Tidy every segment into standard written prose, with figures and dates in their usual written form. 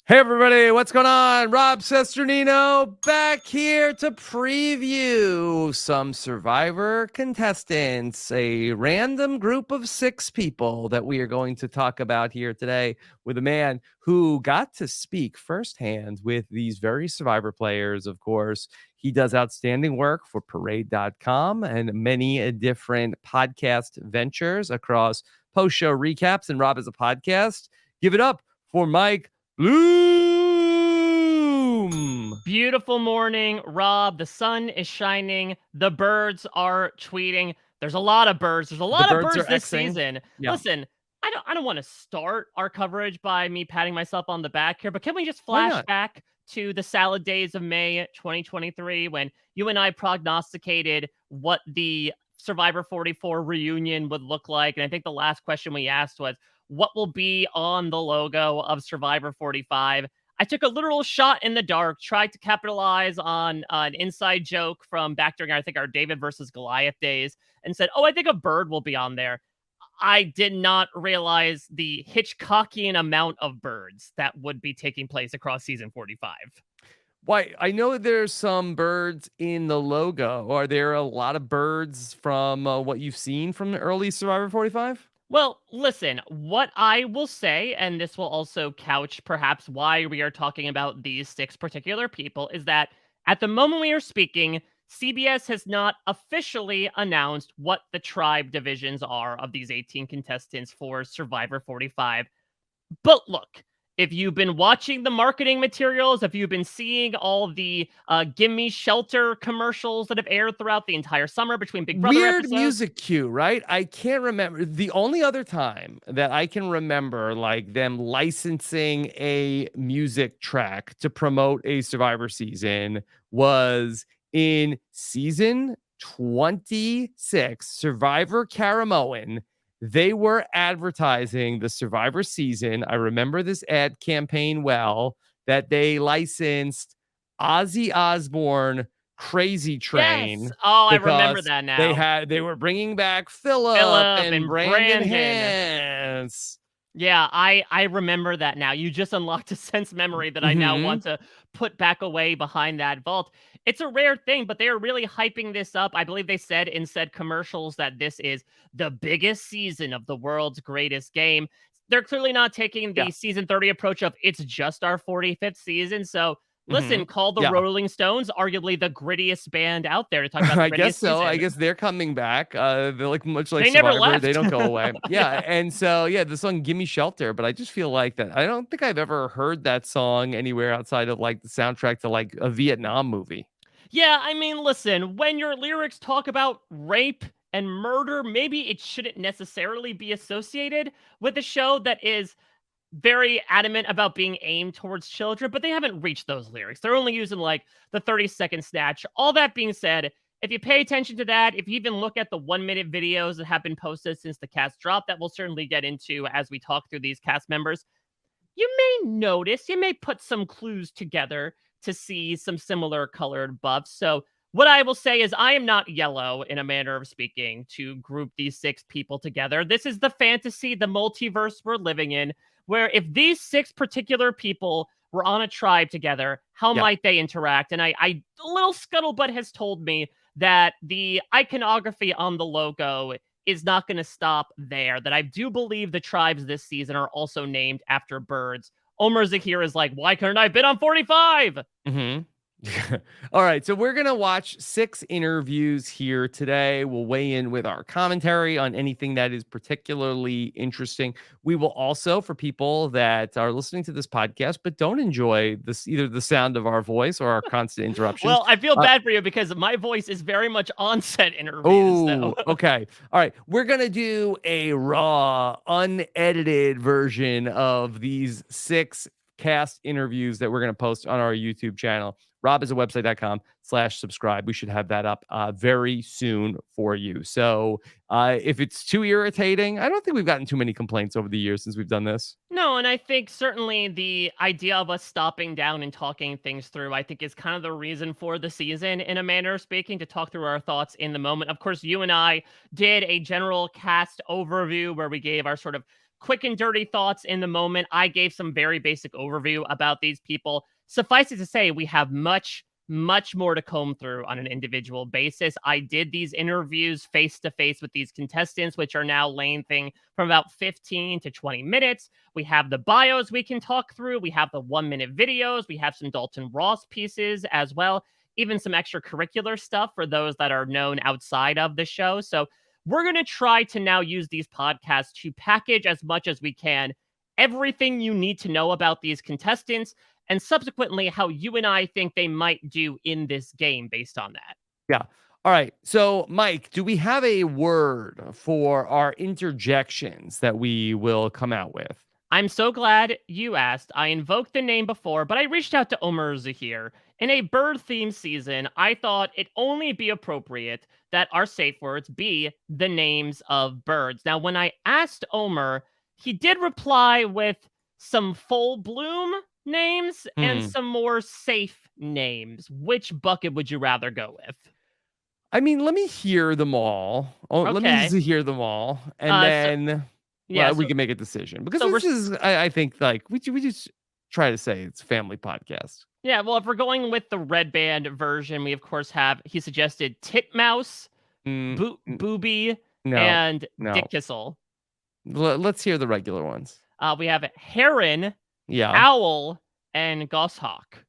Hey everybody, what's going on? Rob Cesternino back here to preview some Survivor contestants, a random group of 6 people that we are going to talk about here today with a man who got to speak firsthand with these very Survivor players. Of course, he does outstanding work for parade.com and many different podcast ventures across post-show recaps and Rob as a podcast. Give it up for Mike Bloom. Beautiful morning, Rob. The sun is shining. The birds are tweeting. There's a lot of birds. There's a lot of birds this season. Yeah. Listen, I don't want to start our coverage by me patting myself on the back here, but can we just flash back to the salad days of May 2023 when you and I prognosticated what the Survivor 44 reunion would look like? And I think the last question we asked was, what will be on the logo of Survivor 45? I took a literal shot in the dark, tried to capitalize on an inside joke from back during, I think, our David versus Goliath days, and said, I think a bird will be on there. I did not realize the Hitchcockian amount of birds that would be taking place across season 45. Why? I know there's some birds in the logo. Are there a lot of birds from what you've seen from the early Survivor 45? Well, listen, what I will say, and this will also couch perhaps why we are talking about these 6 particular people, is that at the moment we are speaking, CBS has not officially announced what the tribe divisions are of these 18 contestants for Survivor 45. But look, if you've been watching the marketing materials, if you've been seeing all the Gimme Shelter commercials that have aired throughout the entire summer between Big Brother Weird episodes, music cue, right? I can't remember. The only other time that I can remember like them licensing a music track to promote a Survivor season was in season 26, Survivor Caramoan. They were advertising the Survivor season. I remember this ad campaign well, that they licensed Ozzy Osbourne Crazy Train. yes. Oh, I remember that now. They were bringing back Philip and Brandon Hance. Yeah, I remember that now. You just unlocked a sense memory that I now want to put back away behind that vault. It's a rare thing, but they are really hyping this up. I believe they said in said commercials that this is the biggest season of the world's greatest game. They're clearly not taking the season 30 approach of it's just our 45th season. So listen, call the Rolling Stones arguably the grittiest band out there to talk about the I guess so. season. I guess they're coming back. They're like much like they Survivor. Never left. They don't go away. Yeah. And so, the song Gimme Shelter, but I just feel like that. I don't think I've ever heard that song anywhere outside of like the soundtrack to like a Vietnam movie. Yeah, I mean, listen, when your lyrics talk about rape and murder, maybe it shouldn't necessarily be associated with a show that is very adamant about being aimed towards children, but they haven't reached those lyrics. They're only using like the 30-second snatch. All that being said, if you pay attention to that, if you even look at the 1-minute videos that have been posted since the cast drop, that we'll certainly get into as we talk through these cast members, you may notice, you may put some clues together to see some similar colored buffs. So what I will say is I am not yellow in a manner of speaking to group these 6 people together. This is the fantasy, the multiverse we're living in, where if these 6 particular people were on a tribe together, how might they interact? And a little scuttlebutt has told me that the iconography on the logo is not going to stop there, that I do believe the tribes this season are also named after birds. Omer Zahir is like, why couldn't I have been on 45? All right, so we're going to watch 6 interviews here today. We'll weigh in with our commentary on anything that is particularly interesting. We will also, for people that are listening to this podcast but don't enjoy this, either the sound of our voice or our constant interruptions. Well, I feel bad for you because my voice is very much on-set interviews. Oh, okay. All right, we're going to do a raw, unedited version of these 6 cast interviews that we're going to post on our YouTube channel. robisawebsite.com/subscribe. We should have that up very soon for you. So if it's too irritating, I don't think we've gotten too many complaints over the years since we've done this. No, and I think certainly the idea of us stopping down and talking things through, I think is kind of the reason for the season in a manner of speaking, to talk through our thoughts in the moment. Of course, you and I did a general cast overview where we gave our sort of quick and dirty thoughts in the moment. I gave some very basic overview about these people. Suffice it to say, we have much more to comb through on an individual basis. I did these interviews face to face with these contestants, which are now lengthening from about 15 to 20 minutes. We have the bios we can talk through. We have the 1-minute videos. We have some Dalton Ross pieces as well, even some extracurricular stuff for those that are known outside of the show. So we're going to try to now use these podcasts to package as much as we can everything you need to know about these contestants, and subsequently how you and I think they might do in this game based on that. Yeah. All right. So, Mike, do we have a word for our interjections that we will come out with? I'm so glad you asked. I invoked the name before, but I reached out to Omer Zahir. In a bird-themed season, I thought it only be appropriate that our safe words be the names of birds. Now, when I asked Omer, he did reply with some full bloom names and some more safe names. Which bucket would you rather go with? I mean, let me hear them all. Let me hear them all, and then we can make a decision. Because this is, I think, like we just try to say it's a family podcast. Yeah, well, if we're going with the red band version, we of course have, he suggested Titmouse, Booby, and Dick Kissel. Let's hear the regular ones. We have Heron, Owl, and Goshawk.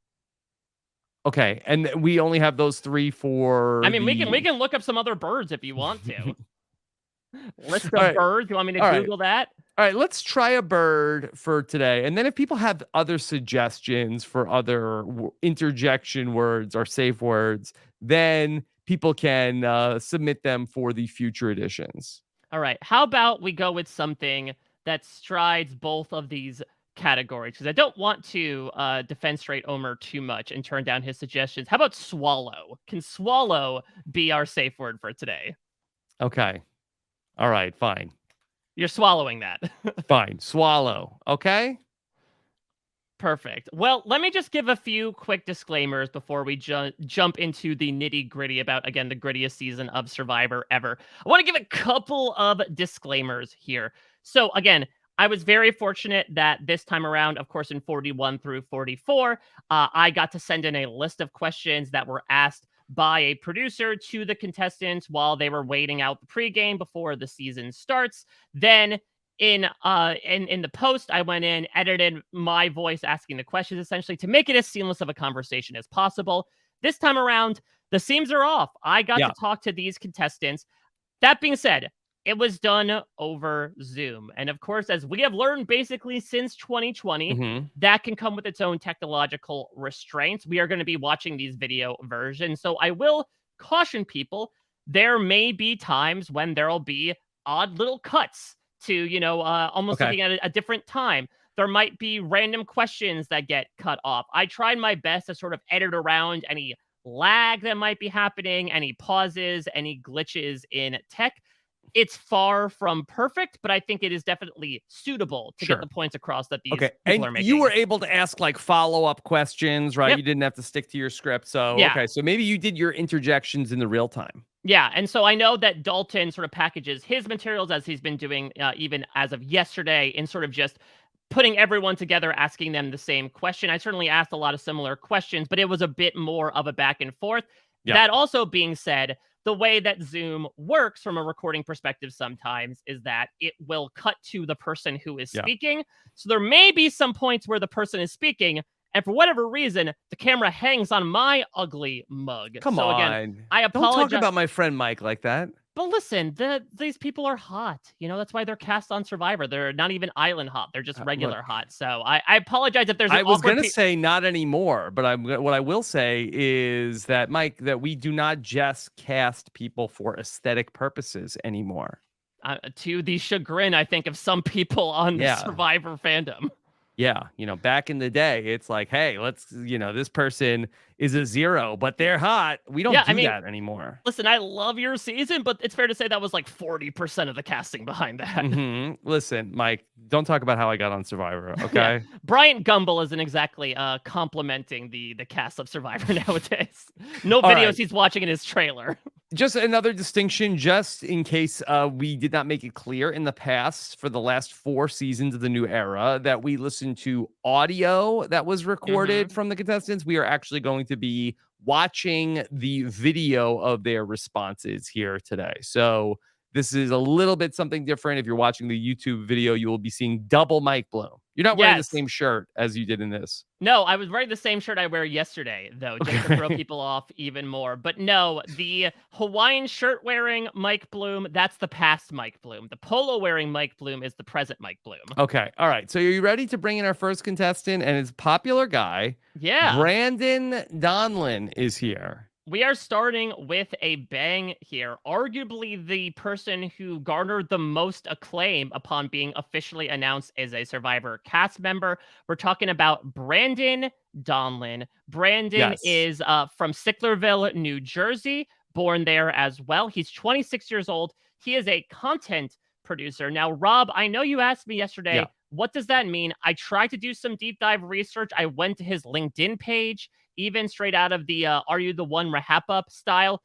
Okay, and we only have those three for. I mean, we can look up some other birds if you want to. List of birds. You want me to Google that? All right, let's try a bird for today, and then if people have other suggestions for other interjection words or safe words, then people can submit them for the future editions. All right. How about we go with something that strides both of these categories? Because I don't want to defenestrate Omer too much and turn down his suggestions. How about swallow? Can swallow be our safe word for today? Okay. All right. Fine. You're swallowing that. Fine. Swallow. Okay. Perfect. Well, let me just give a few quick disclaimers before we jump into the nitty-gritty about, again, the grittiest season of Survivor ever. I want to give a couple of disclaimers here. So, again, I was very fortunate that this time around, of course, in 41 through 44, I got to send in a list of questions that were asked by a producer to the contestants while they were waiting out the pregame before the season starts. Then in the post, I went in, edited my voice asking the questions essentially to make it as seamless of a conversation as possible. This time around, the seams are off. I got to talk to these contestants. That being said, it was done over Zoom. And of course, as we have learned basically since 2020, that can come with its own technological restraints. We are going to be watching these video versions. So I will caution people, there may be times when there'll be odd little cuts to, almost looking at a different time. There might be random questions that get cut off. I tried my best to sort of edit around any lag that might be happening, any pauses, any glitches in tech. It's far from perfect, but I think it is definitely suitable to get the points across that these people are making. You were able to ask like follow-up questions, right? You didn't have to stick to your script. So, so maybe you did your interjections in the real time. Yeah, and so I know that Dalton sort of packages his materials as he's been doing even as of yesterday in sort of just putting everyone together, asking them the same question. I certainly asked a lot of similar questions, but it was a bit more of a back and forth. That also being said, the way that Zoom works from a recording perspective sometimes is that it will cut to the person who is speaking. So there may be some points where the person is speaking, and for whatever reason, the camera hangs on my ugly mug. Come on. Again, I apologize. Don't talk about my friend Mike like that. But listen, these people are hot. That's why they're cast on Survivor. They're not even island hot. They're just regular hot. So I apologize if there's an I was going to say not anymore, but what I will say is that, Mike, that we do not just cast people for aesthetic purposes anymore. To the chagrin, I think, of some people on the Survivor fandom. Yeah, back in the day, it's like, hey, let's, this person is a 0, but they're hot. We don't do that anymore. Listen, I love your season, but it's fair to say that was like 40% of the casting behind that. Listen, Mike, don't talk about how I got on Survivor, okay? Bryant Gumbel isn't exactly complimenting the cast of Survivor nowadays. No videos he's watching in his trailer. Just another distinction, just in case we did not make it clear in the past for the last 4 seasons of the new era that we listened to audio that was recorded from the contestants. We are actually going to be watching the video of their responses here today. So this is a little bit something different. If you're watching the YouTube video, you will be seeing double Mike Bloom. You're not wearing the Yes. same shirt as you did in this. No, I was wearing the same shirt I wear yesterday, though, just to throw people off even more. But no, the Hawaiian shirt wearing Mike Bloom, that's the past Mike Bloom. The polo wearing Mike Bloom is the present Mike Bloom. Okay. All right. So are you ready to bring in our first contestant? And it's a popular guy. Yeah. Brandon Donlon is here. We are starting with a bang here. Arguably the person who garnered the most acclaim upon being officially announced as a Survivor cast member. We're talking about Brandon Donlon. Brandon is from Sicklerville, New Jersey, born there as well. He's 26 years old. He is a content producer. Now, Rob, I know you asked me yesterday, what does that mean? I tried to do some deep dive research. I went to his LinkedIn page, even straight out of the Are You the One RHAP up style.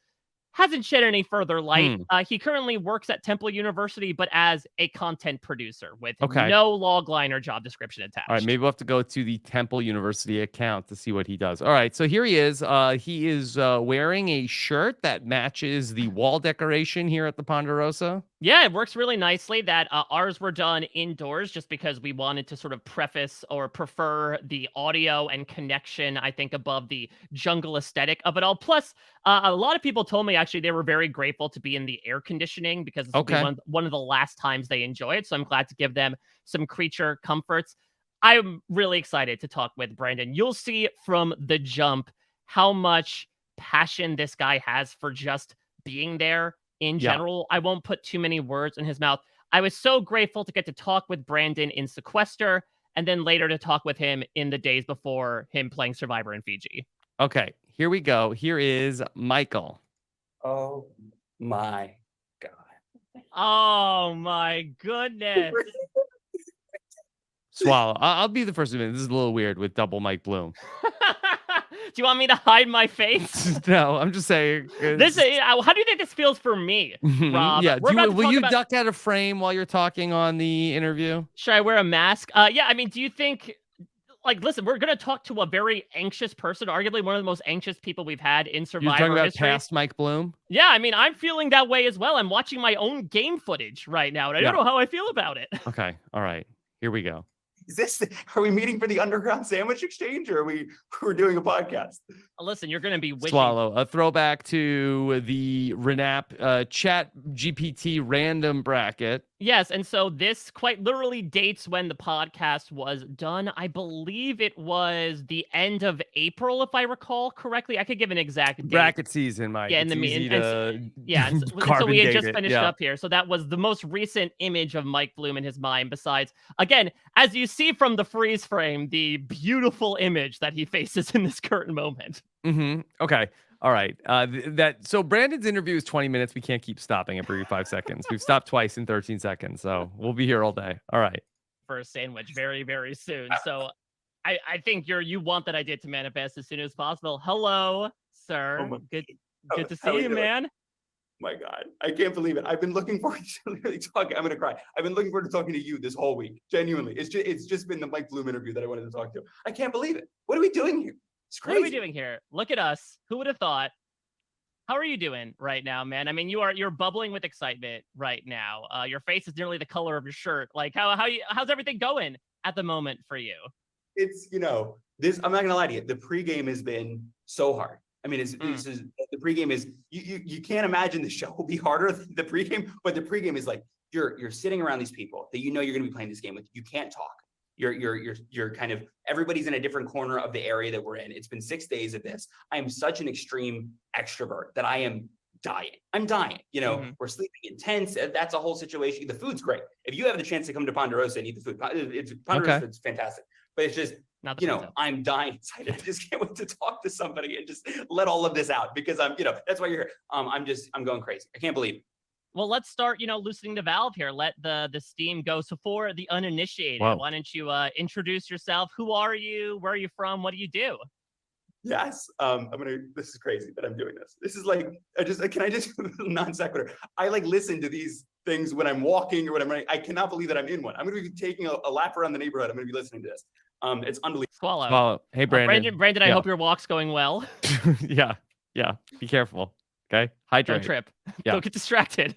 Hasn't shed any further light. He currently works at Temple University, but as a content producer with no log line or job description attached. All right, maybe we'll have to go to the Temple University account to see what he does. All right, so here he is. He is wearing a shirt that matches the wall decoration here at the Ponderosa. Yeah, it works really nicely that ours were done indoors just because we wanted to sort of preface or prefer the audio and connection, I think, above the jungle aesthetic of it all. Plus, a lot of people told me actually they were very grateful to be in the air conditioning because this will be one of the last times they enjoy it. So I'm glad to give them some creature comforts. I'm really excited to talk with Brandon. You'll see from the jump how much passion this guy has for just being there. In general, I won't put too many words in his mouth. I was so grateful to get to talk with Brandon in Sequester and then later to talk with him in the days before him playing Survivor in Fiji. Okay, here we go. Here is Michael. Oh my God. Oh my goodness. Swallow. I'll be the first to admit this is a little weird with double Mike Bloom. Do you want me to hide my face? No, I'm just saying. This how do you think this feels for me, Rob? Yeah, will you duck out of frame while you're talking on the interview? Should I wear a mask? Yeah, I mean, do you think, like, listen, we're going to talk to a very anxious person, arguably one of the most anxious people we've had in Survivor You're talking about history. past Mike Bloom? Yeah, I mean, I'm feeling that way as well. I'm watching my own game footage right now, and I don't know how I feel about it. Okay, all right, here we go. Are we meeting for the underground sandwich exchange, or we're doing a podcast? Listen, you're going to be wishing. Swallow. A throwback to the RHAP chat GPT random bracket. Yes, and so this quite literally dates when the podcast was done. I believe it was the end of April, if I recall correctly. I could give an exact date. Bracket season, Mike. Yeah, and so we had just finished up here. So that was the most recent image of Mike Bloom in his mind. Besides, again, as you see from the freeze frame, the beautiful image that he faces in this current moment. Okay. All right. So Brandon's interview is 20 minutes. We can't keep stopping every 5 seconds. We've stopped twice in 13 seconds. So we'll be here all day. All right. For a sandwich very, very soon. So I think you want that idea to manifest as soon as possible. Hello, sir. Good to see you, man. My God, I can't believe it. I've been looking forward to literally talking. I'm gonna cry. I've been looking forward to talking to you this whole week. Genuinely, it's just been the Mike Bloom interview that I wanted to talk to. I can't believe it. What are we doing here? It's crazy. What are we doing here? Look at us. Who would have thought? How are you doing right now, man? I mean, you're bubbling with excitement right now. Your face is nearly the color of your shirt. Like how's everything going at the moment for you? It's this. I'm not gonna lie to you. The pregame has been so hard. I mean, the pregame is you can't imagine the show will be harder than the pregame, but the pregame is like you're sitting around these people that you're gonna be playing this game with. You can't talk. You're kind of everybody's in a different corner of the area that we're in. It's been 6 days of this. I am such an extreme extrovert that I am dying. I'm dying. We're sleeping in tents. That's a whole situation. The food's great. If you have the chance to come to Ponderosa and eat the food, Ponderosa is fantastic. But it's just I'm dying inside. I just can't wait to talk to somebody and just let all of this out because that's why you're here. I'm going crazy. I can't believe it. Well, let's start, loosening the valve here. Let the steam go. So for the uninitiated, why don't you introduce yourself? Who are you? Where are you from? What do you do? Yes. This is crazy that I'm doing this. This is like, can I just non sequitur? I like listen to these things when I'm walking or when I'm running. I cannot believe that I'm in one. I'm going to be taking a lap around the neighborhood. I'm going to be listening to this. It's unbelievable. Swallow. Hey, Brandon. Brandon, I Yeah. hope your walk's going well. Yeah. Be careful. Okay. Hydrate. Don't trip. Yeah. Don't get distracted.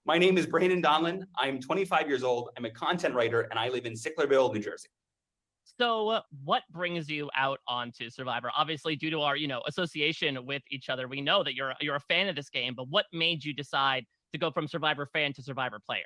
My name is Brandon Donlon. I'm 25 years old. I'm a content writer, and I live in Sicklerville, New Jersey. So what brings you out onto Survivor? Obviously, due to our, association with each other, we know that you're a fan of this game, but what made you decide to go from Survivor fan to Survivor player?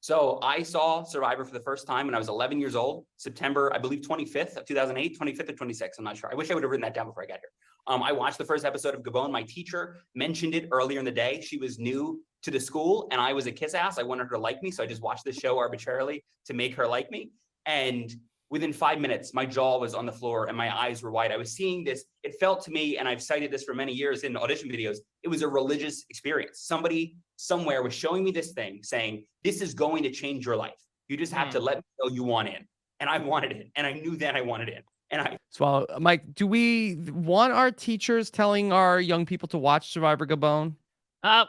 So I saw Survivor for the first time when I was 11 years old, September, I believe 25th of 2008, 25th or 26th. I'm not sure. I wish I would have written that down before I got here. I watched the first episode of Gebrewold. My teacher mentioned it earlier in the day. She was new to the school and I was a kiss ass. I wanted her to like me. So I just watched the show arbitrarily to make her like me. And within 5 minutes, my jaw was on the floor and my eyes were wide. I was seeing this. It felt to me, and I've cited this for many years in audition videos, it was a religious experience. Somebody somewhere was showing me this thing saying, this is going to change your life. You just have to let me know you want in. And I wanted it. And I knew that I wanted in. And Swallow. Mike, do we want our teachers telling our young people to watch Survivor Gabon?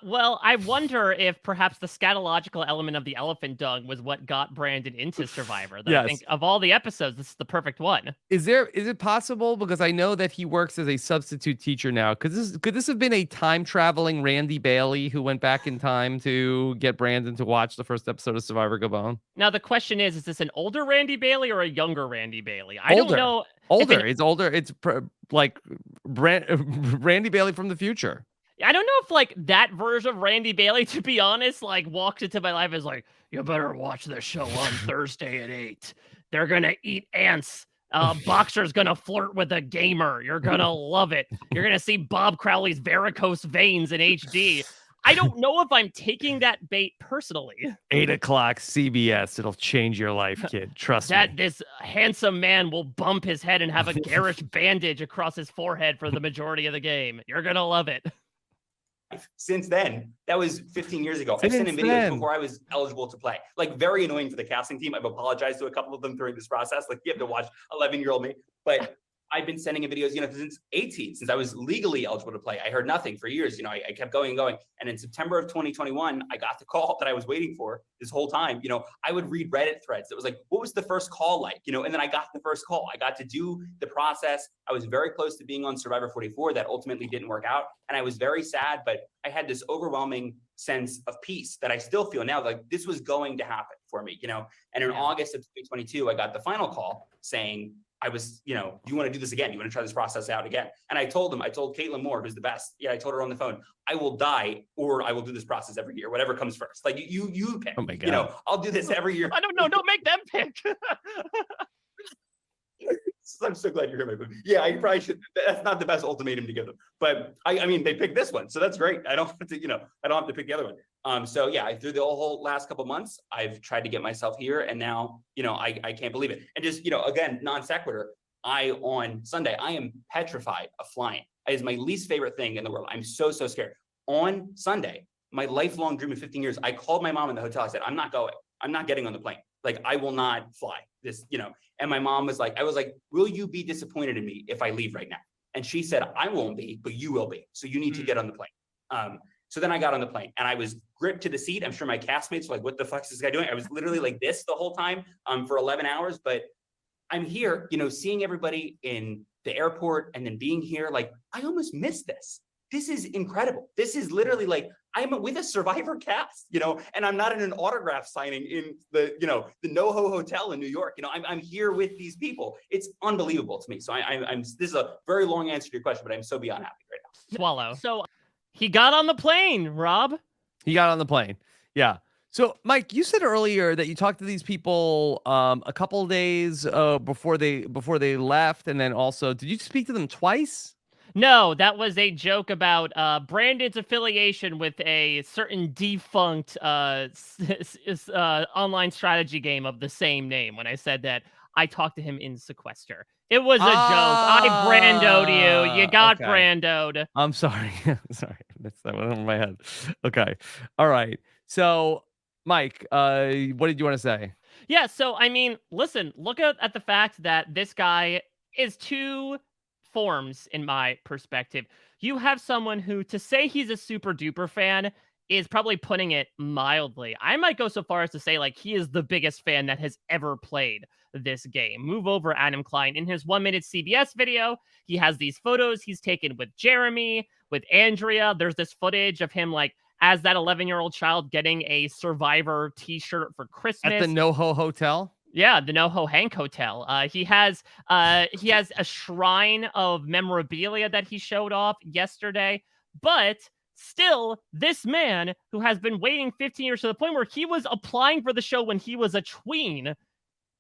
Well, I wonder if perhaps the scatological element of the elephant dung was what got Brandon into Survivor. Yes. I think of all the episodes, this is the perfect one. Is it possible? Because I know that he works as a substitute teacher now. Could this have been a time traveling Randy Bailey who went back in time to get Brandon to watch the first episode of Survivor Gabon? Now the question is this an older Randy Bailey or a younger Randy Bailey? I don't know. Older. It's older. It's like Randy Bailey from the future. I don't know if like that version of Randy Bailey, to be honest, like walks into my life as like, you better watch the show on Thursday at 8. They're going to eat ants. Boxer's going to flirt with a gamer. You're going to love it. You're going to see Bob Crowley's varicose veins in HD. I don't know if I'm taking that bait personally. 8 o'clock CBS. It'll change your life, kid. Trust me. This handsome man will bump his head and have a garish bandage across his forehead for the majority of the game. You're going to love it. Since then, that was 15 years ago. I've sent in videos before I was eligible to play. Like, very annoying for the casting team. I've apologized to a couple of them during this process. Like, you have to watch 11-year-old me. But I've been sending in videos, since 18, since I was legally eligible to play. I heard nothing for years. I kept going and going. And in September of 2021, I got the call that I was waiting for this whole time. I would read Reddit threads that was like, what was the first call like? And then I got the first call. I got to do the process. I was very close to being on Survivor 44. That ultimately didn't work out. And I was very sad, but I had this overwhelming sense of peace that I still feel now, like this was going to happen for me, And in August of 2022, I got the final call saying, do you want to do this again? You want to try this process out again? And I told Caitlin Moore, who's the best. Yeah, I told her on the phone, I will die or I will do this process every year, whatever comes first. Like you pick. Oh my God. I'll do this every year. I don't know. Don't make them pick. I'm so glad you're here, my boo. Yeah, I probably should. That's not the best ultimatum to give them, but I mean, they picked this one, so that's great. I don't have to, I don't have to pick the other one. So yeah, through the whole last couple months, I've tried to get myself here, and now, I can't believe it. And just, again, non sequitur. On Sunday, I am petrified of flying. It is my least favorite thing in the world. I'm so scared. On Sunday, my lifelong dream of 15 years, I called my mom in the hotel. I said, I'm not going. I'm not getting on the plane. Like, I will not fly this, And my mom was like, will you be disappointed in me if I leave right now? And she said, I won't be, but you will be. So you need to get on the plane. So then I got on the plane and I was gripped to the seat. I'm sure my castmates were like, what the fuck is this guy doing? I was literally like this the whole time for 11 hours. But I'm here, seeing everybody in the airport and then being here, like, I almost missed this. This is incredible. This is literally like, I'm with a Survivor cast, and I'm not in an autograph signing in the, the NoHo Hotel in New York. I'm here with these people. It's unbelievable to me. So I'm this is a very long answer to your question, but I'm so beyond happy right now. Swallow. So he got on the plane, Rob. He got on the plane. Yeah. So, Mike, you said earlier that you talked to these people a couple of days before they left, and then also, did you speak to them twice? No, that was a joke about Brandon's affiliation with a certain defunct online strategy game of the same name. When I said that, I talked to him in Sequester. It was a joke. I brandoed you. You got okay. brandoed. I'm sorry. Sorry. That's that went over my head. Okay. All right. So, Mike, what did you want to say? Yeah, so I mean, listen, look at the fact that this guy is two forms in my perspective. You have someone who, to say he's a super duper fan is probably putting it mildly. I might go so far as to say, like, he is the biggest fan that has ever played this game. Move over, Adam Klein. In his 1-minute CBS video, he has these photos he's taken with Jeremy, with Andrea. There's this footage of him, like, as that 11-year-old child getting a Survivor t-shirt for Christmas. At the NoHo Hotel? Yeah, the NoHo Hank Hotel. He has a shrine of memorabilia that he showed off yesterday, but still, this man who has been waiting 15 years to the point where he was applying for the show when he was a tween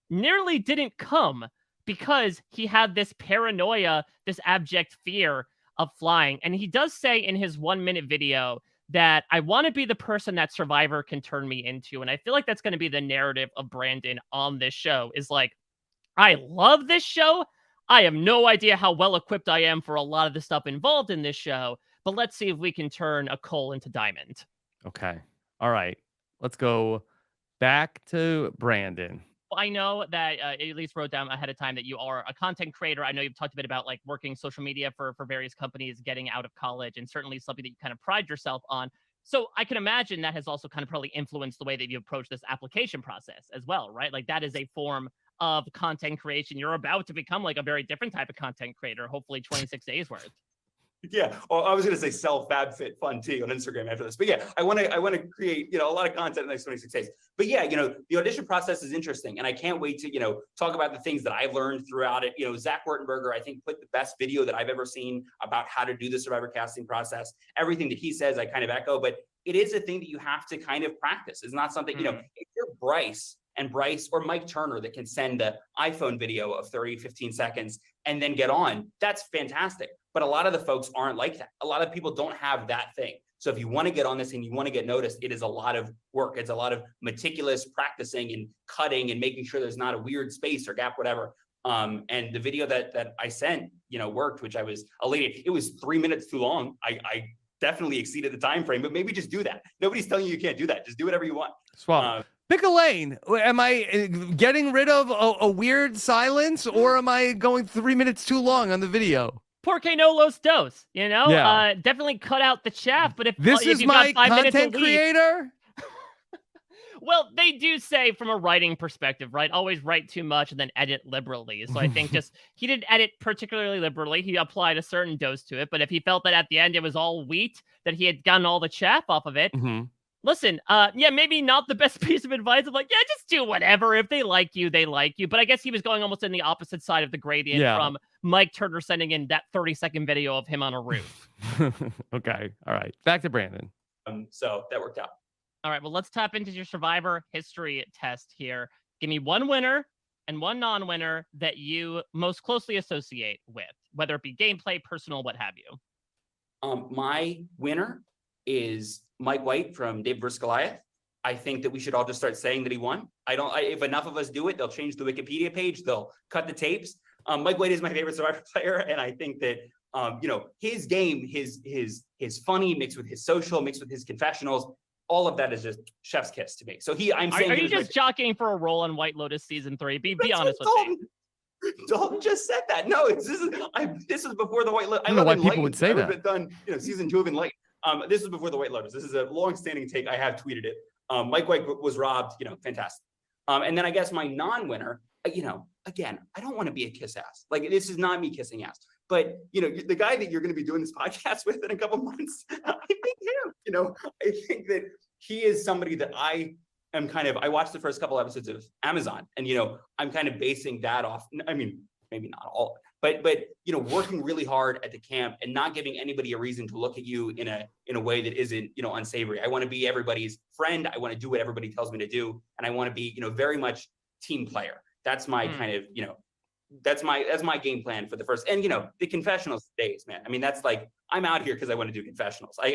nearly didn't come because he had this paranoia, this abject fear of flying. And he does say in his 1-minute video that I want to be the person that Survivor can turn me into. And I feel like that's going to be the narrative of Brandon on this show is like, I love this show. I have no idea how well equipped I am for a lot of the stuff involved in this show, but let's see if we can turn a coal into diamond. Okay. All right. Let's go back to Brandon. I know that at least wrote down ahead of time that you are a content creator. I know you've talked a bit about like working social media for various companies, getting out of college, and certainly something that you kind of pride yourself on. So I can imagine that has also kind of probably influenced the way that you approach this application process as well, right? Like that is a form of content creation. You're about to become like a very different type of content creator, hopefully 26 days worth. Yeah, well, I was going to say sell FabFitFun on Instagram after this, but yeah, I want to create, a lot of content in the next 26 days. But yeah, the audition process is interesting, and I can't wait to, talk about the things that I've learned throughout it. Zach Wertenberger, I think, put the best video that I've ever seen about how to do the Survivor casting process. Everything that he says, I kind of echo, but it is a thing that you have to kind of practice. It's not something, if you're Bryce or Mike Turner that can send the iPhone video of 30, 15 seconds and then get on, that's fantastic. But a lot of the folks aren't like that. A lot of people don't have that thing. So if you want to get on this and you want to get noticed, it is a lot of work. It's a lot of meticulous practicing and cutting and making sure there's not a weird space or gap, whatever. And the video that I sent, worked, which I was elated. It was 3 minutes too long. I definitely exceeded the time frame, but maybe just do that. Nobody's telling you can't do that. Just do whatever you want. Swap. Pick a lane. Am I getting rid of a weird silence, or am I going 3 minutes too long on the video? Porque no los dos, Yeah. Definitely cut out the chaff. But if this is you've my got 5 minutes content creator. Well, they do say from a writing perspective, right? Always write too much and then edit liberally. So I think he didn't edit particularly liberally. He applied a certain dose to it. But if he felt that at the end it was all wheat, that he had gotten all the chaff off of it. Mm-hmm. Listen, maybe not the best piece of advice of like, yeah, just do whatever. If they like you, they like you. But I guess he was going almost in the opposite side of the gradient from Mike Turner sending in that 30-second video of him on a roof. Okay. All right. Back to Brandon. So that worked out. All right. Well, let's tap into your Survivor history test here. Give me one winner and one non-winner that you most closely associate with, whether it be gameplay, personal, what have you. My winner is Mike White from Dave vs. Goliath. I think that we should all just start saying that he won. If enough of us do it, they'll change the Wikipedia page. They'll cut the tapes. Mike White is my favorite Survivor player. And I think that, his game, his funny mixed with his social, mixed with his confessionals, all of that is just chef's kiss to me. So I'm saying, are you just jockeying for a role on White Lotus season 3? Be honest with me. Dalton just said that. No, this is before the White Lotus. I don't know why people would say that. I've done, season 2 of Enlightened. This is before the White Lotus. This is a long-standing take. I have tweeted it. Mike White was robbed. Fantastic. And then I guess my non-winner. Again, I don't want to be a kiss ass. Like, this is not me kissing ass. But the guy that you're going to be doing this podcast with in a couple months, I think him. I think that he is somebody that I watched the first couple episodes of Amazon, and I'm kind of basing that off. I mean, maybe not all, but working really hard at the camp and not giving anybody a reason to look at you in a way that isn't unsavory. I want to be everybody's friend. I want to do what everybody tells me to do, and I want to be very much team player. That's my kind of that's my game plan for the first, and the confessionals days, man. I mean, that's like, I'm out here because I want to do confessionals. I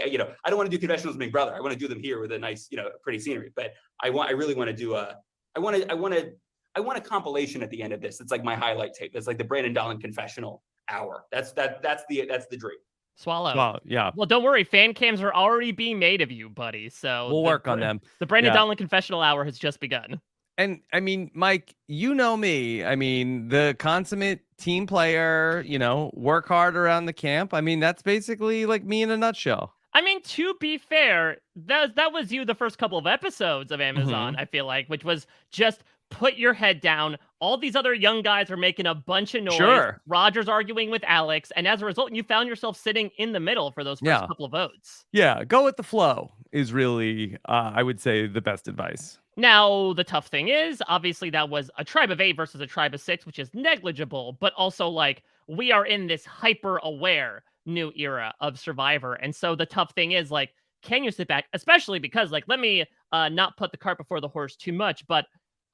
don't want to do confessionals with Big Brother. I want to do them here with a nice pretty scenery. But I really want to do I want a compilation at the end of this. It's like my highlight tape. It's like the Brandon Donlon confessional hour. That's the dream. Swallow. Well, yeah. Well, don't worry. Fan cams are already being made of you, buddy. So we'll work on them. The Brandon Donlon confessional hour has just begun. And I mean, Mike, you know me. I mean, the consummate team player, work hard around the camp. I mean, that's basically like me in a nutshell. I mean, to be fair, that was you the first couple of episodes of Amazon, I feel like, which was just put your head down. All these other young guys are making a bunch of noise. Sure. Roger's arguing with Alex, and as a result, you found yourself sitting in the middle for those first couple of votes. Yeah, go with the flow is really, I would say, the best advice. Now, the tough thing is, obviously, that was a tribe of 8 versus a tribe of 6, which is negligible, but also, like, we are in this hyper-aware new era of Survivor. And so the tough thing is, like, can you sit back? Especially because, like, let me not put the cart before the horse too much, but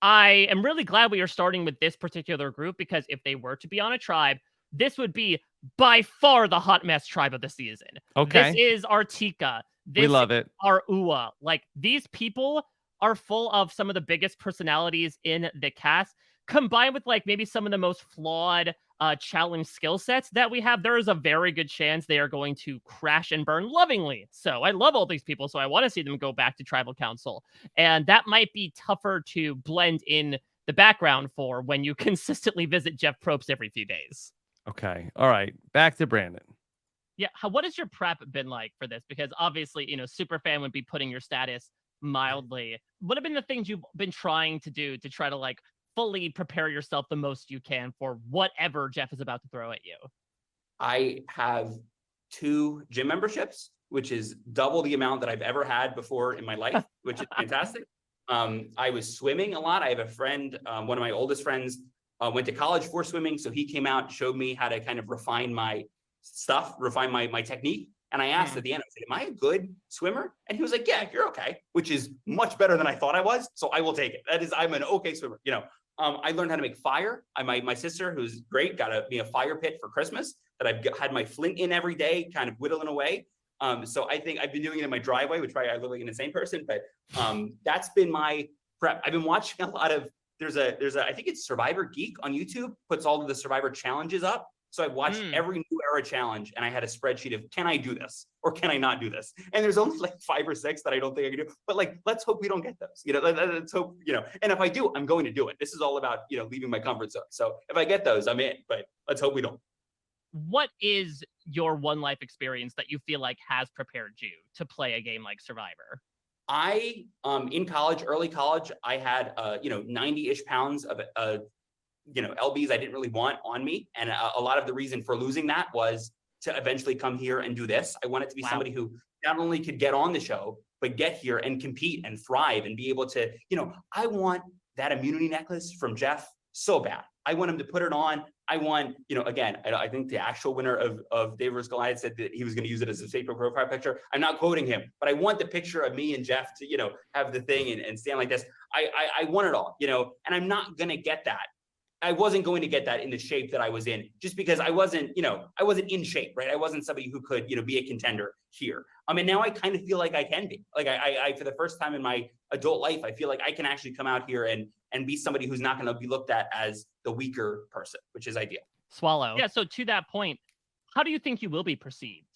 I am really glad we are starting with this particular group, because if they were to be on a tribe, this would be by far the hot mess tribe of the season. Okay. This is Artika. We love it. Our Ua. Like, these people are full of some of the biggest personalities in the cast, combined with like maybe some of the most flawed challenge skill sets that we have. There is a very good chance they are going to crash and burn lovingly. So I love all these people, so I want to see them go back to tribal council, and that might be tougher to blend in the background for when you consistently visit Jeff Probst every few days. Okay. All right. Back to Brandon. Yeah. What has your prep been like for this? Because obviously, Superfan would be putting your status mildly. What have been the things you've been trying to do to try to like fully prepare yourself the most you can for whatever Jeff is about to throw at you? I have 2 gym memberships, which is double the amount that I've ever had before in my life, which is fantastic. I was swimming a lot. I have a friend, one of my oldest friends, went to college for swimming. So he came out, showed me how to kind of refine my stuff, refine my technique. And I asked at the end, I said, am I a good swimmer? And he was like, yeah, you're okay, which is much better than I thought I was. So I will take it. I'm an okay swimmer. I learned how to make fire. My sister, who's great, got me a fire pit for Christmas that I've had my flint in every day, kind of whittling away. So I think I've been doing it in my driveway, which probably I look like an insane person, but that's been my prep. I've been watching a lot of, there's a, I think it's Survivor Geek on YouTube, puts all of the Survivor challenges up. So I watched every new era challenge, and I had a spreadsheet of, can I do this or can I not do this? And there's only like 5 or 6 that I don't think I can do. But like, let's hope we don't get those. Let's hope, and if I do, I'm going to do it. This is all about, leaving my comfort zone. So if I get those, I'm in, but let's hope we don't. What is your one life experience that you feel like has prepared you to play a game like Survivor? I, in college, early college, I had, 90-ish pounds of, LBs I didn't really want on me. And a lot of the reason for losing that was to eventually come here and do this. I wanted to be somebody who not only could get on the show, but get here and compete and thrive and be able to, I want that immunity necklace from Jeff so bad. I want him to put it on. I want, again, I think the actual winner of David vs. Goliath said that he was going to use it as a Facebook profile picture. I'm not quoting him, but I want the picture of me and Jeff to, have the thing and stand like this. I want it all, and I'm not going to get that. I wasn't going to get that in the shape that I was in, just because I wasn't in shape, right? I wasn't somebody who could, be a contender here. And now I kind of feel like I can be. Like I for the first time in my adult life, I feel like I can actually come out here and be somebody who's not going to be looked at as the weaker person, which is ideal. Swallow. Yeah. So to that point, how do you think you will be perceived?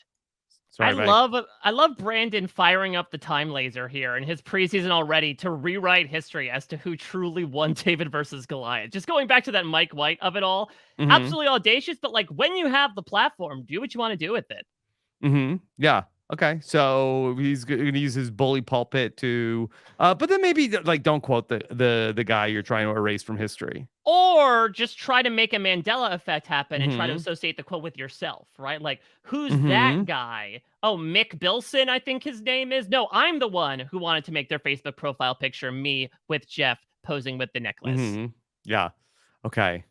Sorry, I love Brandon firing up the time laser here in his preseason already to rewrite history as to who truly won David versus Goliath. Just going back to that Mike White of it all, absolutely audacious. But like, when you have the platform, do what you want to do with it. Yeah. Okay. So he's going to use his bully pulpit to, but then maybe like don't quote the guy you're trying to erase from history. Or just try to make a Mandela effect happen and try to associate the quote with yourself, right? Like, who's that guy? Oh, Mick Bilson, I think his name is. No, I'm the one who wanted to make their Facebook profile picture me with Jeff posing with the necklace. Yeah. Okay.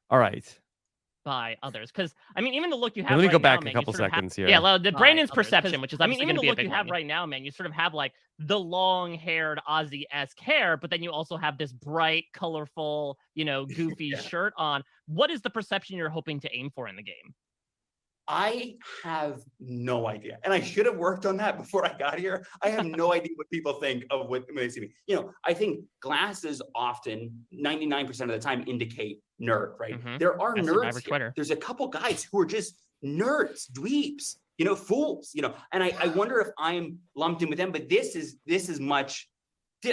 All right. By others, because I mean, even the look you have. Let me right go back now, a couple seconds here. Yeah, the Brandon's perception, which is even the look you have right now, man. You sort of have like the long-haired Ozzy-esque hair, but then you also have this bright, colorful, goofy shirt on. What is the perception you're hoping to aim for in the game? I have no idea. And I should have worked on that before I got here. I have no idea what people think of when they see me. I think glasses often, 99% of the time, indicate nerd, right? There are nerds here. There's a couple guys who are just nerds, dweebs, fools, and I wonder if I'm lumped in with them, but this is much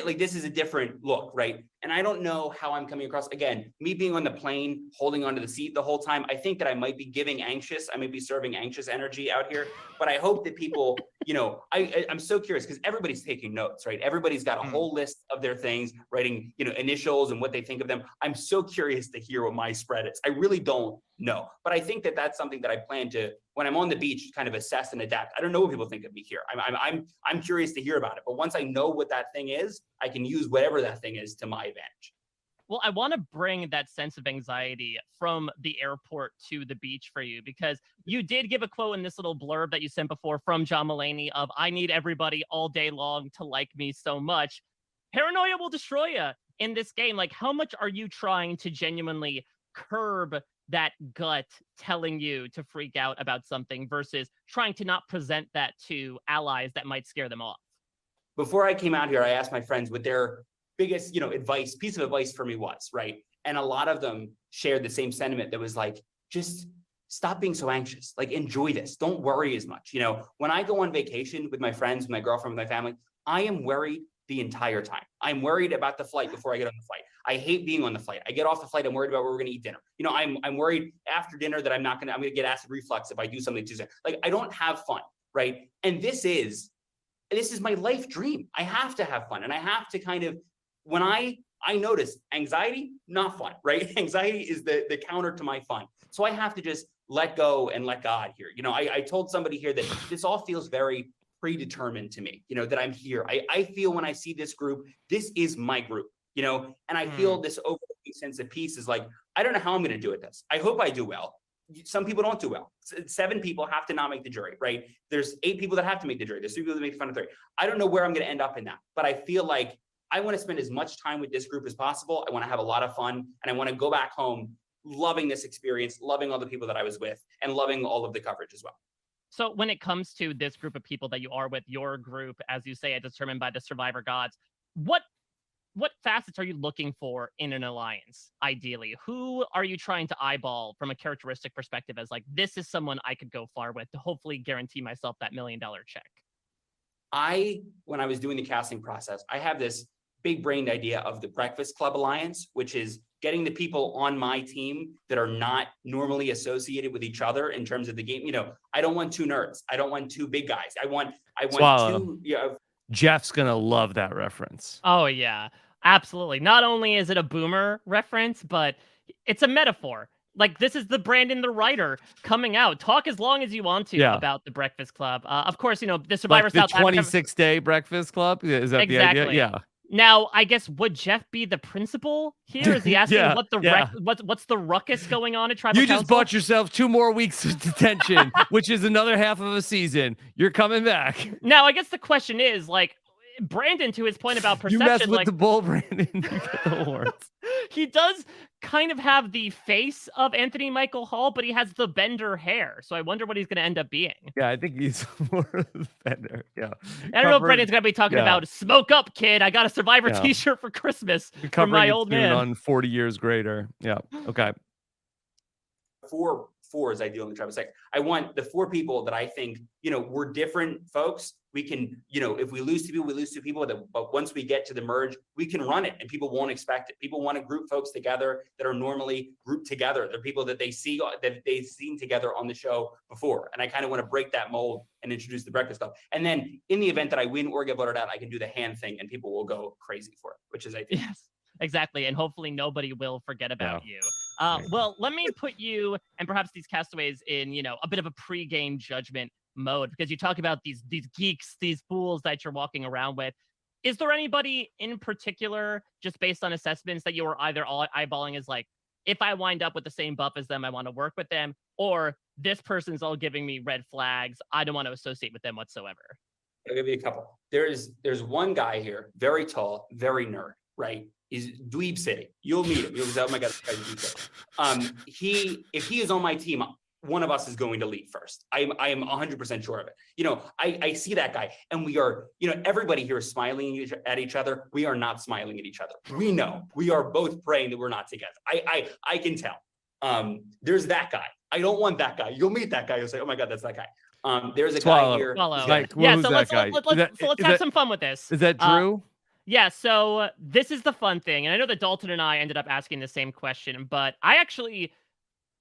like this is a different look, right? And I don't know how I'm coming across. Again, me being on the plane, holding onto the seat the whole time, I think that I might be giving anxious. I may be serving anxious energy out here, but I hope that people, I'm so curious because everybody's taking notes, right? Everybody's got a whole list of their things, writing, initials and what they think of them. I'm so curious to hear what my spread is. I really don't know, but I think that that's something that I plan to, when I'm on the beach, kind of assess and adapt. I don't know what people think of me here. I'm curious to hear about it, but once I know what that thing is, I can use whatever that thing is to my advantage. Well, I want to bring that sense of anxiety from the airport to the beach for you, because you did give a quote in this little blurb that you sent before from John Mulaney of, I need everybody all day long to like me so much. Paranoia will destroy you in this game. Like, how much are you trying to genuinely curb that gut telling you to freak out about something versus trying to not present that to allies that might scare them off? Before I came out here, I asked my friends what their biggest, piece of advice for me was, right? And a lot of them shared the same sentiment that was like, just stop being so anxious, like enjoy this. Don't worry as much. When I go on vacation with my friends, with my girlfriend, with my family, I am worried the entire time. I'm worried about the flight before I get on the flight. I hate being on the flight. I get off the flight, I'm worried about where we're gonna eat dinner. I'm worried after dinner that I'm gonna get acid reflux if I do something too soon. Like, I don't have fun, right? And this is my life dream. I have to have fun. And I have to kind of, when I notice anxiety, not fun, right? Anxiety is the counter to my fun. So I have to just let go and let God here. I told somebody here that this all feels very predetermined to me, that I'm here. I feel when I see this group, this is my group, and I feel this overwhelming sense of peace is like, I don't know how I'm going to do at this. I hope I do well. Some people don't do well. 7 people have to not make the jury, right? There's 8 people that have to make the jury. There's 3 people that make fun of 3. I don't know where I'm going to end up in that, but I feel like I want to spend as much time with this group as possible. I want to have a lot of fun, and I want to go back home loving this experience, loving all the people that I was with, and loving all of the coverage as well. So when it comes to this group of people that you are with, your group, as you say, determined by the survivor gods, what facets are you looking for in an alliance, ideally? Who are you trying to eyeball from a characteristic perspective as like, this is someone I could go far with to hopefully guarantee myself that $1 million check? When I was doing the casting process, I have this big brained idea of the Breakfast Club Alliance, which is getting the people on my team that are not normally associated with each other in terms of the game. I don't want 2 nerds. I don't want 2 big guys. I want Swallow. 2. Jeff's gonna love that reference. Oh yeah, absolutely. Not only is it a boomer reference, but it's a metaphor. Like, this is the Brandon the writer coming out. Talk as long as you want to about the Breakfast Club. Of course, the Survivor like South the 26-day Breakfast Club. Is that exactly the idea? Yeah. Now, I guess, would Jeff be the principal here? Is he asking yeah. what's the ruckus going on at Tribal You Council? just bought yourself 2 more weeks of detention, which is another half of a season. You're coming back. Now, I guess the question is, like, Brandon, to his point about perception, you mess with like, the bull, Brandon, you get the horns. He does kind of have the face of Anthony Michael Hall, but he has the Bender hair. So I wonder what he's going to end up being. Yeah, I think he's more of the Bender. Yeah. I don't know if Brandon's going to be talking about smoke up, kid. I got a Survivor t-shirt for Christmas from my old man. On 40 Years Greater. Yeah. Okay. 4 is ideal in the Tribal Sex. I want the 4 people that I think, we're different folks. We can, if we lose 2 people, we lose 2 people. But once we get to the merge, we can run it and people won't expect it. People want to group folks together that are normally grouped together. They're people that they've seen together on the show before. And I kind of want to break that mold and introduce the Breakfast Club. And then in the event that I win or get voted out, I can do the hand thing and people will go crazy for it, which is, I think. Yes. Exactly, and hopefully nobody will forget about you. Well, let me put you and perhaps these castaways in, a bit of a pre-game judgment mode, because you talk about these geeks, these fools that you're walking around with. Is there anybody in particular, just based on assessments, that you are either eyeballing as like, if I wind up with the same buff as them, I want to work with them, or this person's all giving me red flags, I don't want to associate with them whatsoever? I'll give you a couple. There's one guy here, very tall, very nerd, right? He's Dweeb City. You'll meet him. You'll say, oh my God, this guy's Dweeb City. If he is on my team, one of us is going to leave first. I am 100% sure of it. I see that guy, and we are, everybody here is smiling at each other. We are not smiling at each other. We know we are both praying that we're not together. I can tell. There's that guy. I don't want that guy. You'll meet that guy. You'll say, oh my God, that's that guy. There's a guy here. Swallow. Like, yeah, who's so that let's guy? have some fun with this. Is that Drew? Yeah, so this is the fun thing. And I know that Dalton and I ended up asking the same question, but I actually,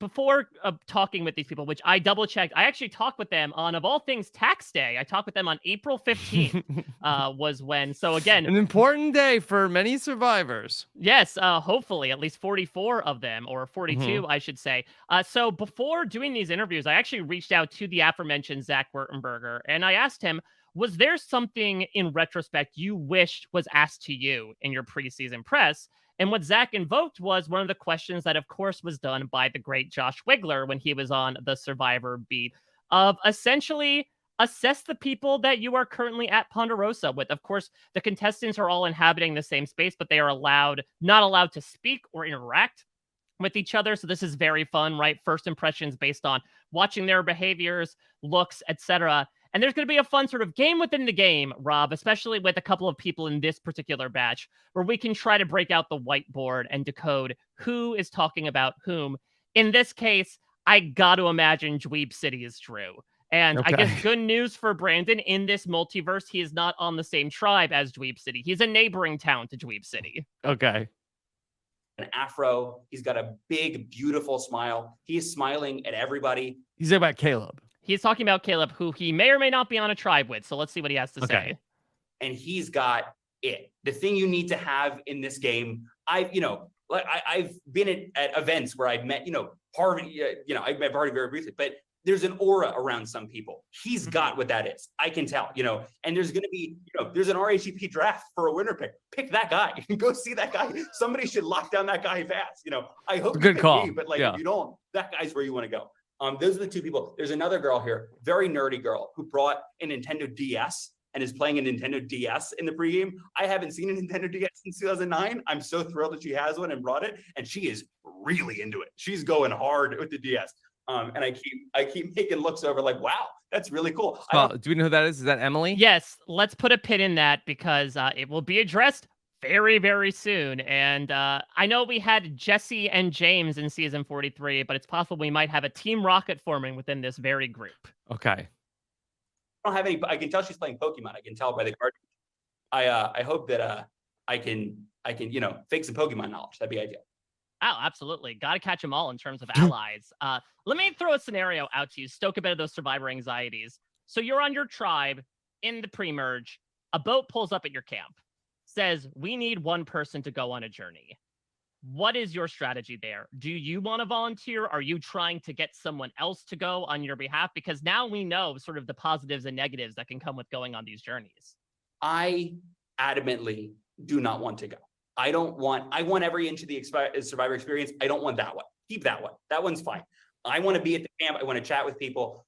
before talking with these people, which I double checked, I actually talked with them on, of all things, tax day. I talked with them on April 15th, was when. So again, An important day for many survivors. yes, hopefully at least 44 of them, or 42, I should say. So before doing these interviews, I actually reached out to the aforementioned Zach Wurtenberger, and I asked him, was there something in retrospect you wished was asked to you in your preseason press? And what Zach invoked was one of the questions that, of course, was done by the great Josh Wigler when he was on the Survivor beat, of essentially assess the people that you are currently at Ponderosa with. Of course, the contestants are all inhabiting the same space, but they are not allowed to speak or interact with each other. So this is very fun, right? First impressions based on watching their behaviors, looks, etc. And there's going to be a fun sort of game within the game, Rob, especially with a couple of people in this particular batch, where we can try to break out the whiteboard and decode who is talking about whom. In this case, I got to imagine Dweeb City is Drew. And I guess good news for Brandon, in this multiverse, he is not on the same tribe as Dweeb City. He's a neighboring town to Dweeb City. Okay. An afro. He's got a big, beautiful smile. He's smiling at everybody. He's about Kaleb. He's talking about Kaleb, who he may or may not be on a tribe with. So let's see what he has to say. And he's got it. The thing you need to have in this game. I've been at events where I've met, Harvey, I've met Harvey very briefly, but there's an aura around some people. He's got what that is. I can tell, and there's going to be, there's an RHAP draft for a winner pick. Pick that guy. Go see that guy. Somebody should lock down that guy fast. I hope good call. Me, but if you don't, that guy's where you want to go. Those are the two people. There's another girl here, very nerdy girl, who brought a Nintendo DS and is playing a Nintendo DS in the pregame. I haven't seen a Nintendo DS since 2009. I'm so thrilled that she has one and brought it, and she is really into it. She's going hard with the DS. And I keep making looks over like, wow, that's really cool. Do we know who that is? Is that Emily? Yes, let's put a pin in that because it will be addressed very, very soon. And I know we had Jesse and James in season 43, but it's possible we might have a Team Rocket forming within this very group. Okay. I don't have any. I can tell she's playing Pokemon. I can tell by the card. I hope that I can fake some Pokemon knowledge. That'd be ideal. Oh, absolutely. Got to catch them all in terms of allies. Let me throw a scenario out to you, stoke a bit of those survivor anxieties. So you're on your tribe in the pre-merge. A boat pulls up at your camp, says, we need one person to go on a journey. What is your strategy there? Do you want to volunteer? Are you trying to get someone else to go on your behalf? Because now we know sort of the positives and negatives that can come with going on these journeys. I adamantly do not want to go. I want every inch of the survivor experience. I don't want that one. Keep that one. That one's fine. I want to be at the camp. I want to chat with people.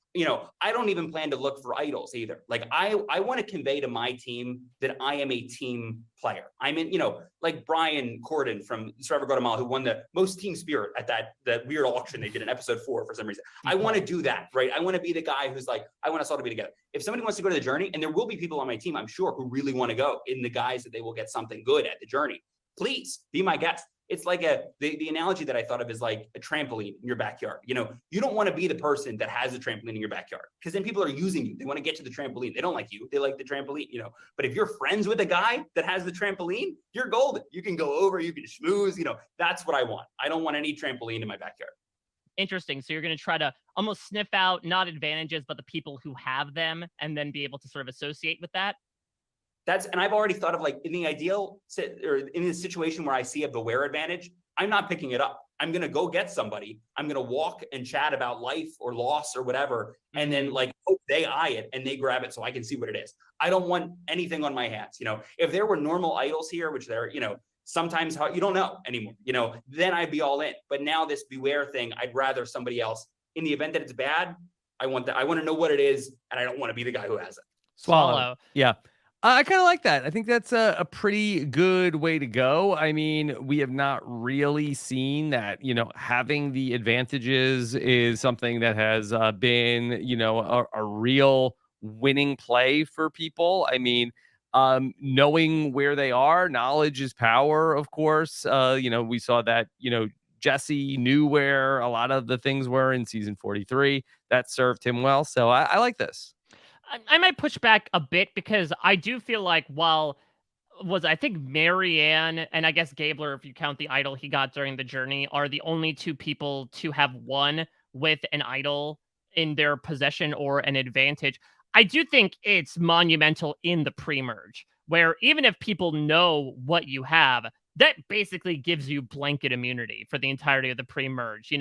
I don't even plan to look for idols either. I want to convey to my team that I am a team player. I'm in, like Brian Corden from Survivor Guatemala, who won the most team spirit at that weird auction they did in episode 4 for some reason. I want to do that, right? I want to be the guy who's like, I want us all to be together. If somebody wants to go to the journey, and there will be people on my team, I'm sure, who really want to go in the guise that they will get something good at the journey, please be my guest. It's like the analogy that I thought of is like a trampoline in your backyard. You don't want to be the person that has a trampoline in your backyard, because then people are using you. They want to get to the trampoline. They don't like you. They like the trampoline, But if you're friends with a guy that has the trampoline, you're golden. You can go over, you can schmooze, that's what I want. I don't want any trampoline in my backyard. Interesting. So you're going to try to almost sniff out not advantages, but the people who have them, and then be able to sort of associate with that. And I've already thought of, like, in the ideal or in the situation where I see a beware advantage, I'm not picking it up. I'm going to go get somebody. I'm going to walk and chat about life or loss or whatever. And then hope they eye it and they grab it so I can see what it is. I don't want anything on my hands. If there were normal idols here, which they're, sometimes you don't know anymore, then I'd be all in. But now this beware thing, I'd rather somebody else. In the event that it's bad, I want to know what it is. And I don't want to be the guy who has it. Swallow. Yeah. I kind of like that. I think that's a pretty good way to go. I mean, we have not really seen that, having the advantages is something that has been, a real winning play for people. I mean, knowing where they are, knowledge is power, of course. We saw that, Jesse knew where a lot of the things were in season 43. That served him well. So I like this. I might push back a bit, because I do feel like while was, I think, Marianne and I guess Gabler, if you count the idol he got during the journey, are the only two people to have won with an idol in their possession or an advantage. I do think it's monumental in the pre-merge, where even if people know what you have, that basically gives you blanket immunity for the entirety of the pre-merge.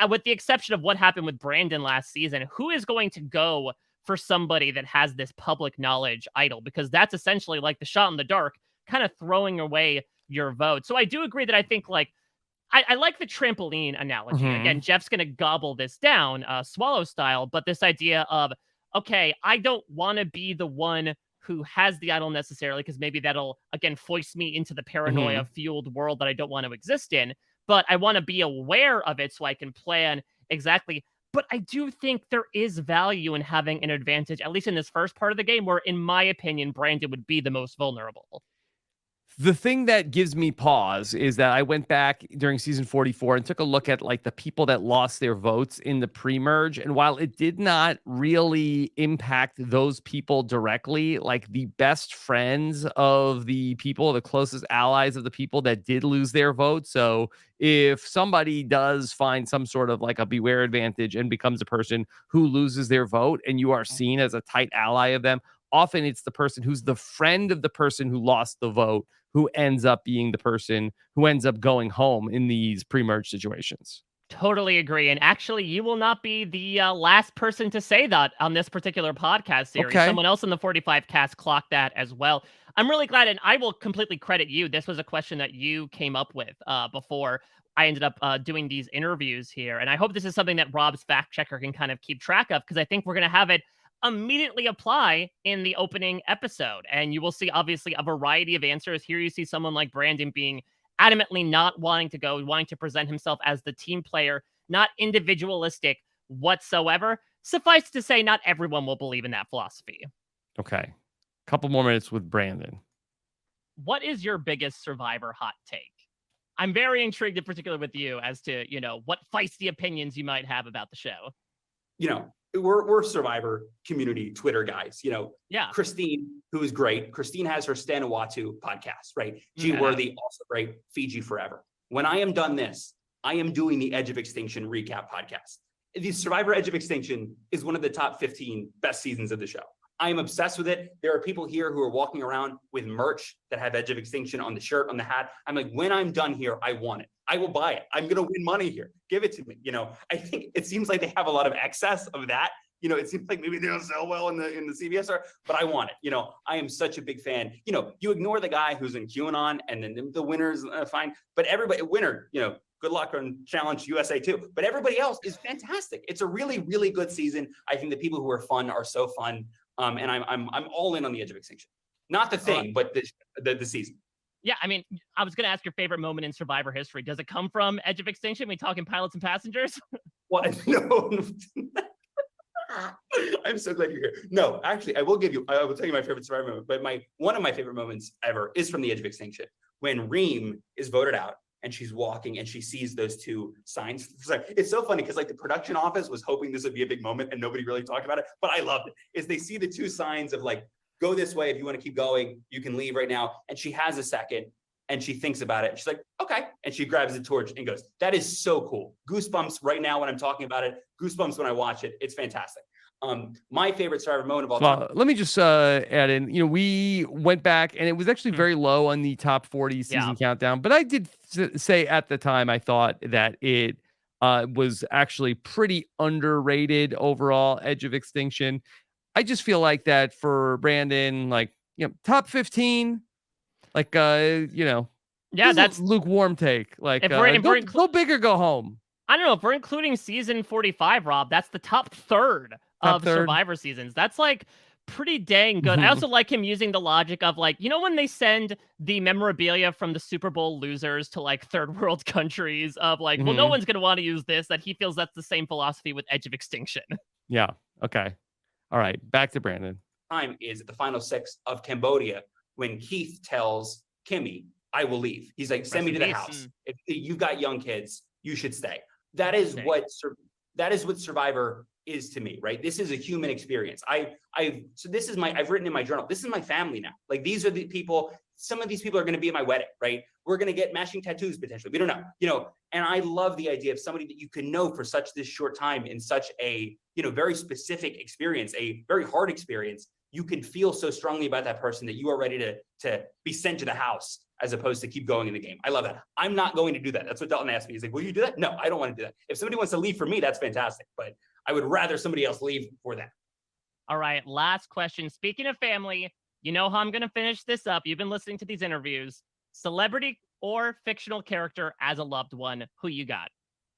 With the exception of what happened with Brandon last season, who is going to go for somebody that has this public knowledge idol? Because that's essentially like the shot in the dark, kind of throwing away your vote. So I do agree that I think I like the trampoline analogy. Mhm. Again, Jeff's going to gobble this down, swallow style, but this idea of, okay, I don't want to be the one who has the idol necessarily, because maybe that'll, again, foist me into the paranoia-fueled world that I don't want to exist in, but I want to be aware of it so I can plan exactly. But I do think there is value in having an advantage, at least in this first part of the game, where, in my opinion, Brandon would be the most vulnerable. The thing that gives me pause is that I went back during season 44 and took a look at like the people that lost their votes in the pre-merge. And while it did not really impact those people directly, like the best friends of the people, the closest allies of the people that did lose their vote. So if somebody does find some sort of like a beware advantage and becomes a person who loses their vote and you are seen as a tight ally of them, often it's the person who's the friend of the person who lost the vote who ends up being the person who ends up going home in these pre-merge situations. Totally agree. And actually, you will not be the last person to say that on this particular podcast series. Okay. Someone else in the 45 cast clocked that as well. I'm really glad, and I will completely credit you. This was a question that you came up with before I ended up doing these interviews here. And I hope this is something that Rob's fact checker can kind of keep track of, because I think we're going to have it immediately apply in the opening episode. And you will see, obviously, a variety of answers. Here you see someone like Brandon being adamantly not wanting to go, wanting to present himself as the team player, not individualistic whatsoever. Suffice to say, not everyone will believe in that philosophy. Okay. Couple more minutes with Brandon. What is your biggest Survivor hot take? I'm very intrigued, in particular with you, as to, what feisty opinions you might have about the show. We're Survivor community Twitter guys. Yeah. Christine, who is great. Christine has her Stanawatu podcast, right? G Worthy, also great. Fiji Forever. When I am done this, I am doing the Edge of Extinction recap podcast. The Survivor Edge of Extinction is one of the top 15 best seasons of the show. I am obsessed with it. There are people here who are walking around with merch that have Edge of Extinction on the shirt, on the hat. I'm like, when I'm done here, I want it. I will buy it. I'm going to win money here. Give it to me. I think it seems like they have a lot of excess of that. It seems like maybe they don't sell well in the CVS store, but I want it. I am such a big fan. You ignore the guy who's in QAnon, and then the winner's fine, but everybody winner, good luck on Challenge USA too. But everybody else is fantastic. It's a really, really good season. I think the people who are fun are so fun. And I'm all in on the Edge of Extinction. Not the thing, but the season. Yeah, I mean, I was going to ask your favorite moment in Survivor history. Does it come from Edge of Extinction? We talking pilots and passengers? What? No. I'm so glad you're here. No, actually, I will tell you my favorite Survivor moment, but one of my favorite moments ever is from the Edge of Extinction, when Reem is voted out and she's walking and she sees those two signs. It's so funny because the production office was hoping this would be a big moment and nobody really talked about it, but I loved it. Is they see the two signs of go this way if you want to keep going, you can leave right now. And she has a second and she thinks about it. She's like, okay. And she grabs the torch and goes, that is so cool. Goosebumps right now when I'm talking about it. Goosebumps when I watch it. It's fantastic. My favorite Survivor moment of all time. Let me just add in, we went back and it was actually very low on the top 40 season countdown, but I did say at the time, I thought that it was actually pretty underrated overall, Edge of Extinction. I just feel like that for Brandon, top 15, that's lukewarm take. Go big or go home. I don't know. If we're including season 45, Rob, that's the top third of Survivor seasons. That's pretty dang good. I also like him using the logic of when they send the memorabilia from the Super Bowl losers to third world countries of well, no one's going to want to use this, that he feels that's the same philosophy with Edge of Extinction. Yeah. Okay. All right. Back to Brandon. Time is at the final 6 of Cambodia when Keith tells Kimmy, I will leave. He's like, send me to the house. If you've got young kids, you should stay. That is what Survivor is to me, right? This is a human experience. I've written in my journal, this is my family now. These are the people. some of these people are going to be at my wedding, right? We're going to get matching tattoos potentially. We don't know, and I love the idea of somebody that you can know for such this short time in such a, very specific experience, a very hard experience. You can feel so strongly about that person that you are ready to be sent to the house as opposed to keep going in the game. I love that. I'm not going to do that. That's what Dalton asked me. He's like, will you do that? No, I don't want to do that. If somebody wants to leave for me, that's fantastic. But I would rather somebody else leave for that. All right, last question. Speaking of family, you know how I'm going to finish this up. You've been listening to these interviews. Celebrity or fictional character as a loved one, who you got?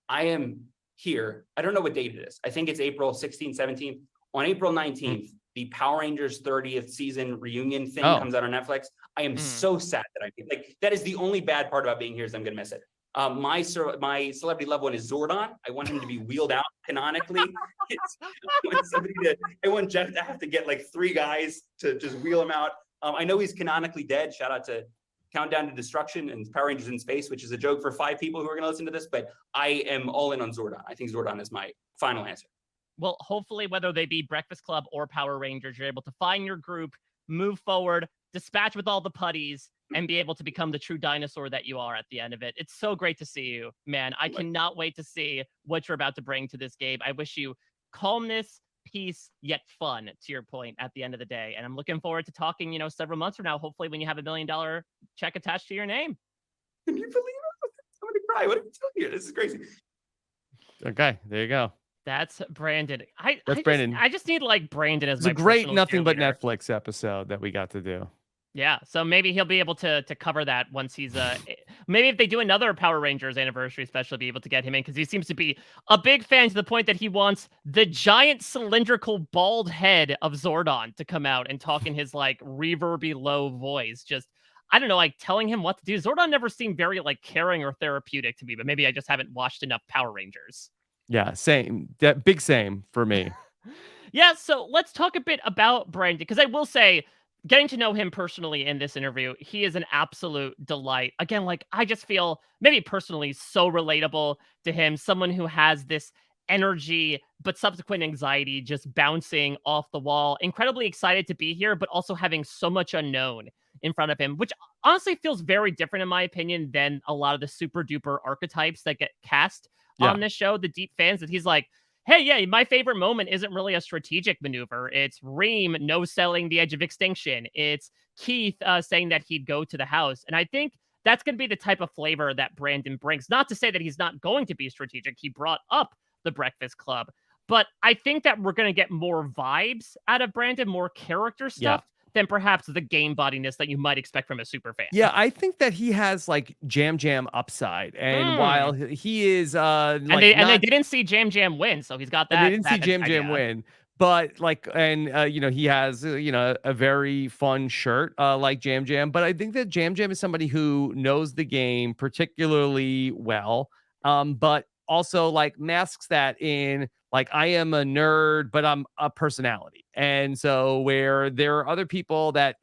I am here. I don't know what date it is. I think it's April 16th, 17th. On April 19th, the Power Rangers 30th season reunion thing comes out on Netflix. I am so sad that that is the only bad part about being here is I'm going to miss it. My celebrity loved one is Zordon. I want him to be wheeled out canonically. I want Jeff to have to get like 3 guys to just wheel him out. I know he's canonically dead. Shout out to Countdown to Destruction and Power Rangers in Space, which is a joke for 5 people who are going to listen to this, but I am all in on Zordon. I think Zordon is my final answer. Well, hopefully, whether they be Breakfast Club or Power Rangers, you're able to find your group, move forward, dispatch with all the putties, and be able to become the true dinosaur that you are at the end of it. It's so great to see you, man. I cannot wait to see what you're about to bring to this game. I wish you calmness, peace, yet fun, to your point, at the end of the day. And I'm looking forward to talking, several months from now, hopefully when you have $1 million check attached to your name. Can you believe it? I'm going to cry. What are you telling you? This is crazy. Okay, there you go. That's Brandon. Brandon. I just need Brandon as it's my a great nothing but cheerleader. Netflix episode that we got to do. Yeah, so maybe he'll be able to cover that once he's maybe if they do another Power Rangers anniversary special, be able to get him in because he seems to be a big fan to the point that he wants the giant cylindrical bald head of Zordon to come out and talk in his reverby low voice. Just I don't know, telling him what to do. Zordon never seemed very caring or therapeutic to me, but maybe I just haven't watched enough Power Rangers. Yeah, same. That big same for me. Yeah, so let's talk a bit about Brandon, because I will say, getting to know him personally in this interview, he is an absolute delight. Again, I just feel maybe personally so relatable to him, someone who has this energy, but subsequent anxiety just bouncing off the wall. Incredibly excited to be here, but also having so much unknown in front of him, which honestly feels very different, in my opinion, than a lot of the super duper archetypes that get cast on this show. The deep fans that he's like, hey, yeah, my favorite moment isn't really a strategic maneuver. It's Reem no-selling the edge of extinction. It's Keith saying that he'd go to the house. And I think that's going to be the type of flavor that Brandon brings. Not to say that he's not going to be strategic. He brought up the Breakfast Club. But I think that we're going to get more vibes out of Brandon, more character stuff than perhaps the game bodiness that you might expect from a super fan. Yeah, I think that he has Jam upside, and while he is and they didn't see Jam win, so he's got that. And they didn't see Jam win, but he has a very fun shirt like Jam, but I think that Jam is somebody who knows the game particularly well, but also masks that in I am a nerd, but I'm a personality. And so where there are other people that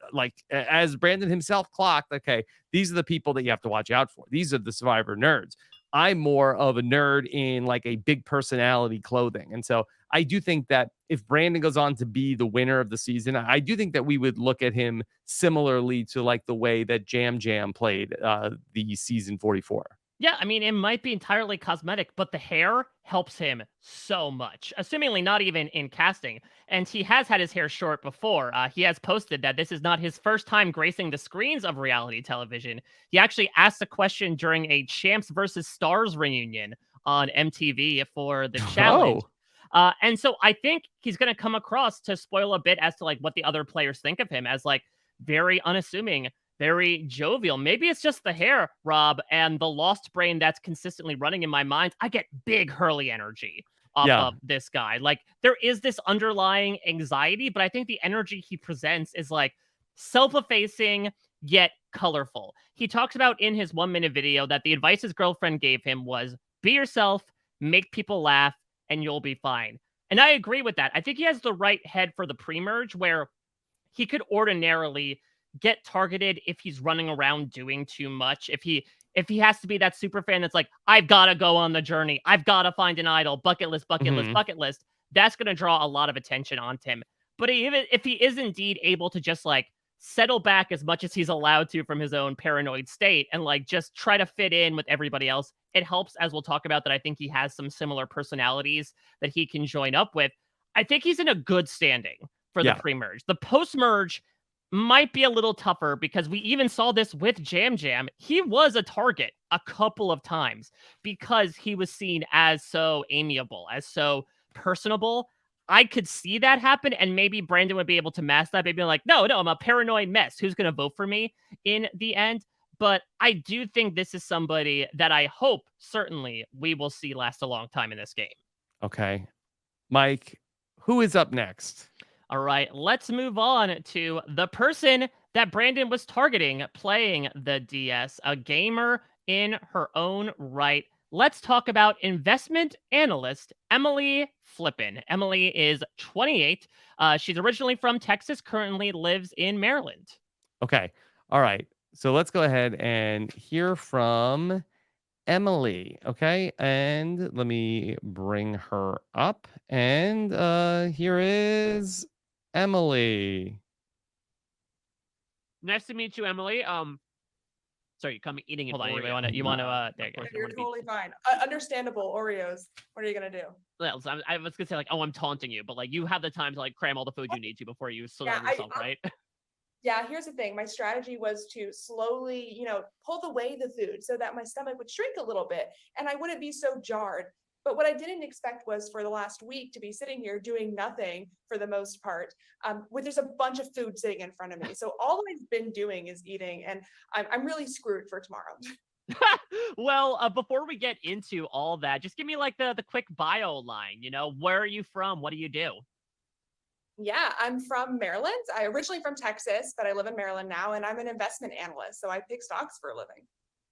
as Brandon himself clocked, okay, these are the people that you have to watch out for. These are the Survivor nerds. I'm more of a nerd in a big personality clothing. And so I do think that if Brandon goes on to be the winner of the season, I do think that we would look at him similarly to the way that Jam played the season 44. Yeah, I mean, it might be entirely cosmetic, but the hair helps him so much, assumingly not even in casting. And he has had his hair short before. He has posted that this is not his first time gracing the screens of reality television. He actually asked a question during a Champs versus Stars reunion on MTV for the challenge. And so I think he's going to come across, to spoil a bit as to what the other players think of him, as very unassuming, very jovial. Maybe it's just the hair, Rob, and the lost brain that's consistently running in my mind. I get big Hurley energy off of this guy. There is this underlying anxiety, but I think the energy he presents is self-effacing yet colorful. He talks about in his 1-minute video that the advice his girlfriend gave him was be yourself, make people laugh, and you'll be fine. And I agree with that. I think he has the right head for the pre-merge, where he could ordinarily get targeted if he's running around doing too much. If he has to be that super fan that's I've got to go on the journey, I've got to find an idol, bucket list, that's going to draw a lot of attention onto him. But even if he is indeed able to just settle back as much as he's allowed to from his own paranoid state and like just try to fit in with everybody else. It helps, as we'll talk about, that I think he has some similar personalities that he can join up with. I think he's in a good standing for the pre-merge. The post-merge might be a little tougher because we even saw this with Jam Jam. He was a target a couple of times because he was seen as so amiable, as so personable. I could see that happen, and maybe Brandon would be able to mask that, maybe like, no, I'm a paranoid mess. Who's going to vote for me in the end? But I do think this is somebody that I hope, certainly, we will see last a long time in this game. Okay. Mike, who is up next? All right, let's move on to the person that Brandon was targeting playing the DS, a gamer in her own right. Let's talk about investment analyst Emily Flippen. Emily is 28. She's originally from Texas, currently lives in Maryland. Okay. All right. So let's go ahead and hear from Emily. Okay. And let me bring her up. And here is Emily. Nice to meet you, Emily. Sorry, you come eating an Hold on, Oreo. You want to, there you go. You're totally fine. Understandable Oreos. What are you gonna do? Well, I was gonna say like, oh, I'm taunting you, but like you have the time to like cram all the food you need to before you surround yourself, right? Yeah, here's the thing. My strategy was to slowly, pull away the food so that my stomach would shrink a little bit and I wouldn't be so jarred. But what I didn't expect was for the last week to be sitting here doing nothing for the most part, when there's a bunch of food sitting in front of me. So all I've been doing is eating, and I'm really screwed for tomorrow. Well, before we get into all that, just give me like the quick bio line. Where are you from? What do you do? Yeah, I'm from Maryland. I originally from Texas, but I live in Maryland now, and I'm an investment analyst. So I pick stocks for a living.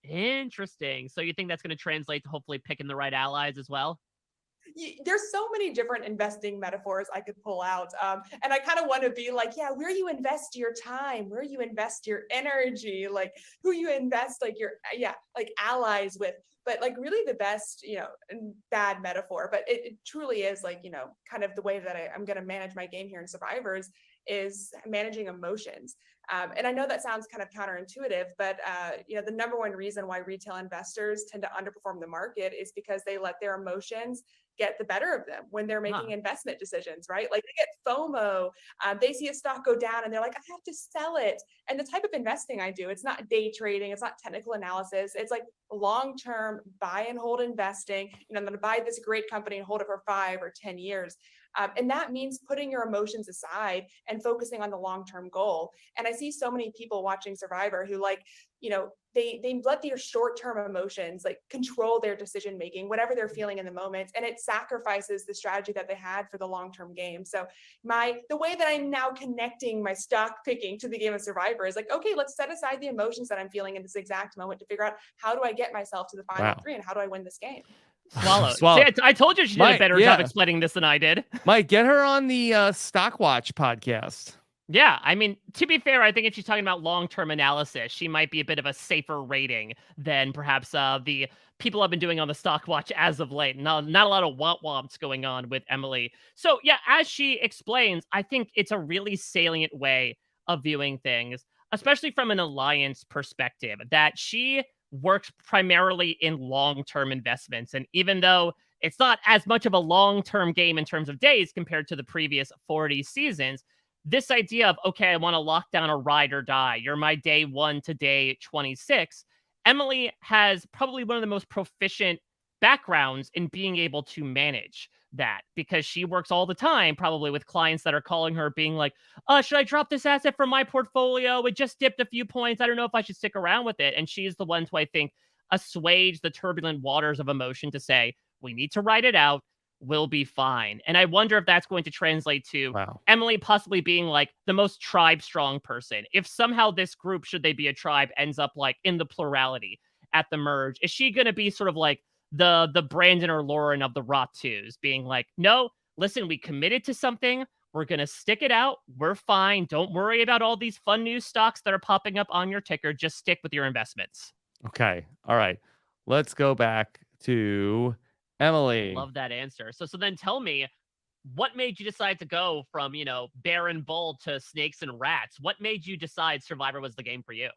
Interesting. So you think that's going to translate to hopefully picking the right allies as well? There's so many different investing metaphors I could pull out. And I kind of want to be like, yeah, where you invest your time, where you invest your energy, like who you invest like like allies with. But like really the best, bad metaphor, but it truly is like, kind of the way that I'm going to manage my game here in Survivors is managing emotions. And I know that sounds kind of counterintuitive, but the number one reason why retail investors tend to underperform the market is because they let their emotions get the better of them when they're making investment decisions, right? Like they get FOMO, they see a stock go down and they're like, I have to sell it. And the type of investing I do, it's not day trading, it's not technical analysis, it's like long-term buy and hold investing. I'm going to buy this great company and hold it for 5 or 10 years. And that means putting your emotions aside and focusing on the long-term goal. And I see so many people watching Survivor who they let their short-term emotions like control their decision-making, whatever they're feeling in the moment. And it sacrifices the strategy that they had for the long-term game. So the way that I'm now connecting my stock picking to the game of Survivor is like, okay, let's set aside the emotions that I'm feeling in this exact moment to figure out how do I get myself to the final 3 and how do I win this game? Swallow. See, I told you she did a better job explaining this than I did. Mike, get her on the Stock Watch podcast. Yeah, I mean, to be fair, I think if she's talking about long-term analysis, she might be a bit of a safer rating than perhaps the people I've been doing on the Stock Watch as of late. Not a lot of womps going on with Emily. So yeah, as she explains, I think it's a really salient way of viewing things, especially from an alliance perspective, that she works primarily in long-term investments. And even though it's not as much of a long-term game in terms of days compared to the previous 40 seasons, this idea of, okay, I want to lock down a ride or die, you're my day 1 to day 26, Emily has probably one of the most proficient backgrounds in being able to manage that, because she works all the time probably with clients that are calling her being like, should I drop this asset from my portfolio? It just dipped a few points. I don't know if I should stick around with it. And she's the one to, I think, assuage the turbulent waters of emotion to say, we need to ride it out. We'll be fine. And I wonder if that's going to translate to Emily possibly being like the most tribe strong person. If somehow this group, should they be a tribe, ends up like in the plurality at the merge, is she going to be sort of like the Brandon or Lauren of the RHAP 2s being like, no, listen, we committed to something. We're going to stick it out. We're fine. Don't worry about all these fun new stocks that are popping up on your ticker. Just stick with your investments. Okay. All right. Let's go back to Emily. Love that answer. So then tell me, what made you decide to go from, bear and bull to snakes and rats? What made you decide Survivor was the game for you?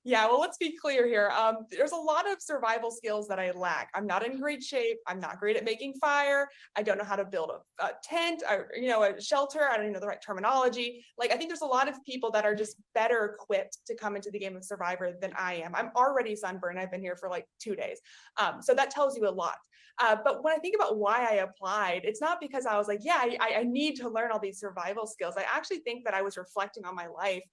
Yeah, well, let's be clear here. There's a lot of survival skills that I lack. I'm not in great shape. I'm not great at making fire. I don't know how to build a tent or, a shelter. I don't even know the right terminology. Like, I think there's a lot of people that are just better equipped to come into the game of Survivor than I am. I'm already sunburned. I've been here for like 2 days. So that tells you a lot. But when I think about why I applied, it's not because I was like, yeah, I need to learn all these survival skills. I actually think that I was reflecting on my life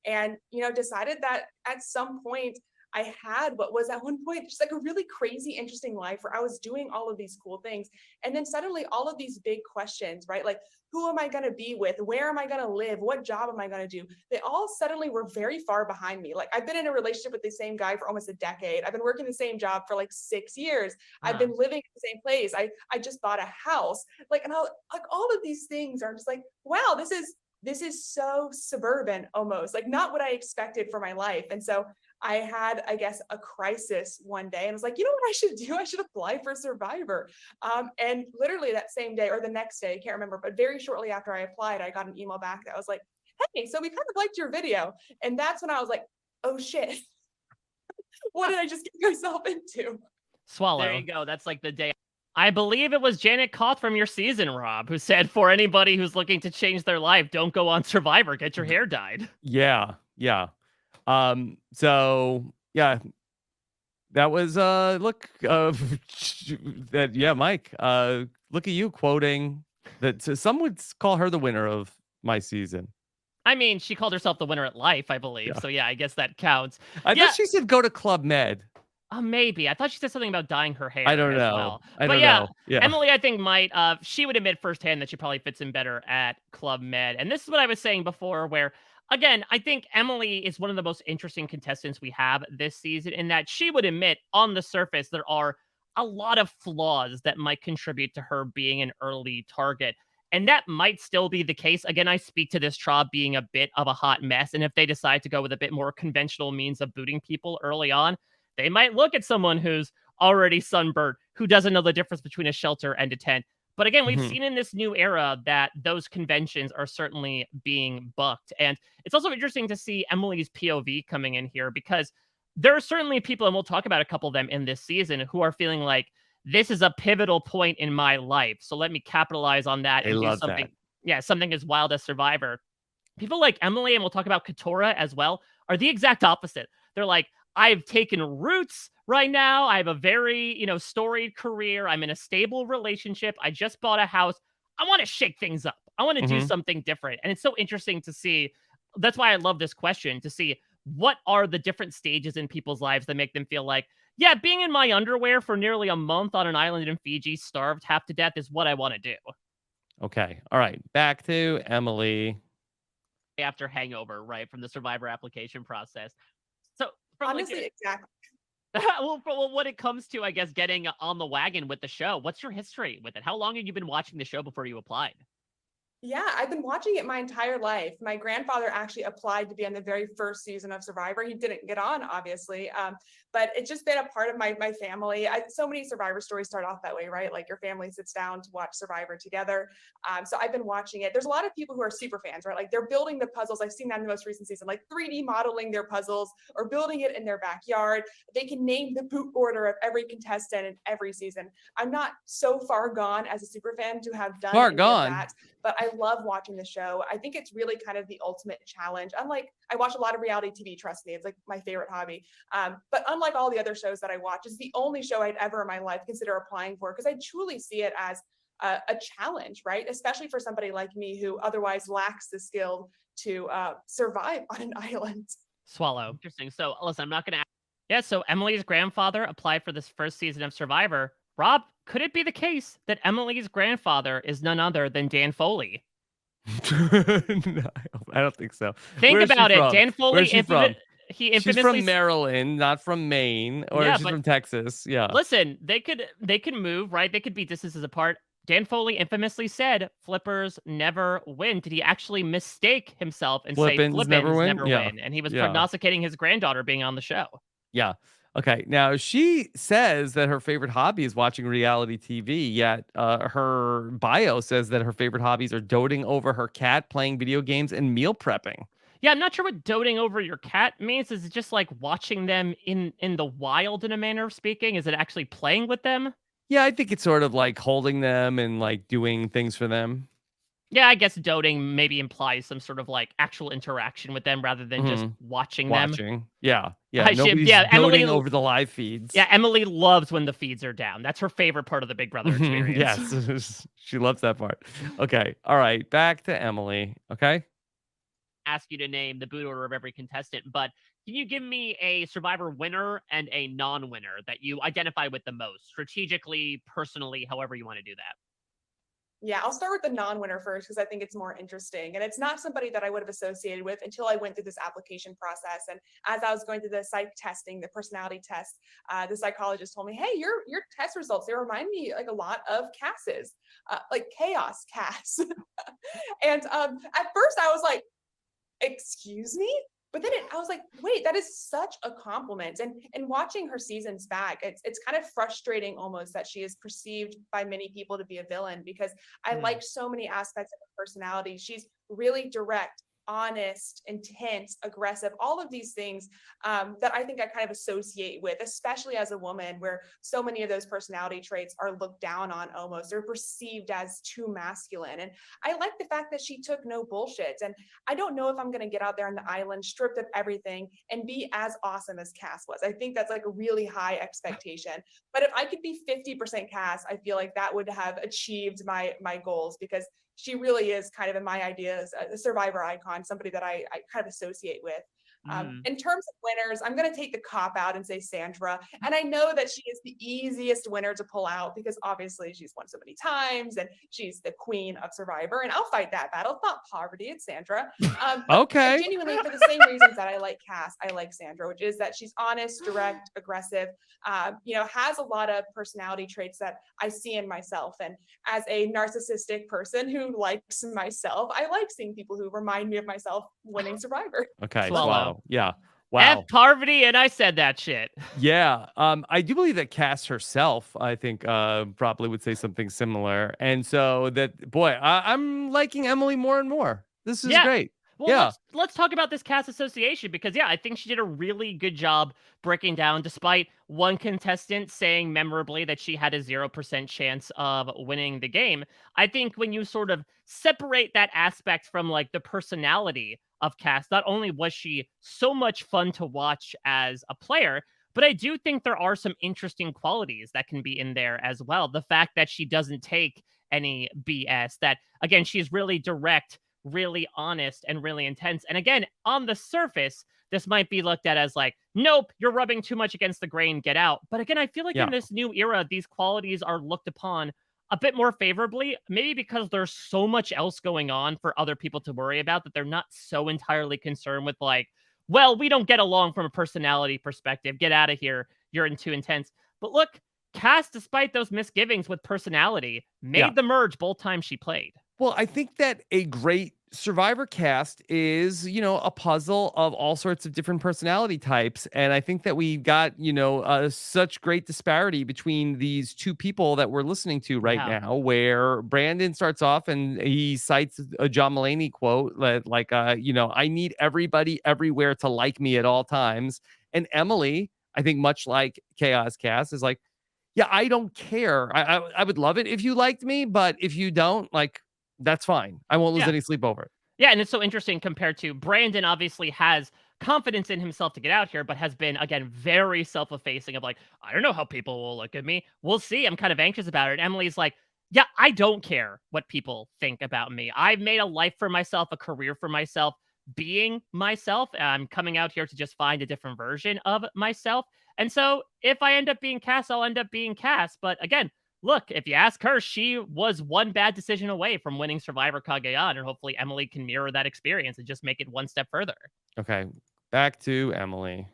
and, decided that at some point I had what was at one point just like a really crazy, interesting life where I was doing all of these cool things. And then suddenly all of these big questions, right? Like, who am I going to be with? Where am I going to live? What job am I going to do? They all suddenly were very far behind me. Like, I've been in a relationship with the same guy for almost a decade. I've been working the same job for like 6 years. I've been living in the same place. I just bought a house. Like, and like all of these things are just like, wow, this is so suburban almost, like not what I expected for my life. And so I had, I guess, a crisis one day and was like, you know what I should do? I should apply for Survivor. And literally that same day or the next day, I can't remember, but very shortly after I applied, I got an email back that was like, hey, so we kind of liked your video. And that's when I was like, oh shit, what did I just get myself into? Swallow. There you go. That's like the day. I believe it was Janet Koth from your season, Rob, who said for anybody who's looking to change their life, don't go on Survivor, get your hair dyed. Yeah. So yeah, that was look that Mike. Look at you quoting that. Some would call her the winner of my season. I mean, she called herself the winner at life, I believe. Yeah. So yeah, I guess that counts. I thought she said go to Club Med. Maybe. I thought she said something about dyeing her hair. I don't know. Well. I don't know. Yeah. Emily, I think she would admit firsthand that she probably fits in better at Club Med. And this is what I was saying before, where, again, I think Emily is one of the most interesting contestants we have this season in that she would admit on the surface there are a lot of flaws that might contribute to her being an early target. And that might still be the case. Again, I speak to this tribe being a bit of a hot mess. And if they decide to go with a bit more conventional means of booting people early on, they might look at someone who's already sunburned, who doesn't know the difference between a shelter and a tent. But again, we've seen in this new era that those conventions are certainly being bucked. And it's also interesting to see Emily's POV coming in here because there are certainly people, and we'll talk about a couple of them in this season, who are feeling like this is a pivotal point in my life. So let me capitalize on that and do something. Yeah, something as wild as Survivor. People like Emily, and we'll talk about Katora as well, are the exact opposite. They're like, I've taken roots right now. I have a very, storied career. I'm in a stable relationship. I just bought a house. I want to shake things up. I want to do something different. And it's so interesting to see. That's why I love this question, to see what are the different stages in people's lives that make them feel like, yeah, being in my underwear for nearly a month on an island in Fiji, starved half to death, is what I want to do. Okay. All right. Back to Emily. After hangover, right, from the Survivor application process. So, honestly, exactly. Well, when it comes to, I guess, getting on the wagon with the show, what's your history with it? How long have you been watching the show before you applied? Yeah, I've been watching it my entire life. My grandfather actually applied to be on the very first season of Survivor. He didn't get on, obviously, but it's just been a part of my family. So many Survivor stories start off that way, right? Like your family sits down to watch Survivor together. So I've been watching it. There's a lot of people who are super fans, right? Like they're building the puzzles. I've seen that in the most recent season, like 3D modeling their puzzles or building it in their backyard. They can name the boot order of every contestant in every season. I'm not so far gone as a super fan to have done that, but I love watching the show. I think it's really kind of the ultimate challenge. Unlike, I watch a lot of reality TV, trust me, it's like my favorite hobby. But unlike all the other shows that I watch, it's the only show I'd ever in my life consider applying for, because I truly see it as a challenge, right? Especially for somebody like me who otherwise lacks the skill to survive on an island. Swallow. Interesting. So listen, I'm not going to. Yeah. So Emily's grandfather applied for this first season of Survivor. Rob, could it be the case that Emily's grandfather is none other than Dan Foley? No, I don't think so. Think about it. Dan Foley, he infamously. She's from Maryland, not from Maine, or she's from Texas. Yeah. Listen, they could move, right? They could be distances apart. Dan Foley infamously said, "Flippers never win." Did he actually mistake himself and say Flippins never win? And he was prognosticating his granddaughter being on the show. Yeah. Okay, now she says that her favorite hobby is watching reality TV, yet her bio says that her favorite hobbies are doting over her cat, playing video games, and meal prepping. Yeah, I'm not sure what doting over your cat means. Is it just like watching them in the wild in a manner of speaking? Is it actually playing with them? Yeah, I think it's sort of like holding them and like doing things for them. Yeah, I guess doting maybe implies some sort of like actual interaction with them rather than just hmm watching them. Watching. Yeah, yeah. Nobody's Yeah, doting over the live feeds. Yeah, Emily loves when the feeds are down. That's her favorite part of the Big Brother experience. Yes, she loves that part. Okay, all right. Back to Emily. Okay. Ask you to name the boot order of every contestant, but can you give me a Survivor winner and a non-winner that you identify with the most, strategically, personally, however you want to do that? Yeah, I'll start with the non-winner first because I think it's more interesting. And it's not somebody that I would have associated with until I went through this application process. And as I was going through the psych testing, the personality test, the psychologist told me, "Hey, your test results, they remind me like a lot of Cass's, like chaos Cass." And at first I was like, "Excuse me?" But then I was like, wait, that is such a compliment. And watching her seasons back, it's kind of frustrating almost that she is perceived by many people to be a villain because I like so many aspects of her personality. She's really direct, honest, intense, aggressive, all of these things that I think I kind of associate with, especially as a woman, where so many of those personality traits are looked down on almost. They're perceived as too masculine. And I like the fact that she took no bullshit. And I don't know if I'm going to get out there on the island, stripped of everything, and be as awesome as Cass was. I think that's like a really high expectation. But if I could be 50% Cass, I feel like that would have achieved my goals because she really is kind of, in my ideas, a survivor icon, somebody that I kind of associate with. In terms of winners, I'm going to take the cop out and say Sandra. And I know that she is the easiest winner to pull out because obviously she's won so many times and she's the queen of Survivor. And I'll fight that battle. It's not poverty, it's Sandra. Okay. Genuinely, for the same reasons that I like Cass, I like Sandra, which is that she's honest, direct, aggressive, has a lot of personality traits that I see in myself. And as a narcissistic person who likes myself, I like seeing people who remind me of myself winning Survivor. Okay. Swallow. Wow. Yeah. F Wow. Parvati, and I said that shit. Yeah. I do believe that Cass herself, I think, probably would say something similar. And so that, boy, I'm liking Emily more and more. This is Yeah. great. Well, Yeah. let's talk about this cast association because I think she did a really good job breaking down, despite one contestant saying memorably that she had a 0% chance of winning the game. I think when you sort of separate that aspect from like the personality of Cass, not only was she so much fun to watch as a player, but I do think there are some interesting qualities that can be in there as well. The fact that she doesn't take any BS, that again, she's really direct, really honest, and really intense. And again, on the surface, this might be looked at as like, nope, you're rubbing too much against the grain, get out. But again, I feel like Yeah. in this new era, these qualities are looked upon a bit more favorably, maybe because there's so much else going on for other people to worry about that they're not so entirely concerned with like, well, we don't get along from a personality perspective. Get out of here. You're too intense. But look, Cass, despite those misgivings with personality, made Yeah. the merge both times she played. Well, I think that a great Survivor cast is, a puzzle of all sorts of different personality types. And I think that we got, such great disparity between these two people that we're listening to right Yeah. now, where Brandon starts off and he cites a John Mulaney quote like, I need everybody everywhere to like me at all times. And Emily, I think much like Chaos Cast, is like, yeah, I don't care. I would love it if you liked me, but if you don't, like, that's fine. I won't lose Yeah. any sleep over it. Yeah, and it's so interesting compared to Brandon obviously has confidence in himself to get out here, but has been, again, very self-effacing of like, I don't know how people will look at me. We'll see. I'm kind of anxious about it. And Emily's like, yeah, I don't care what people think about me. I've made a life for myself, a career for myself, being myself. I'm coming out here to just find a different version of myself. And so if I end up being Cass, I'll end up being Cass. But again, look, if you ask her, she was one bad decision away from winning Survivor Cagayan, and hopefully Emily can mirror that experience and just make it one step further. Okay, back to Emily.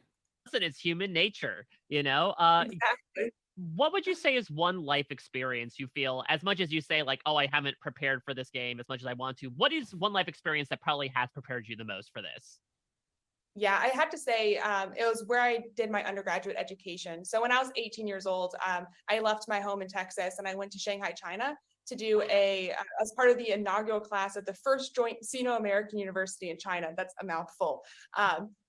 Listen, it's human nature, Exactly. What would you say is one life experience you feel, as much as you say like, oh, I haven't prepared for this game as much as I want to, what is one life experience that probably has prepared you the most for this? Yeah, I have to say, it was where I did my undergraduate education. So when I was 18 years old, I left my home in Texas and I went to Shanghai, China to do as part of the inaugural class of the first joint Sino-American university in China. That's a mouthful.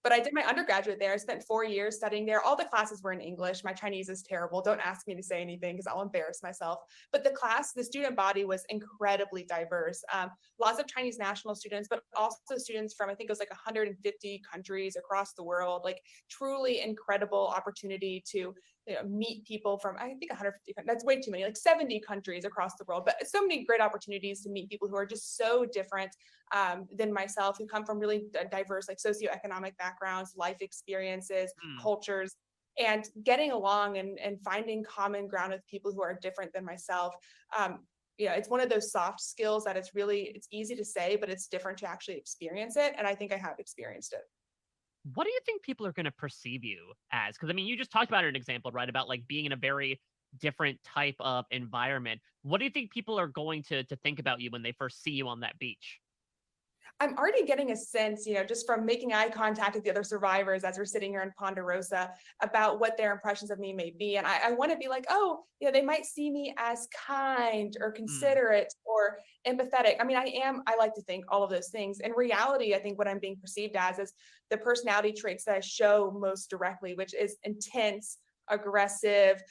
But I did my undergraduate there. I spent 4 years studying there. All the classes were in English. My Chinese is terrible. Don't ask me to say anything because I'll embarrass myself. But the student body was incredibly diverse. Lots of Chinese national students, but also students from, I think it was like 150 countries across the world, like truly incredible opportunity to meet people from, I think 150, that's way too many, like 70 countries across the world, but so many great opportunities to meet people who are just so different than myself, who come from really diverse, like socioeconomic backgrounds, life experiences, cultures, and getting along and finding common ground with people who are different than myself. It's one of those soft skills that it's easy to say, but it's different to actually experience it. And I think I have experienced it. What do you think people are going to perceive you as? Because I mean, you just talked about an example, right? About like being in a very different type of environment. What do you think people are going to think about you when they first see you on that beach? I'm already getting a sense, just from making eye contact with the other survivors as we're sitting here in Ponderosa, about what their impressions of me may be. And I want to be like, oh, they might see me as kind or considerate or empathetic. I mean, I like to think all of those things. In reality, I think what I'm being perceived as is the personality traits that I show most directly, which is intense, aggressive,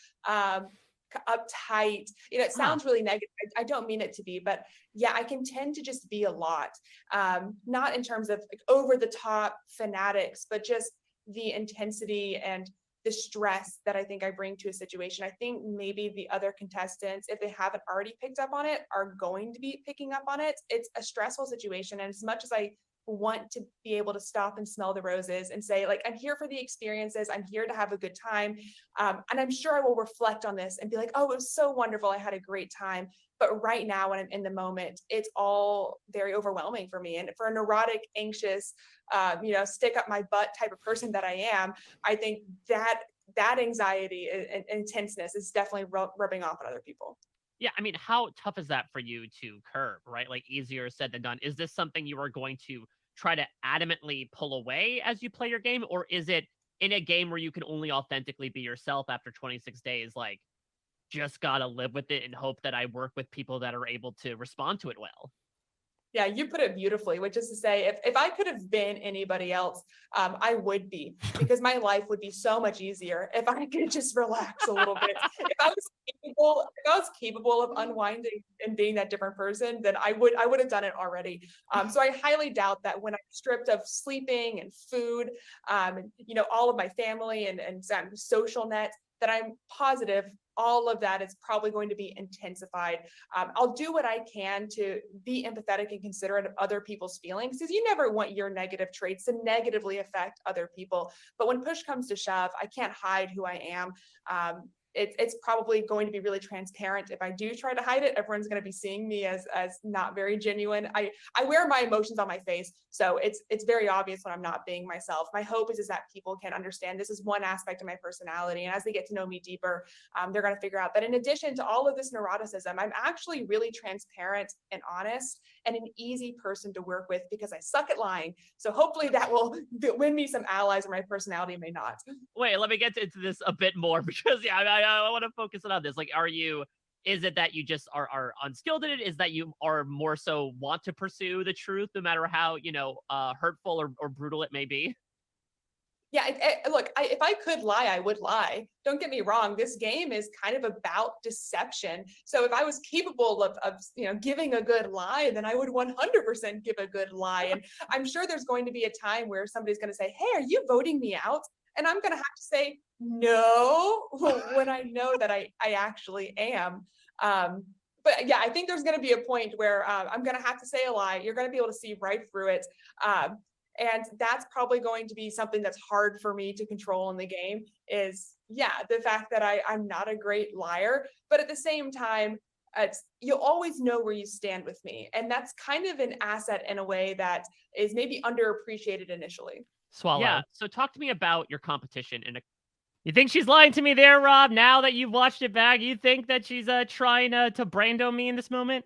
uptight. It sounds really negative. I don't mean it to be, but yeah, I can tend to just be a lot. Not in terms of like over the top fanatics, but just the intensity and the stress that I think I bring to a situation. I think maybe the other contestants, if they haven't already picked up on it, are going to be picking up on it. It's a stressful situation. And as much as I want to be able to stop and smell the roses and say, like, I'm here for the experiences, I'm here to have a good time, and I'm sure I will reflect on this and be like, oh, it was so wonderful, I had a great time. But right now, when I'm in the moment, it's all very overwhelming for me. And for a neurotic, anxious, stick up my butt type of person that I am, I think that anxiety and intenseness is definitely rubbing off on other people. Yeah, I mean, how tough is that for you to curb, right? Like, easier said than done. Is this something you are going to try to adamantly pull away as you play your game? Or is it in a game where you can only authentically be yourself after 26 days, like, just gotta live with it and hope that I work with people that are able to respond to it well? Yeah, you put it beautifully, which is to say, if I could have been anybody else, I would be, because my life would be so much easier if I could just relax a little bit. If I was capable of unwinding and being that different person, then I would have done it already. So I highly doubt that when I'm stripped of sleeping and food, all of my family and social net, that I'm positive all of that is probably going to be intensified. I'll do what I can to be empathetic and considerate of other people's feelings, because you never want your negative traits to negatively affect other people. But when push comes to shove, I can't hide who I am. It's probably going to be really transparent. If I do try to hide it, everyone's going to be seeing me as not very genuine. I wear my emotions on my face, so it's very obvious when I'm not being myself. My hope is that people can understand this is one aspect of my personality, and as they get to know me deeper, they're going to figure out that in addition to all of this neuroticism, I'm actually really transparent and honest and an easy person to work with, because I suck at lying. So hopefully that will win me some allies where my personality may not. Wait, let me get into this a bit more, because yeah, I want to focus on this. Like, is it that you just are unskilled in it? Is that you are more so want to pursue the truth, no matter how, hurtful or brutal it may be? Yeah, look, if I could lie, I would lie. Don't get me wrong. This game is kind of about deception. So if I was capable of giving a good lie, then I would 100% give a good lie. And I'm sure there's going to be a time where somebody's going to say, hey, are you voting me out? And I'm going to have to say no, when I know that I actually am. But yeah, I think there's going to be a point where I'm going to have to say a lie. You're going to be able to see right through it. And that's probably going to be something that's hard for me to control in the game, is, yeah, the fact that I'm not a great liar. But at the same time, you'll always know where you stand with me. And that's kind of an asset in a way that is maybe underappreciated initially. Swallow. Yeah, so talk to me about your competition. You think she's lying to me there, Rob? Now that you've watched it back, you think that she's trying to Brando me in this moment?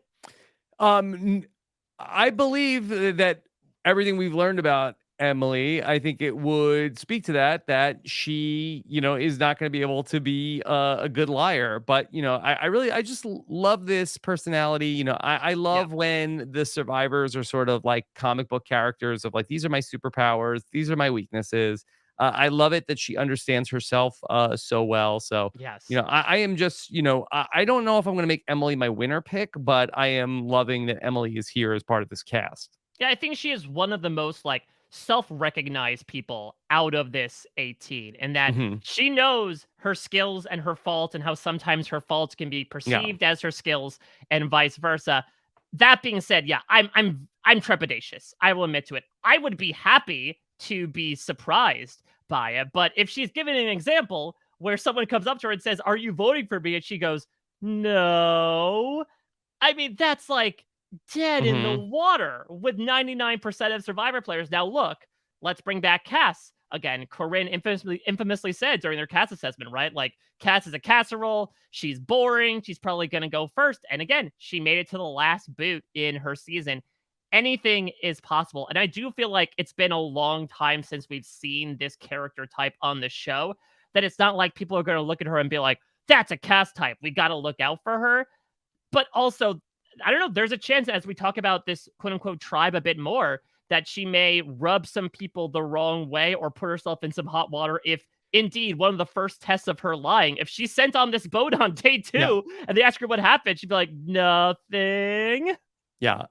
I believe that everything we've learned about Emily, I think it would speak to that she, is not going to be able to be a good liar. But, I just love this personality. I Yeah. love when the survivors are sort of like comic book characters of like, these are my superpowers, these are my weaknesses. I love it that she understands herself so well. So, Yes. I am just, I don't know if I'm going to make Emily my winner pick, but I am loving that Emily is here as part of this cast. Yeah, I think she is one of the most like self-recognized people out of this 18, and that Hmm. she knows her skills and her faults and how sometimes her faults can be Yeah. perceived as her skills and vice versa. That being said, yeah, I'm trepidatious. I will admit to it. I would be happy to be surprised by it, but if she's given an example where someone comes up to her and says, "Are you voting for me?" and she goes, "No." I mean, that's like dead in the Hmm. water with 99% of Survivor players. Now, look, let's bring back Cass. Again, Corinne infamously said during their Cass assessment, right? Like, Cass is a casserole. She's boring. She's probably going to go first. And again, she made it to the last boot in her season. Anything is possible. And I do feel like it's been a long time since we've seen this character type on the show, that it's not like people are going to look at her and be like, that's a Cass type. We got to look out for her. But also, I don't know, there's a chance as we talk about this quote unquote tribe a bit more that she may rub some people the wrong way or put herself in some hot water if indeed one of the first tests of her lying. If she's sent on this boat on day 2 Yeah. and they ask her what happened, she'd be like, nothing. Yeah.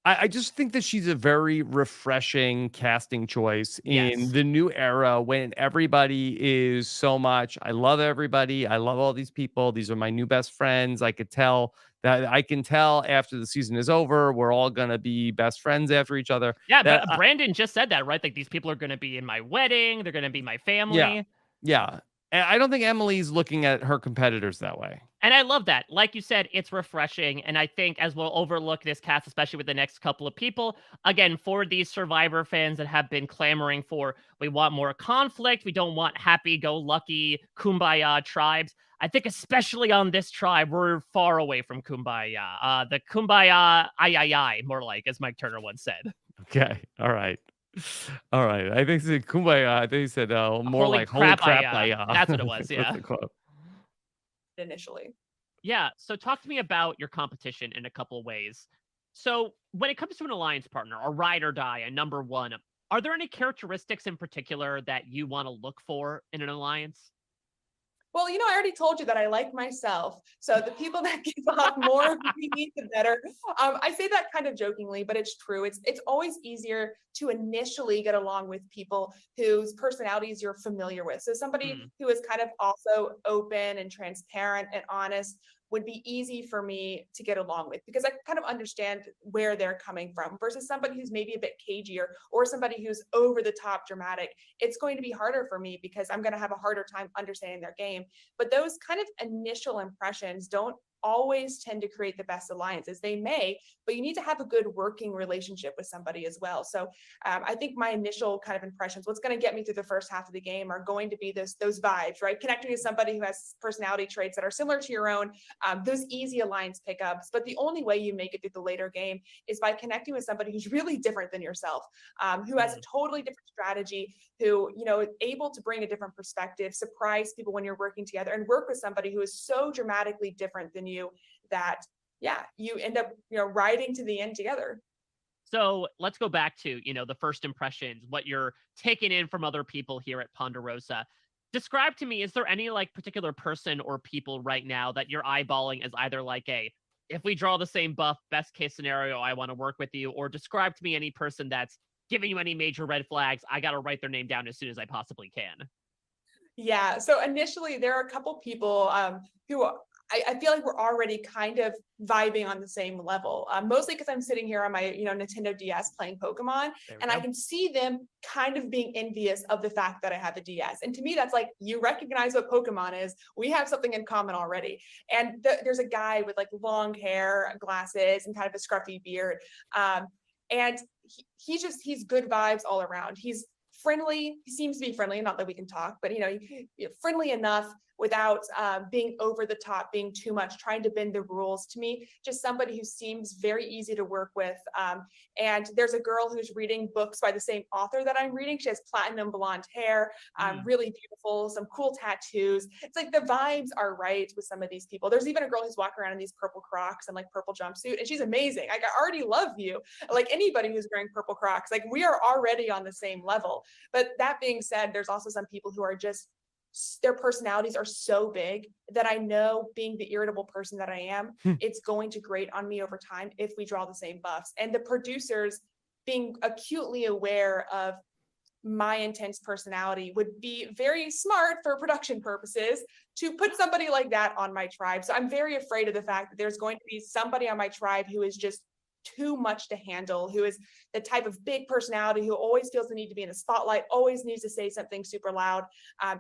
I just think that she's a very refreshing casting choice in Yes. the new era when everybody is so much. I love everybody. I love all these people. These are my new best friends. I can tell after the season is over, we're all going to be best friends after each other. Yeah, That, but Brandon just said that, right? Like, these people are going to be in my wedding. They're going to be my yeah. family. Yeah. And I don't think Emily's looking at her competitors that way. And I love that. Like you said, it's refreshing. And I think as we'll overlook this cast, especially with the next couple of people, again, for these Survivor fans that have been clamoring for, we want more conflict. We don't want happy-go-lucky kumbaya tribes. I think especially on this tribe, we're far away from kumbaya. The kumbaya, ay, more like, as Mike Turner once said. Okay. All right. All right. I think he said kumbaya. I think he said more Holy like holy crap, crap. that's what it was, That's yeah. the quote. Initially. Yeah, so talk to me about your competition in a couple of ways. So when it comes to an alliance partner, a ride or die, a number one, are there any characteristics in particular that you want to look for in an alliance? Well, I already told you that I like myself. So the people that give off more of me, the better. I say that kind of jokingly, but it's true. It's always easier to initially get along with people whose personalities you're familiar with. So somebody who is kind of also open and transparent and honest would be easy for me to get along with because I kind of understand where they're coming from versus somebody who's maybe a bit cagier or somebody who's over the top dramatic. It's going to be harder for me because I'm going to have a harder time understanding their game. But those kind of initial impressions don't always tend to create the best alliances. They may, but you need to have a good working relationship with somebody as well. So I think my initial kind of impressions, what's going to get me through the first half of the game are going to be those vibes, right? Connecting with somebody who has personality traits that are similar to your own, those easy alliance pickups. But the only way you make it through the later game is by connecting with somebody who's really different than yourself, who has a totally different strategy, who, is able to bring a different perspective, surprise people when you're working together, and work with somebody who is so dramatically different than you that, yeah, you end up, riding to the end together. So let's go back to, the first impressions, what you're taking in from other people here at Ponderosa. Describe to me, is there any like particular person or people right now that you're eyeballing as either like if we draw the same buff, best case scenario, I want to work with you, or describe to me any person that's giving you any major red flags, I got to write their name down as soon as I possibly can. Yeah. So initially there are a couple people who I feel like we're already kind of vibing on the same level, mostly because I'm sitting here on my, Nintendo DS playing Pokemon, and I can see them kind of being envious of the fact that I have a DS. And to me, that's like, you recognize what Pokemon is. We have something in common already. And there's a guy with like long hair, glasses, and kind of a scruffy beard. And he's good vibes all around. He's friendly. He seems to be friendly, not that we can talk, but friendly enough without being over the top, being too much, trying to bend the rules. To me, just somebody who seems very easy to work with. And there's a girl who's reading books by the same author that I'm reading. She has platinum blonde hair, really beautiful, some cool tattoos. It's like the vibes are right with some of these people. There's even a girl who's walking around in these purple Crocs and like purple jumpsuit, and she's amazing. Like, I already love you. Like, anybody who's wearing purple Crocs, like, we are already on the same level. But that being said, there's also some people who are just, their personalities are so big that I know, being the irritable person that I am, it's going to grate on me over time if we draw the same buffs. And the producers, being acutely aware of my intense personality, would be very smart for production purposes to put somebody like that on my tribe. So I'm very afraid of the fact that there's going to be somebody on my tribe who is just too much to handle, who is the type of big personality who always feels the need to be in the spotlight, always needs to say something super loud.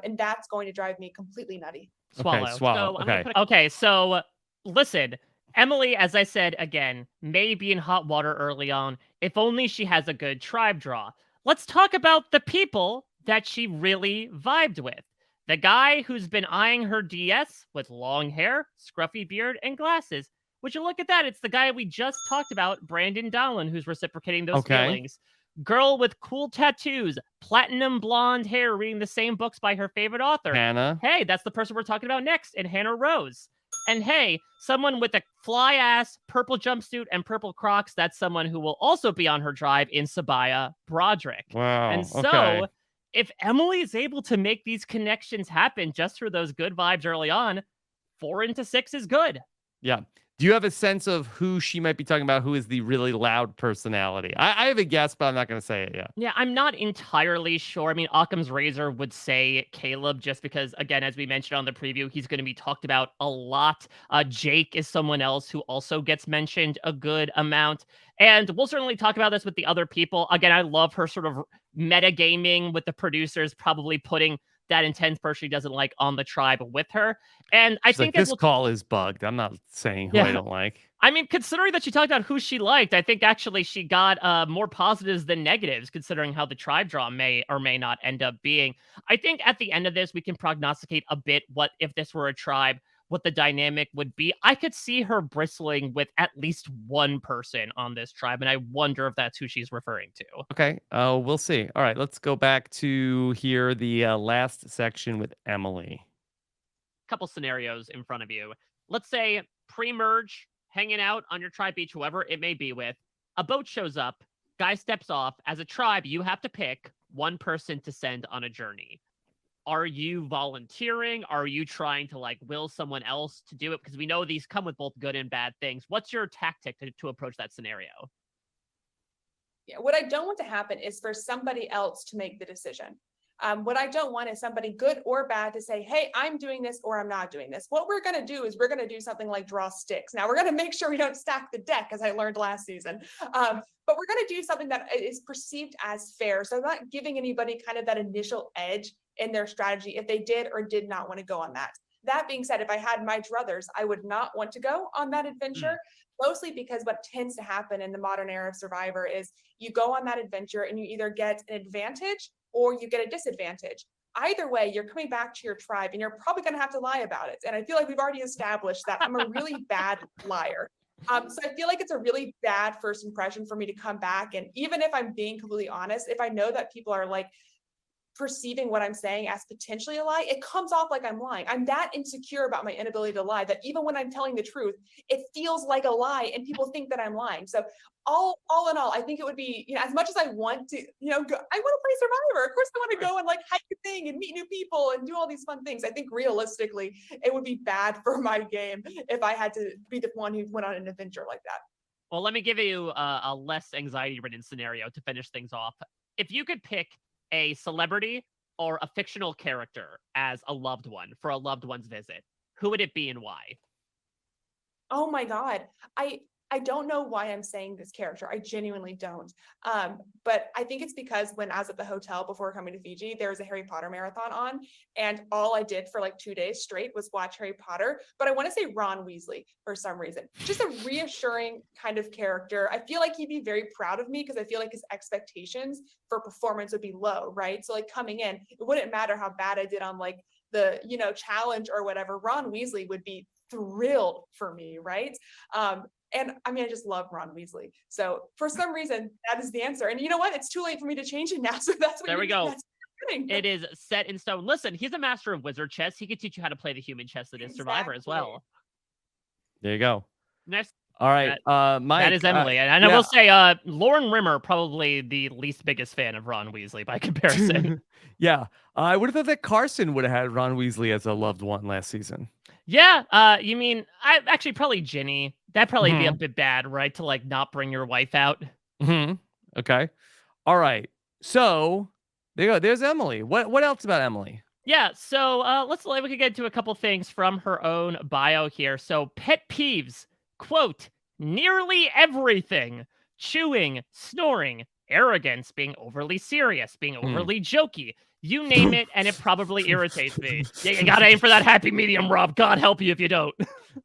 And that's going to drive me completely nutty. Swallow. Okay, swallow. So Okay. Okay, so listen, Emily, as I said again, may be in hot water early on, if only she has a good tribe draw. Let's talk about the people that she really vibed with. The guy who's been eyeing her DS with long hair, scruffy beard, and glasses. Would you look at that? It's the guy we just talked about, Brandon Donlon, who's reciprocating those feelings. Girl with cool tattoos, platinum blonde hair, reading the same books by her favorite author. Hannah. Hey, that's the person we're talking about next, in Hannah Rose. And hey, someone with a fly-ass purple jumpsuit and purple Crocs, that's someone who will also be on her drive in Sabaya, Broderick. Wow. And so, if Emily is able to make these connections happen just through those good vibes early on, 4 into 6 is good. Yeah. Do you have a sense of who she might be talking about, who is the really loud personality? I have a guess, but I'm not going to say it yet. Yeah, I'm not entirely sure. I mean, Occam's razor would say Kaleb, just because, again, as we mentioned on the preview, he's going to be talked about a lot. Jake is someone else who also gets mentioned a good amount. And we'll certainly talk about this with the other people. Again, I love her sort of metagaming with the producers, probably putting that intense person she doesn't like on the tribe with her. And I think like, this call is bugged. I'm not saying who I don't like. I mean, considering that she talked about who she liked, I think actually she got more positives than negatives, considering how the tribe draw may or may not end up being. I think at the end of this, we can prognosticate a bit what, if this were a tribe, what the dynamic would be. I could see her bristling with at least one person on this tribe, and I wonder if that's who she's referring to. Okay, we'll see. All right, let's go back to here, the last section with Emily. Couple scenarios in front of you. Let's say pre-merge, hanging out on your tribe beach, whoever it may be with, a boat shows up, guy steps off. As a tribe, you have to pick one person to send on a journey. Are you volunteering? Are you trying to like will someone else to do it? Because we know these come with both good and bad things. What's your tactic to approach that scenario? Yeah, what I don't want to happen is for somebody else to make the decision. What I don't want is somebody good or bad to say, hey, I'm doing this or I'm not doing this. What we're going to do is we're going to do something like draw sticks. Now we're going to make sure we don't stack the deck, as I learned last season. But we're going to do something that is perceived as fair. So I'm not giving anybody kind of that initial edge in their strategy if they did or did not want to go on that. That being said, if I had my druthers, I would not want to go on that adventure, mostly because what tends to happen in the modern era of Survivor is you go on that adventure and you either get an advantage or you get a disadvantage. Either way, you're coming back to your tribe and you're probably going to have to lie about it. And I feel like we've already established that I'm a really bad liar. So I feel like it's a really bad first impression for me to come back. And even if I'm being completely honest, if I know that people are like perceiving what I'm saying as potentially a lie, it comes off like I'm lying. I'm that insecure about my inability to lie that even when I'm telling the truth, it feels like a lie and people think that I'm lying. So all in all, I think it would be, as much as I want to, go, I want to play Survivor. Of course I want to go and like hike a thing and meet new people and do all these fun things. I think realistically, it would be bad for my game if I had to be the one who went on an adventure like that. Well, let me give you a less anxiety-ridden scenario to finish things off. If you could pick a celebrity or a fictional character as a loved one for a loved one's visit, who would it be and why? Oh my God. I don't know why I'm saying this character. I genuinely don't. But I think it's because when I was at the hotel before coming to Fiji, there was a Harry Potter marathon on, and all I did for like 2 days straight was watch Harry Potter. But I want to say Ron Weasley for some reason. Just a reassuring kind of character. I feel like he'd be very proud of me because I feel like his expectations for performance would be low, right? So like coming in, it wouldn't matter how bad I did on like challenge or whatever, Ron Weasley would be thrilled for me, right? And I mean, I just love Ron Weasley. So for some reason, that is the answer. And you know what? It's too late for me to change it now. So that's what There we go. That's what you're doing. It is set in stone. Listen, he's a master of wizard chess. He could teach you how to play the human chess that is Survivor as well. There you go. Next. All right, Mike. That is Emily. And I will say, Lauren Rimmer, probably the least biggest fan of Ron Weasley by comparison. Yeah. I would have thought that Carson would have had Ron Weasley as a loved one last season. Yeah. You mean, actually probably Ginny. That'd probably be a bit bad, right? To like not bring your wife out. Okay. All right. So there you go. There's Emily. What else about Emily? Yeah, so we could get into a couple things from her own bio here. So pet peeves, quote, nearly everything, chewing, snoring, arrogance, being overly serious, being overly jokey, you name it, and it probably irritates me. Yeah, you gotta aim for that happy medium, Rob. God help you if you don't.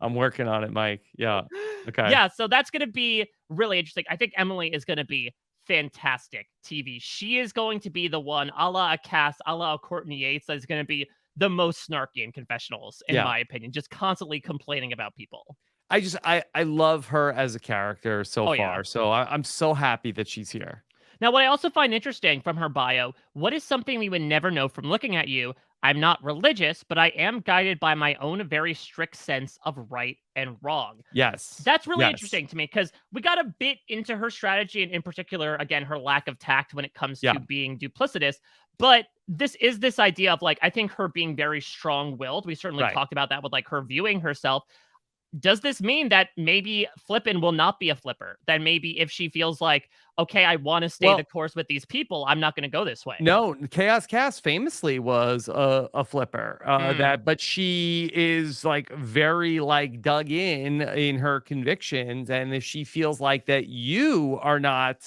I'm working on it, Mike. Yeah. Okay. Yeah, so that's gonna be really interesting. I think Emily is gonna be fantastic TV. She is going to be the one, a la a Cass, a la a Courtney Yates, that's going to be the most snarky in confessionals, in my opinion, just constantly complaining about people. I love her as a character so far. Yeah. So I'm so happy that she's here. Now, what I also find interesting from her bio, what is something we would never know from looking at you? I'm not religious, but I am guided by my own very strict sense of right and wrong. Yes. That's really interesting to me because we got a bit into her strategy and in particular, again, her lack of tact when it comes to being duplicitous. But this idea of like, I think her being very strong-willed. We certainly talked about that with like her viewing herself. Does this mean that maybe Flippin will not be a flipper? That maybe if she feels like, okay, I want to stay the course with these people, I'm not going to go this way. No, Chaos Cass famously was a flipper. But she is like very like dug in her convictions, and if she feels like that you are not,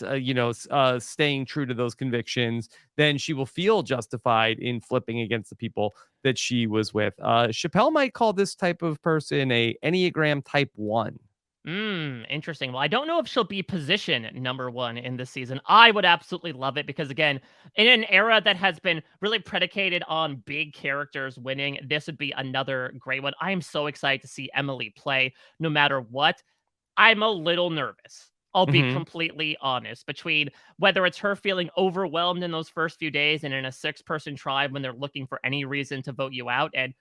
staying true to those convictions, then she will feel justified in flipping against the people that she was with. Chappelle might call this type of person a Enneagram type 1. Interesting. Well, I don't know if she'll be position number 1 in this season. I would absolutely love it because, again, in an era that has been really predicated on big characters winning, this would be another great one. I am so excited to see Emily play no matter what. I'm a little nervous. I'll be completely honest, between whether it's her feeling overwhelmed in those first few days and in a 6-person tribe when they're looking for any reason to vote you out. And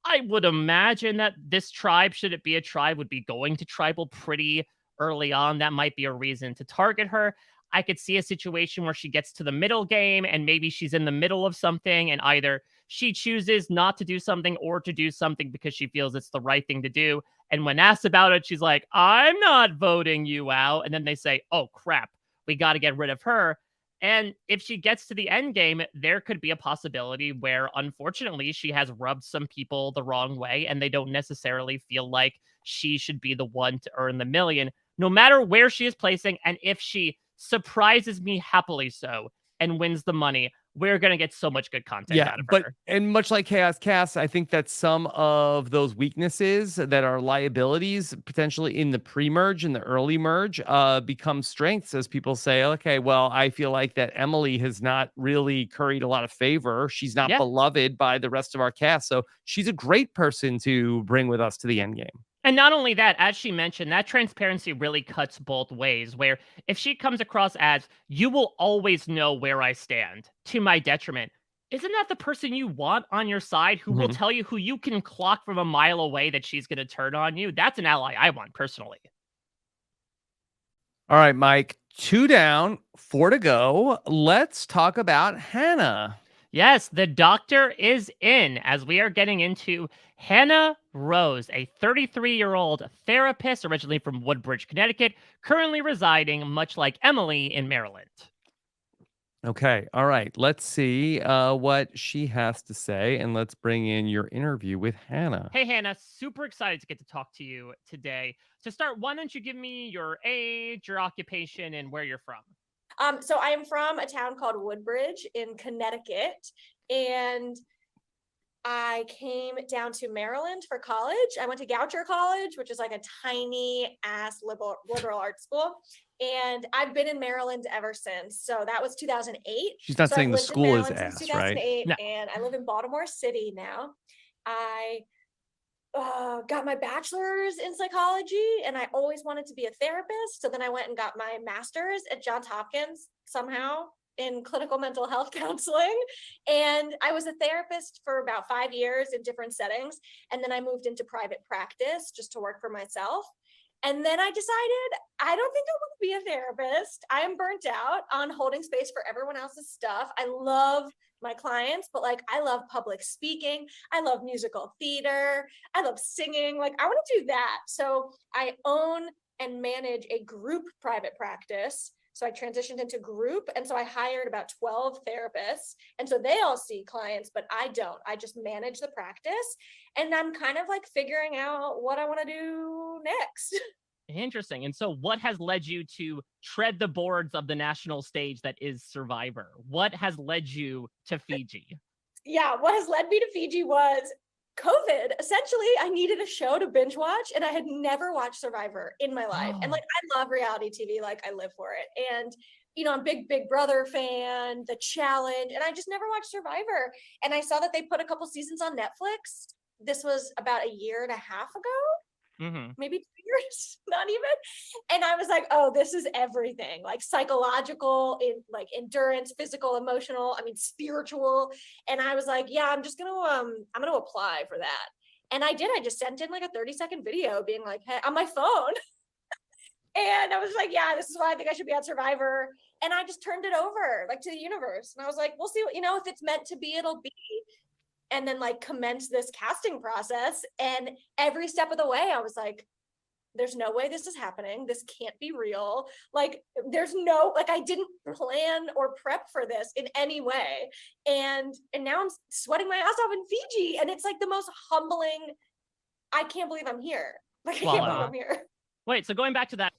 I would imagine that this tribe, should it be a tribe, would be going to tribal pretty early on. That might be a reason to target her. I could see a situation where she gets to the middle game and maybe she's in the middle of something and either she chooses not to do something or to do something because she feels it's the right thing to do. And when asked about it, she's like, I'm not voting you out. And then they say, oh, crap, we got to get rid of her. And if she gets to the end game, there could be a possibility where, unfortunately, she has rubbed some people the wrong way and they don't necessarily feel like she should be the one to earn the million, no matter where she is placing. And if she surprises me happily so and wins the money, we're going to get so much good content out of her. And much like Chaos Cass, I think that some of those weaknesses that are liabilities potentially in the pre-merge and the early merge become strengths as people say, okay, well, I feel like that Emily has not really curried a lot of favor. She's not beloved by the rest of our cast. So she's a great person to bring with us to the end game. And not only that, as she mentioned, that transparency really cuts both ways, where if she comes across as, you will always know where I stand, to my detriment, isn't that the person you want on your side who will tell you, who you can clock from a mile away that she's going to turn on you? That's an ally I want personally. All right, Mike, 2 down, 4 to go. Let's talk about Hannah. Yes, the doctor is in as we are getting into Hannah Rose, a 33-year-old therapist originally from Woodbridge, Connecticut, currently residing, much like Emily, in Maryland. Okay. All right. Let's see what she has to say, and let's bring in your interview with Hannah. Hey, Hannah, super excited to get to talk to you today. To start, why don't you give me your age, your occupation, and where you're from? So I am from a town called Woodbridge in Connecticut, and I came down to Maryland for college. I went to Goucher College, which is like a tiny ass liberal arts school. And I've been in Maryland ever since. So that was 2008. She's not So saying I've the lived in school is Maryland since ass, right? 2008, No. and I live in Baltimore City now. I got my bachelor's in psychology, and I always wanted to be a therapist. So then I went and got my master's at Johns Hopkins somehow in clinical mental health counseling. And I was a therapist for about 5 years in different settings. And then I moved into private practice just to work for myself. And then I decided, I don't think I want to be a therapist. I am burnt out on holding space for everyone else's stuff. I love my clients, but like, I love public speaking. I love musical theater. I love singing. Like, I want to do that. So I own and manage a group private practice. So I transitioned into group. And so I hired about 12 therapists. And so they all see clients, but I don't. I just manage the practice. And I'm kind of like figuring out what I want to do next. Interesting. And so what has led you to tread the boards of the national stage that is Survivor? What has led you to Fiji? Yeah, what has led me to Fiji was COVID. Essentially, I needed a show to binge watch, and I had never watched Survivor in my life. And like, I love reality TV, like I live for it. And I'm a big Brother fan, The Challenge, and I just never watched Survivor. And I saw that they put a couple seasons on Netflix. This was about a year and a half ago, maybe 2 years, not even. And I was like, oh, this is everything, like psychological, like endurance, physical, emotional, spiritual. And I was like, yeah, I'm going to apply for that. And I did. I just sent in like a 30-second video being like, hey, on my phone. And I was like, yeah, this is why I think I should be on Survivor. And I just turned it over like to the universe. And I was like, we'll see what, if it's meant to be, it'll be. And then like commence this casting process. And every step of the way, I was like, there's no way this is happening. This can't be real. Like, I didn't plan or prep for this in any way. And now I'm sweating my ass off in Fiji. And it's like the most humbling, I can't believe I'm here. Like, I can't believe I'm here. Wait, so going back to that,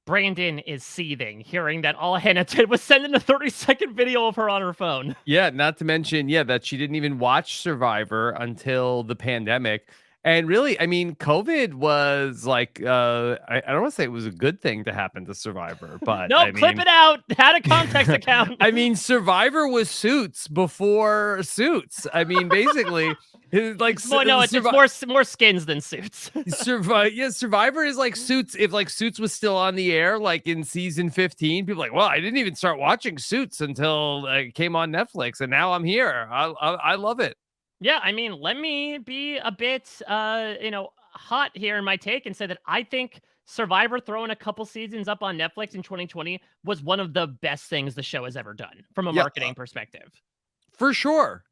Brandon is seething, hearing that all Hannah did was send in a 30-second video of her on her phone. Yeah, not to mention, that she didn't even watch Survivor until the pandemic. And really, COVID was like, I don't want to say it was a good thing to happen to Survivor, but no, clip it out. Had a context account. Survivor was Suits before Suits. Basically, it's more skins than Suits. Survivor is like Suits. If like Suits was still on the air, like in season 15, people are like, well, I didn't even start watching Suits until it came on Netflix, and now I'm here. I love it. Yeah, let me be a bit, hot here in my take and say that I think Survivor throwing a couple seasons up on Netflix in 2020 was one of the best things the show has ever done from a marketing perspective. For sure.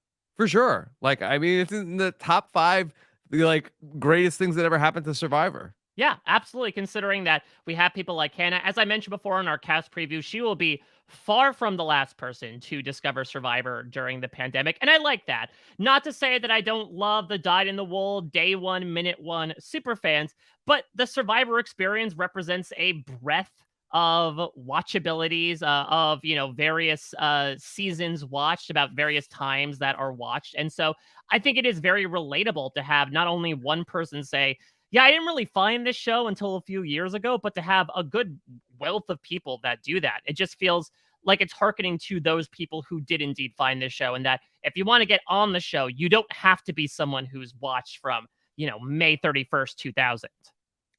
Like, it's in the top 5, like, greatest things that ever happened to Survivor. Yeah, absolutely. Considering that we have people like Hannah, as I mentioned before in our cast preview, she will be far from the last person to discover Survivor during the pandemic. And I like that. Not to say that I don't love the dyed-in-the-wool, day one, minute one super fans, but the Survivor experience represents a breadth of watchabilities, of, various seasons watched, about various times that are watched. And so I think it is very relatable to have not only one person say, yeah, I didn't really find this show until a few years ago, but to have a good wealth of people that do that, it just feels like it's hearkening to those people who did indeed find this show. And that if you want to get on the show, you don't have to be someone who's watched from, May 31st, 2000.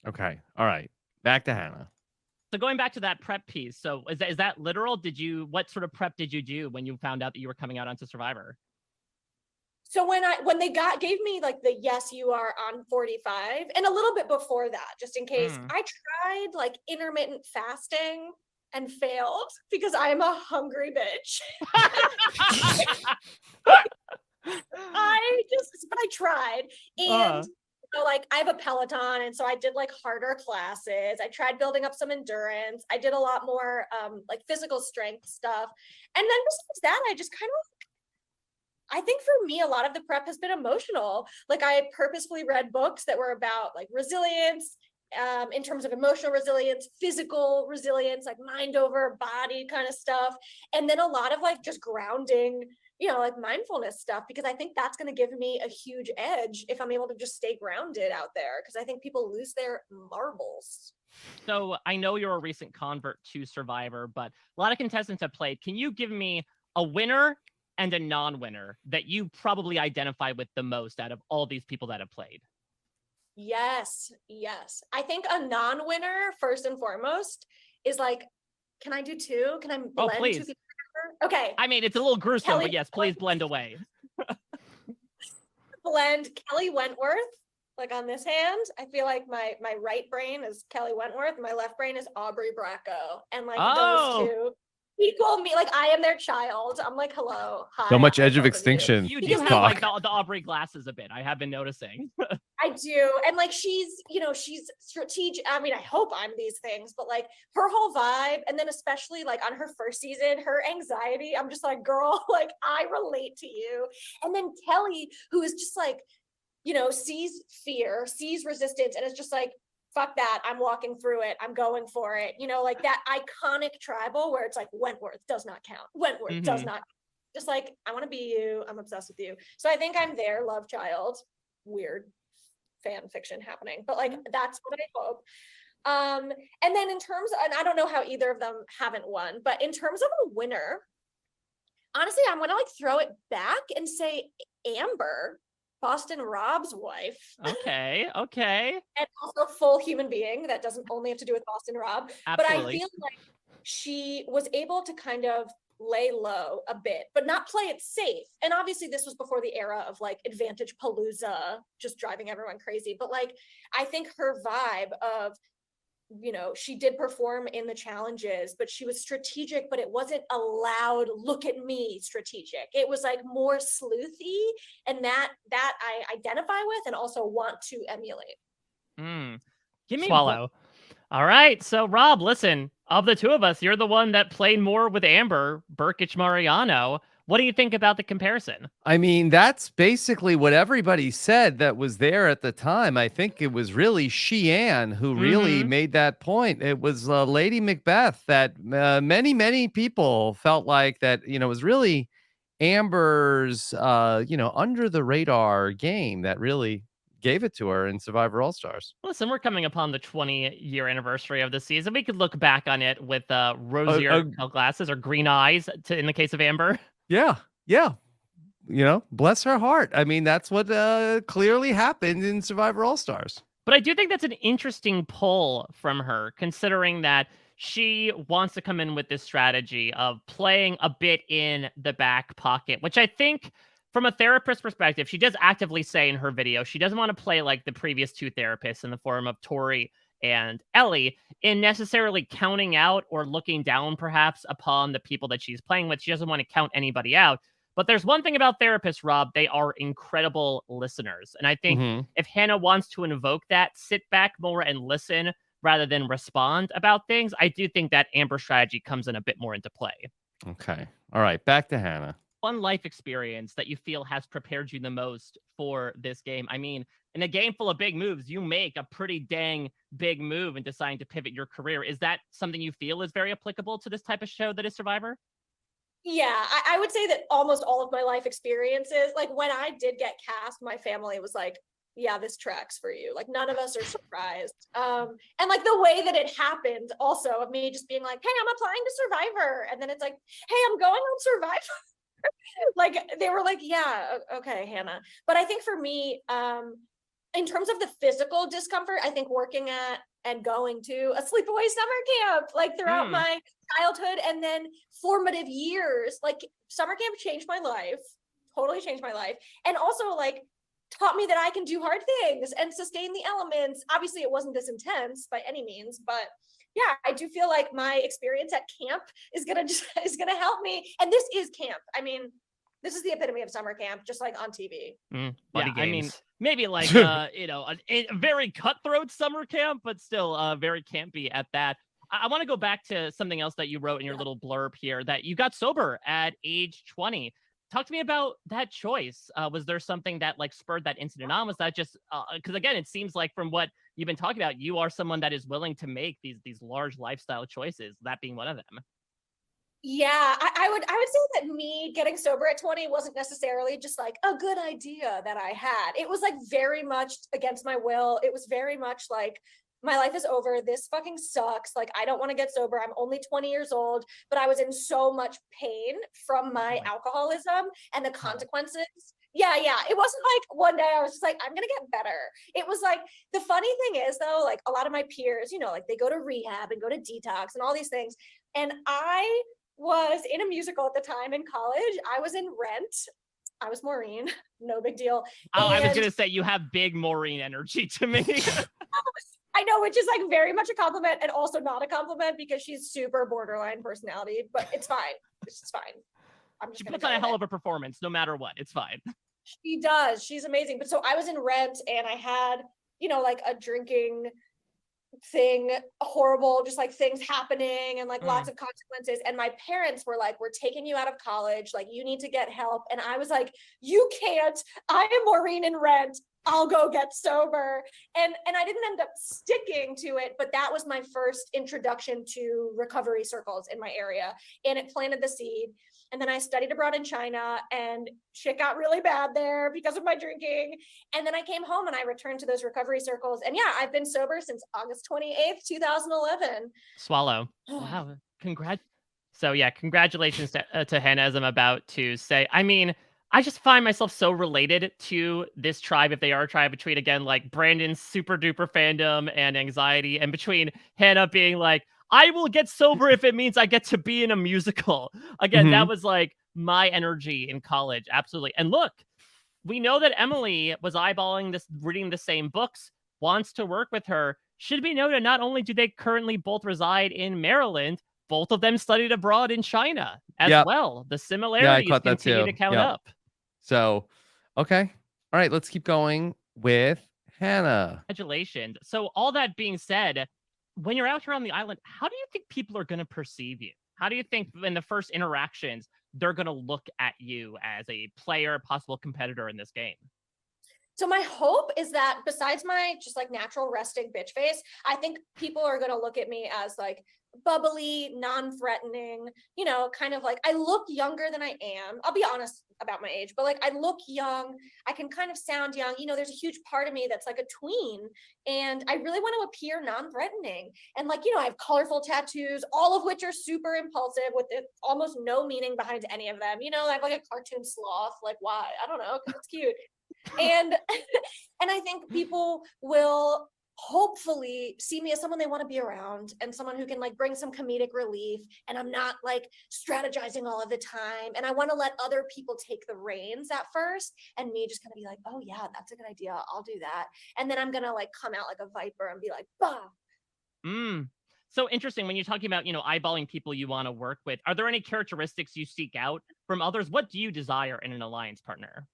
Okay. All right. Back to Hannah. So going back to that prep piece. So is that literal? What sort of prep did you do when you found out that you were coming out onto Survivor? So when they gave me like the yes, you are on 45, and a little bit before that, just in case, I tried like intermittent fasting and failed because I am a hungry bitch. I tried. And I have a Peloton, and so I did like harder classes. I tried building up some endurance. I did a lot more like physical strength stuff. And then besides that, I just kind of, I think for me, a lot of the prep has been emotional. Like, I purposefully read books that were about like resilience, in terms of emotional resilience, physical resilience, like mind over body kind of stuff. And then a lot of like just grounding like mindfulness stuff, because I think that's going to give me a huge edge if I'm able to just stay grounded out there, because I think people lose their marbles. So I know you're a recent convert to Survivor, but a lot of contestants have played. Can you give me a winner and a non-winner that you probably identify with the most out of all these people that have played? Yes. I think a non-winner, first and foremost, is like, can I do two? Can I blend two please. people together? Okay. I mean, it's a little gruesome, Kelly but yes, please blend away. Blend Kelly Wentworth, like on this hand. I feel like my right brain is Kelly Wentworth, and my left brain is Aubrey Bracco. And like those two equal me, like I am their child. I'm like, hello, hi. So much I'm Edge of both you. Extinction. You do have like the Aubrey glasses a bit. I have been noticing. I do. And like she's strategic. I mean, I hope I'm these things, but like her whole vibe, and then especially like on her first season, her anxiety, I'm just like, girl, like I relate to you. And then Kelly, who is just like, sees fear, sees resistance, and it's just like, fuck that, I'm walking through it, I'm going for it. Like that iconic tribal where it's like Wentworth does not count. Wentworth does not. Just like, I want to be you. I'm obsessed with you. So I think I'm their love child. Weird fan fiction happening, but like that's what I hope. And then in terms of, and I don't know how either of them haven't won, but in terms of a winner, honestly, I'm gonna like throw it back and say Amber, Boston Rob's wife. Okay. And also full human being. That doesn't only have to do with Boston Rob. Absolutely. But I feel like she was able to kind of lay low a bit, but not play it safe. And obviously this was before the era of like Advantage Palooza, just driving everyone crazy. But like, I think her vibe of, she did perform in the challenges, but she was strategic, but it wasn't a loud, look at me strategic. It was like more sleuthy, and that I identify with and also want to emulate. Give me Swallow. All right. So Rob, listen, of the two of us, you're the one that played more with Amber, Burkich Mariano. What do you think about the comparison? I mean, that's basically what everybody said that was there at the time. I think it was really Sheehan who really made that point. It was Lady Macbeth that many people felt like that, it was really Amber's, under the radar game that really gave it to her in Survivor All-Stars. Listen, we're coming upon the 20-year anniversary of the season. We could look back on it with rosier glasses or green eyes in the case of Amber. Yeah. Bless her heart. I mean, that's what clearly happened in Survivor All-Stars. But I do think that's an interesting pull from her, considering that she wants to come in with this strategy of playing a bit in the back pocket, which I think from a therapist perspective, she does actively say in her video, she doesn't want to play like the previous two therapists in the form of Tori and Ellie in necessarily counting out or looking down perhaps upon the people that she's playing with. She doesn't want to count anybody out. But there's one thing about therapists, Rob, they are incredible listeners. And I think if Hannah wants to invoke that, sit back more and listen rather than respond about things, I do think that Amber strategy comes in a bit more into play. Okay. All right. Back to Hannah. One life experience that you feel has prepared you the most for this game. I mean, in a game full of big moves, you make a pretty dang big move in deciding to pivot your career. Is that something you feel is very applicable to this type of show that is Survivor? Yeah, I would say that almost all of my life experiences, like when I did get cast, my family was like, yeah, this tracks for you. Like none of us are surprised. And like the way that it happened also of me just being like, hey, I'm applying to Survivor. And then it's like, hey, I'm going on Survivor. Like they were like, yeah, okay, Hannah. But I think for me, in terms of the physical discomfort, I think working at and going to a sleepaway summer camp, like throughout my childhood and then formative years, like summer camp changed my life, totally changed my life. And also like taught me that I can do hard things and sustain the elements. Obviously it wasn't this intense by any means, but yeah, I do feel like my experience at camp is gonna help me. And this is camp. I mean, this is the epitome of summer camp, just like on TV. Yeah, I mean, maybe like a very cutthroat summer camp, but still very campy at that. I want to go back to something else that you wrote in your little blurb here, that you got sober at age 20. Talk to me about that choice. Was there something that like spurred that incident on? Was that just because again, it seems like from what you've been talking about, you are someone that is willing to make these large lifestyle choices, that being one of them. Yeah, I would say that me getting sober at 20 wasn't necessarily just like a good idea that I had. It was like very much against my will. It was very much like my life is over. This fucking sucks. Like I don't want to get sober. I'm only 20 years old, but I was in so much pain from my alcoholism and the consequences. Yeah. It wasn't like one day I was just like, I'm gonna get better. It was like, the funny thing is though, like a lot of my peers, you know, like they go to rehab and go to detox and all these things. And I was in a musical at the time in college. I was in Rent. I was Maureen. No big deal. Oh, I was And gonna say you have big Maureen energy to me. I know, which is like very much a compliment and also not a compliment because she's super borderline personality, but it's fine. It's just fine. I'm just She gonna puts go on a with hell it. of a performance, no matter what. It's fine. She does. She's amazing. But so I was in Rent and I had, you know, like a drinking thing, horrible, just like things happening and like lots of consequences. And my parents were like, we're taking you out of college. Like you need to get help. And I was like, you can't. I am Maureen in Rent. I'll go get sober. And I didn't end up sticking to it, but that was my first introduction to recovery circles in my area. And it planted the seed. And then I studied abroad in China and shit got really bad there because of my drinking. And then I came home and I returned to those recovery circles. And yeah, I've been sober since August 28th, 2011. Swallow. Wow. So yeah, congratulations to Hannah, as I'm about to say. I mean, I just find myself so related to this tribe, if they are a tribe, between, again, like Brandon's super duper fandom and anxiety, and between Hannah being like, I will get sober if it means I get to be in a musical. Again, that was like my energy in college. Absolutely. And look, we know that Emily was eyeballing this, reading the same books, wants to work with her. Should be noted, not only do they currently both reside in Maryland, both of them studied abroad in China as well. The similarities caught that continue too. to count up. So, okay. All right, let's keep going with Hannah. Congratulations. So all that being said, when you're out here on the island, how do you think people are going to perceive you? How do you think in the first interactions, they're going to look at you as a player, possible competitor in this game? So my hope is that besides my just like natural resting bitch face, I think people are going to look at me as like bubbly, non-threatening, you know, kind of like I look younger than I am. I'll be honest about my age, but like I look young. I can kind of sound young. You know, there's a huge part of me that's like a tween and I really want to appear non-threatening. And like, you know, I have colorful tattoos, all of which are super impulsive with almost no meaning behind any of them. You know, I have like a cartoon sloth. Like why? I don't know, because it's cute. And I think people will hopefully see me as someone they want to be around and someone who can like bring some comedic relief, and I'm not like strategizing all of the time, and I want to let other people take the reins at first and me just kind of be like, oh yeah, that's a good idea, I'll do that, and then I'm gonna like come out like a viper and be like, bah. So interesting when you're talking about, you know, eyeballing people you want to work with. Are there any characteristics you seek out from others? What do you desire in an alliance partner?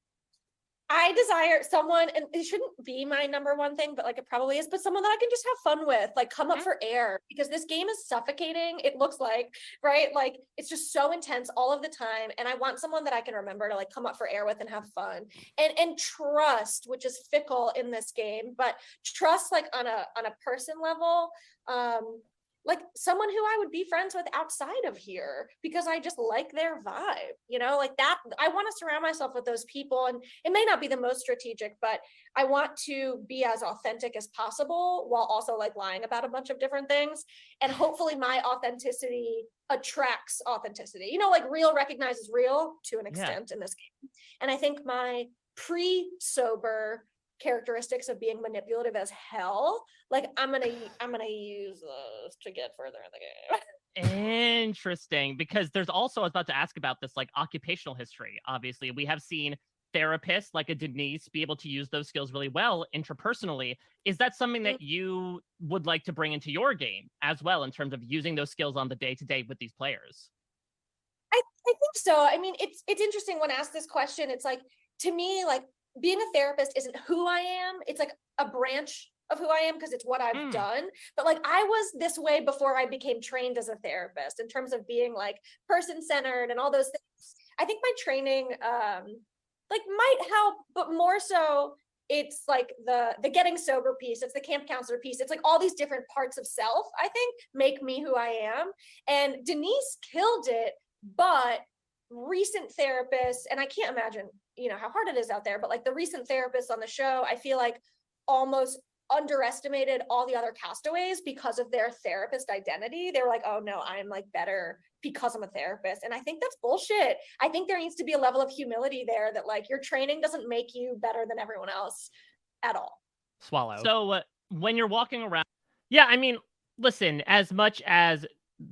I desire someone, and it shouldn't be my number one thing, but like it probably is, but someone that I can just have fun with, like come up for air, because this game is suffocating. It looks like, right? Like it's just so intense all of the time. And I want someone that I can remember to like come up for air with and have fun and trust, which is fickle in this game, but trust like on a person level, like someone who I would be friends with outside of here because I just like their vibe, you know, like that. I want to surround myself with those people, and it may not be the most strategic, but I want to be as authentic as possible while also like lying about a bunch of different things. And hopefully my authenticity attracts authenticity, you know, like real recognizes real to an extent in this game. And I think my pre-sober characteristics of being manipulative as hell, like I'm gonna use those to get further in the game. Interesting, because there's also, I was about to ask about this, like occupational history. Obviously, we have seen therapists like a Denise be able to use those skills really well interpersonally. Is that something that you would like to bring into your game as well, in terms of using those skills on the day-to-day with these players? I think so. I mean, it's interesting when asked this question. It's like, to me, like being a therapist isn't who I am. It's like a branch of who I am because it's what I've done. But like I was this way before I became trained as a therapist in terms of being like person-centered and all those things. I think my training like might help, but more so it's like the getting sober piece, it's the camp counselor piece, it's like all these different parts of self, I think, make me who I am. And Denise killed it but recent therapists, and I can't imagine, how hard it is out there, but like the recent therapists on the show, I feel like almost underestimated all the other castaways because of their therapist identity. They were like, oh no, I'm like better because I'm a therapist. And I think that's bullshit. I think there needs to be a level of humility there that like your training doesn't make you better than everyone else at all. Swallow. So when you're walking around, yeah, I mean, listen, as much as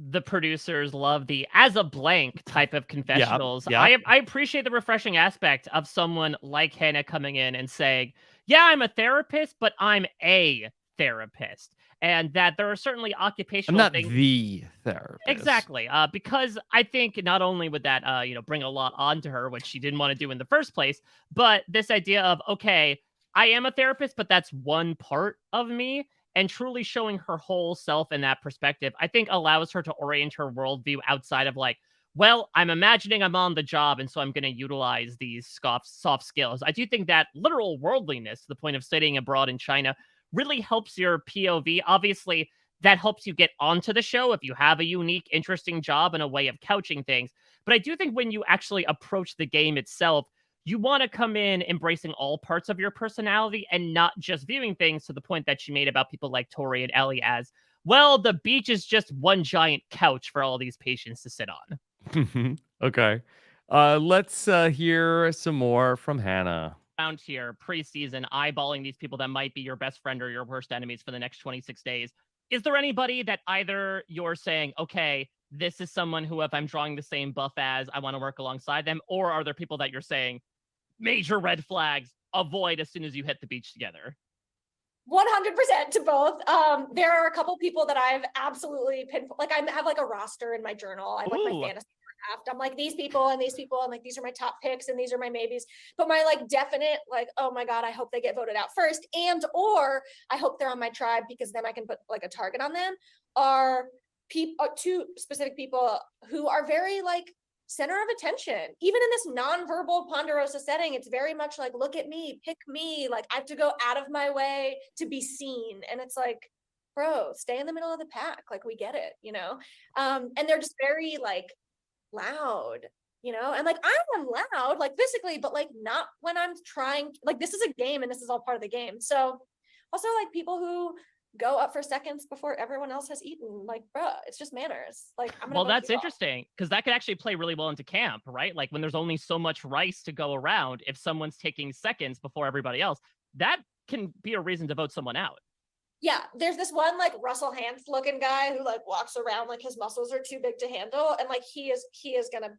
the producers love the as a blank type of confessionals, yeah. I appreciate the refreshing aspect of someone like Hannah coming in and saying, yeah, I'm a therapist, but I'm a therapist. And that there are certainly I'm occupational not things. the therapist. Exactly. Because I think not only would that, bring a lot onto her, which she didn't want to do in the first place, but this idea of, okay, I am a therapist, but that's one part of me. And truly showing her whole self in that perspective, I think allows her to orient her worldview outside of like, well, I'm imagining I'm on the job, and so I'm going to utilize these soft skills. I do think that literal worldliness, to the point of studying abroad in China, really helps your POV. Obviously, that helps you get onto the show if you have a unique, interesting job and a way of couching things. But I do think when you actually approach the game itself, you want to come in embracing all parts of your personality and not just viewing things to the point that she made about people like Tori and Ellie as, well, the beach is just one giant couch for all these patients to sit on. Okay. Let's hear some more from Hannah. Around here, preseason, eyeballing these people that might be your best friend or your worst enemies for the next 26 days. Is there anybody that either you're saying, okay, this is someone who, if I'm drawing the same buff as, I want to work alongside them? Or are there people that you're saying, major red flags, avoid as soon as you hit the beach together? 100% to both. There are a couple people that I've absolutely pinpointed. Like I have like a roster in my journal. I have like my fantasy draft. I'm like these people and these people, and like these are my top picks and these are my maybes. But my like definite like, oh my god, I hope they get voted out first, and or I hope they're on my tribe because then I can put like a target on them. Are two specific people who are very like center of attention. Even in this non-verbal Ponderosa setting, it's very much like, look at me, pick me. Like I have to go out of my way to be seen. And it's like, bro, stay in the middle of the pack. Like we get it, and they're just very like loud, and like I am loud, like physically, but like not when I'm trying, like this is a game and this is all part of the game. So also like people who go up for seconds before everyone else has eaten. Like, bruh, it's just manners. Like, I'm gonna. Well, that's interesting because that could actually play really well into camp, right? Like when there's only so much rice to go around, if someone's taking seconds before everybody else, that can be a reason to vote someone out. Yeah, there's this one like Russell Hantz looking guy who like walks around like his muscles are too big to handle, and like he is gonna.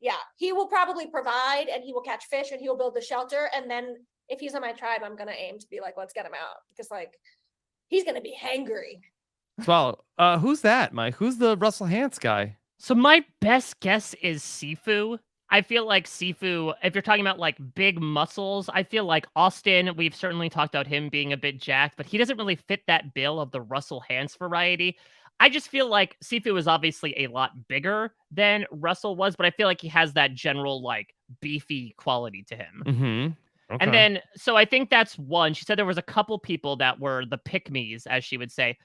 Yeah, he will probably provide and he will catch fish and he will build the shelter, and then if he's on my tribe, I'm gonna aim to be like, let's get him out because like. He's going to be hangry. Swallow. Who's that, Mike? Who's the Russell Hantz guy? So my best guess is Sifu. I feel like Sifu, if you're talking about like big muscles, I feel like Austin, we've certainly talked about him being a bit jacked, but he doesn't really fit that bill of the Russell Hantz variety. I just feel like Sifu is obviously a lot bigger than Russell was, but I feel like he has that general like beefy quality to him. Mm-hmm. Okay. And then, so I think that's one. She said there was a couple people that were the pick-me's, as she would say.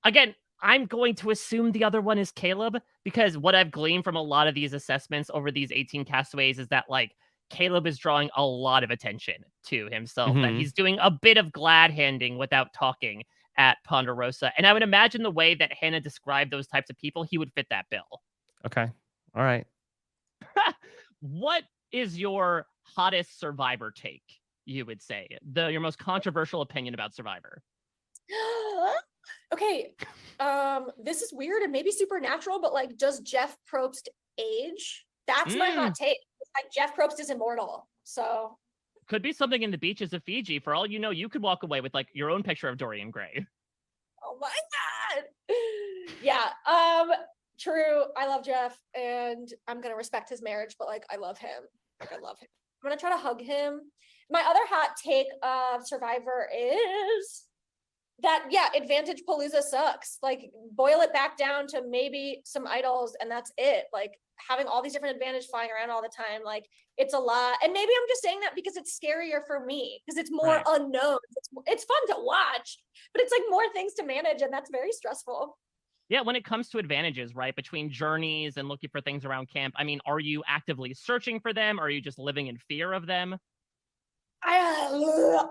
Again, I'm going to assume the other one is Kaleb, because what I've gleaned from a lot of these assessments over these 18 castaways is that, like, Kaleb is drawing a lot of attention to himself, that he's doing a bit of glad-handing without talking at Ponderosa. And I would imagine the way that Hannah described those types of people, he would fit that bill. Okay. All right. What is your hottest Survivor take, you would say? Your most controversial opinion about Survivor? Okay, this is weird and maybe supernatural, but like, does Jeff Probst age? That's my hot take. Like, Jeff Probst is immortal, so. Could be something in the beaches of Fiji. For all you know, you could walk away with like your own picture of Dorian Gray. Oh my God. Yeah, true. I love Jeff and I'm gonna respect his marriage, but like, I love him. Like, I love him. I'm gonna try to hug him. My other hot take of Survivor is that, yeah, Advantage Palooza sucks. Like, boil it back down to maybe some idols and that's it. Like, having all these different advantages flying around all the time, like, it's a lot. And maybe I'm just saying that because it's scarier for me, because it's more unknown. It's fun to watch, but it's like more things to manage, and that's very stressful. Yeah, when it comes to advantages, right, between journeys and looking for things around camp, I mean, are you actively searching for them? Or are you just living in fear of them? I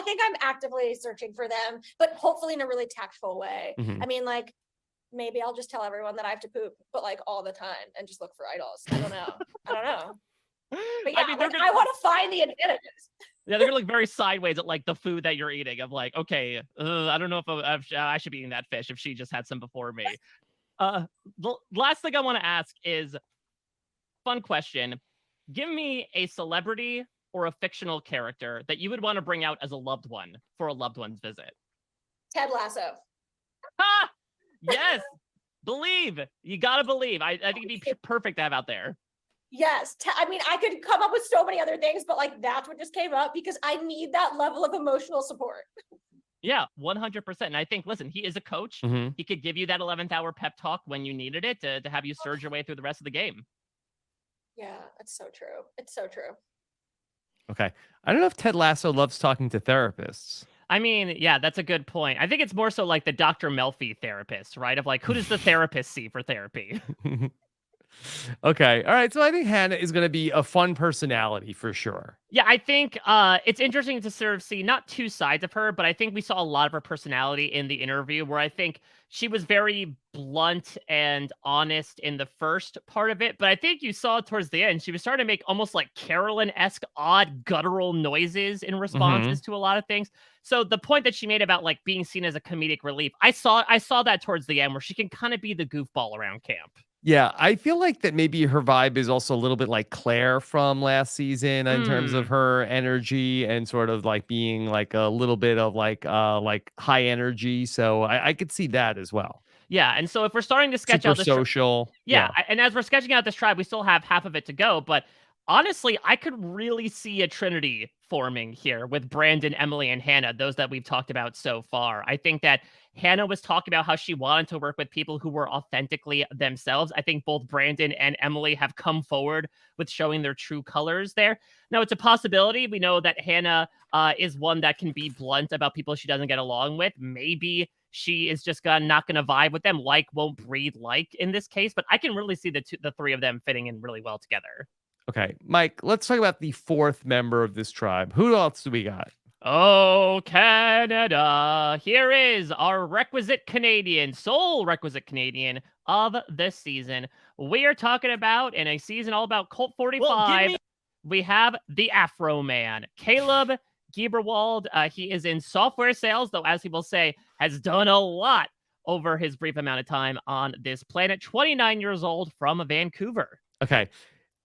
think I'm actively searching for them, but hopefully in a really tactful way. Mhm. I mean, like, maybe I'll just tell everyone that I have to poop, but like all the time and just look for idols. I don't know. I don't know. But yeah, I mean, they're like, gonna, I want to find the advantages. yeah, they're gonna look very sideways at like the food that you're eating. Of like, okay, I don't know if I should be eating that fish if she just had some before me. The last thing I want to ask is fun question. Give me a celebrity or a fictional character that you would want to bring out as a loved one for a loved one's visit. Ted Lasso. Ha! Yes. Believe. You gotta believe. I think it'd be perfect to have out there. Yes. I mean, I could come up with so many other things, but like that's what just came up because I need that level of emotional support. Yeah, 100%. And I think, listen, he is a coach. Mhm. He could give you that 11th hour pep talk when you needed it to have you surge your way through the rest of the game. Yeah, it's so true. It's so true. Okay. I don't know if Ted Lasso loves talking to therapists. I mean, yeah, that's a good point. I think it's more so like the Dr. Melfi therapist, right? Of like, who does the therapist see for therapy? Okay. All right. So I think Hannah is going to be a fun personality for sure. Yeah, I think it's interesting to sort of see not two sides of her, but I think we saw a lot of her personality in the interview where I think she was very blunt and honest in the first part of it. But I think you saw towards the end, she was starting to make almost like Carolyn-esque odd guttural noises in responses to a lot of things. So the point that she made about like being seen as a comedic relief, I saw that towards the end where she can kind of be the goofball around camp. Yeah, I feel like that maybe her vibe is also a little bit like Claire from last season in terms of her energy and sort of like being like a little bit of like high energy. So I could see that as well. Yeah, and so if we're starting to sketch Super out this social. yeah, and as we're sketching out this tribe, we still have half of it to go, but honestly, I could really see a trinity forming here with Brandon, Emily, and Hannah, those that we've talked about so far. I think that Hannah was talking about how she wanted to work with people who were authentically themselves. I think both Brandon and Emily have come forward with showing their true colors there. Now, it's a possibility. We know that Hannah is one that can be blunt about people she doesn't get along with. Maybe she is just not going to vibe with them. Like won't breed like in this case, but I can really see the three of them fitting in really well together. Okay, Mike, let's talk about the fourth member of this tribe. Who else do we got? Oh, Canada. Here is our sole requisite Canadian of this season. We are talking about, in a season all about Colt 45, we have the Afro Man, Kaleb Gibberwold. He is in software sales, though, as he will say, has done a lot over his brief amount of time on this planet. 29 years old from Vancouver. Okay.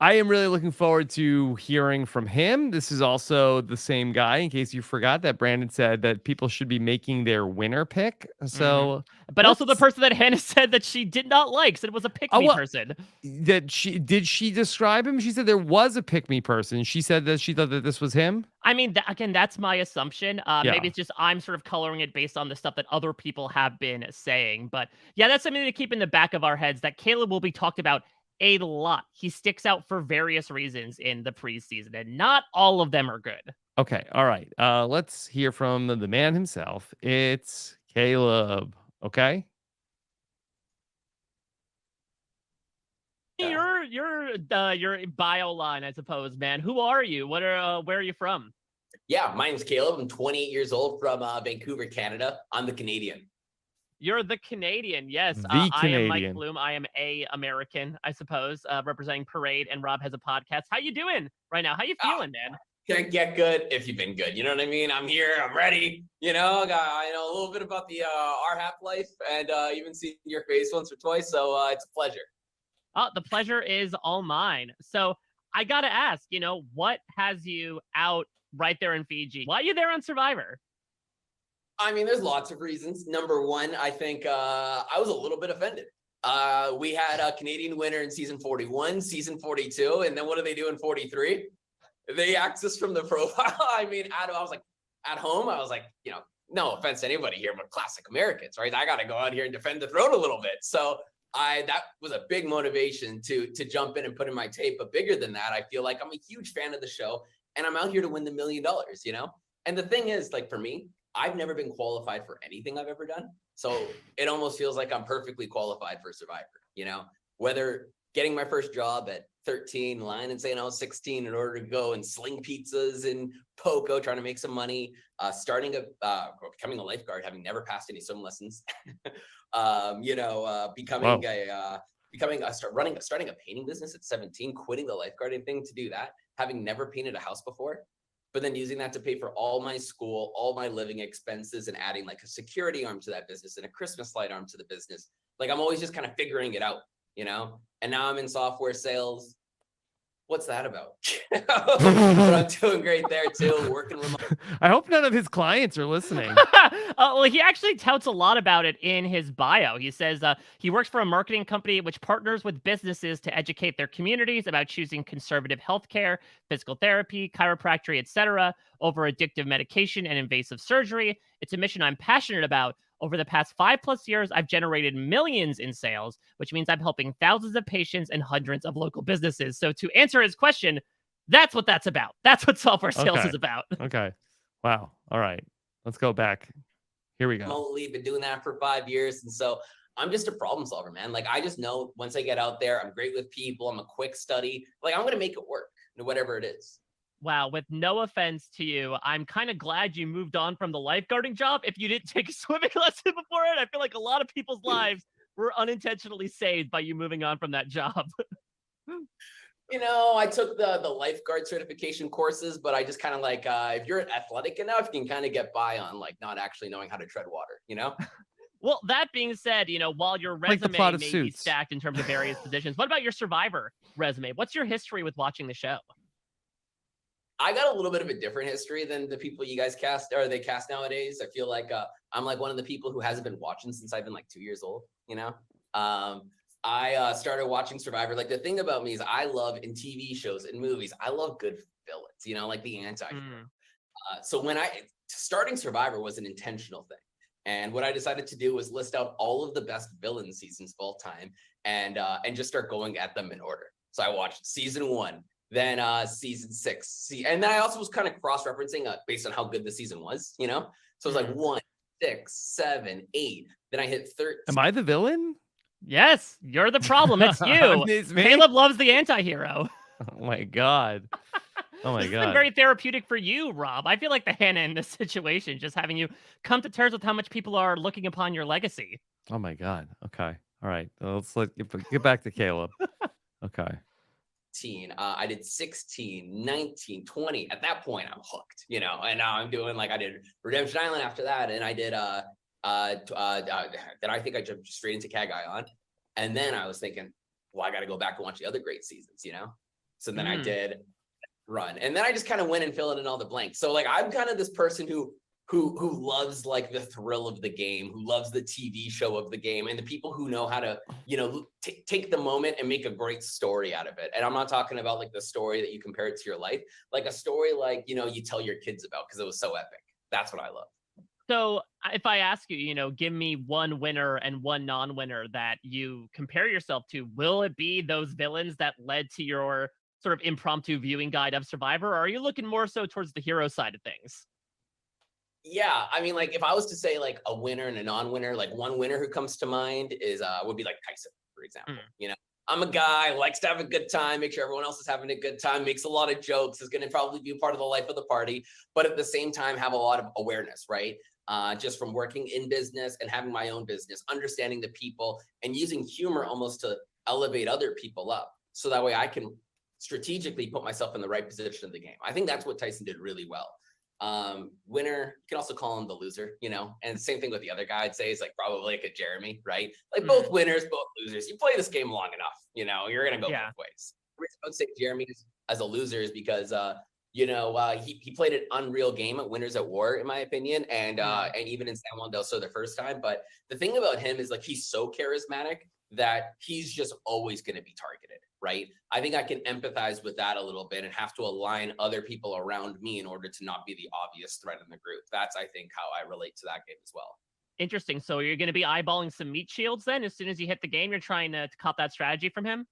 I am really looking forward to hearing from him. This is also the same guy, in case you forgot, that Brandon said that people should be making their winner pick. So, but also the person that Hannah said that she did not like, said it was a pick-me person. Did she describe him? She said there was a pick-me person. She said that she thought that this was him. I mean, again, that's my assumption. Maybe it's just I'm sort of coloring it based on the stuff that other people have been saying. But yeah, that's something to keep in the back of our heads, that Kaleb will be talked about a lot. He sticks out for various reasons in the preseason, and not all of them are good. Okay, all right. Let's hear from the man himself. It's Kaleb. Okay. Your bio line, I suppose, man. Who are you? Where are you from? Yeah, my name's Kaleb. I'm 28 years old from Vancouver, Canada. I'm the Canadian. You're the Canadian, yes. Canadian. I am Mike Bloom. I am a American, I suppose, representing Parade, and Rob has a podcast. How you doing right now? How you feeling, man? Can't get good if you've been good. You know what I mean? I'm here. I'm ready. You know, I know a little bit about the RHAP life, and even seen your face once or twice. So it's a pleasure. The pleasure is all mine. So I got to ask, what has you out right there in Fiji? Why are you there on Survivor? I mean, there's lots of reasons. Number one, I think I was a little bit offended. We had a Canadian winner in season 41, season 42, and then what do they do in 43? They access from the profile. I mean, I was like, at home, I was like, no offense to anybody here, but classic Americans, right? I got to go out here and defend the throne a little bit. So that was a big motivation to jump in and put in my tape. But bigger than that, I feel like I'm a huge fan of the show, and I'm out here to win the $1 million, And the thing is, like, for me, I've never been qualified for anything I've ever done. So it almost feels like I'm perfectly qualified for Survivor, you know, whether getting my first job at 13, lying and saying I was 16 in order to go and sling pizzas in Poco, trying to make some money, becoming a lifeguard, having never passed any swim lessons, starting a painting business at 17, quitting the lifeguarding thing to do that, having never painted a house before, but then using that to pay for all my school, all my living expenses, and adding like a security arm to that business and a Christmas light arm to the business. Like I'm always just kind of figuring it out, you know? And now I'm in software sales. What's that about? But I'm doing great there too, working remote. I hope none of his clients are listening. Well, he actually touts a lot about it in his bio. He says he works for a marketing company which partners with businesses to educate their communities about choosing conservative healthcare, physical therapy, chiropractic, etc., over addictive medication and invasive surgery. It's a mission I'm passionate about. Over the past 5+ years, I've generated millions in sales, which means I'm helping thousands of patients and hundreds of local businesses. So to answer his question, that's what that's about. That's what software sales is about. Okay. Wow. All right. Let's go back. Here we go. Remotely, been doing that for 5 years. And so I'm just a problem solver, man. Like I just know once I get out there, I'm great with people. I'm a quick study. Like I'm going to make it work, whatever it is. Wow, with no offense to you, I'm kind of glad you moved on from the lifeguarding job. If you didn't take a swimming lesson before it, I feel like a lot of people's lives were unintentionally saved by you moving on from that job. You know, I took the lifeguard certification courses, but I just kind of like, if you're athletic enough, you can kind of get by on like not actually knowing how to tread water, you know? Well, that being said, you know, while your Like the resume plot of may be Suits. stacked in terms of various positions, what about your Survivor resume? What's your history with watching the show? I got a little bit of a different history than the people you guys cast nowadays. I feel like I'm like one of the people who hasn't been watching since I've been like 2 years old, you know? I started watching Survivor. Like the thing about me is I love in TV shows and movies, I love good villains, you know, like the anti-hero. So starting Survivor was an intentional thing. And what I decided to do was list out all of the best villain seasons of all time and just start going at them in order. So I watched season 1, then season 6. And then I also was kind of cross-referencing based on how good the season was, you know? So it was like 1, 6, 7, 8. Then I hit 13. Am I the villain? Yes, you're the problem. It's you. It's me? Kaleb loves the anti-hero. Oh my God. Oh my This has been God. very therapeutic for you, Rob. I feel like the Hannah in this situation, just having you come to terms with how much people are looking upon your legacy. Oh my God. Okay. All right. Get back to Kaleb. Okay. I did 16, 19, 20. At that point, I'm hooked, you know, and now I'm doing like I did Redemption Island after that. And I did then I think I jumped straight into Cag Ion. And then I was thinking, well, I got to go back and watch the other great seasons, you know? So then I did Run. And then I just kind of went and filled in all the blanks. So like I'm kind of this person who loves like the thrill of the game, who loves the TV show of the game, and the people who know how to, you know, take the moment and make a great story out of it. And I'm not talking about like the story that you compare it to your life, like a story like, you know, you tell your kids about because it was so epic. That's what I love. So if I ask you, you know, give me one winner and one non-winner that you compare yourself to, will it be those villains that led to your sort of impromptu viewing guide of Survivor? Or are you looking more so towards the hero side of things? Yeah, I mean, like if I was to say like a winner and a non-winner, like one winner who comes to mind is would be like Tyson, for example. You know, I'm a guy, likes to have a good time, make sure everyone else is having a good time, makes a lot of jokes, is going to probably be a part of the life of the party, but at the same time have a lot of awareness, right? Just from working in business and having my own business, understanding the people and using humor almost to elevate other people up. So that way I can strategically put myself in the right position of the game. I think that's what Tyson did really well. Winner, you can also call him the loser, you know, and the same thing with the other guy I'd say is like probably like a Jeremy, right? Like both winners, both losers. You play this game long enough, you know, you're going to go both ways. The reason I would say Jeremy as a loser is because, you know, he played an unreal game at Winners at War, in my opinion, and even in San Juan del Sur the first time. But the thing about him is like he's so charismatic that he's just always going to be targeted, right? I think I can empathize with that a little bit and have to align other people around me in order to not be the obvious threat in the group. That's, I think, how I relate to that game as well. Interesting. So you're going to be eyeballing some meat shields then? As soon as you hit the game, you're trying to cop that strategy from him?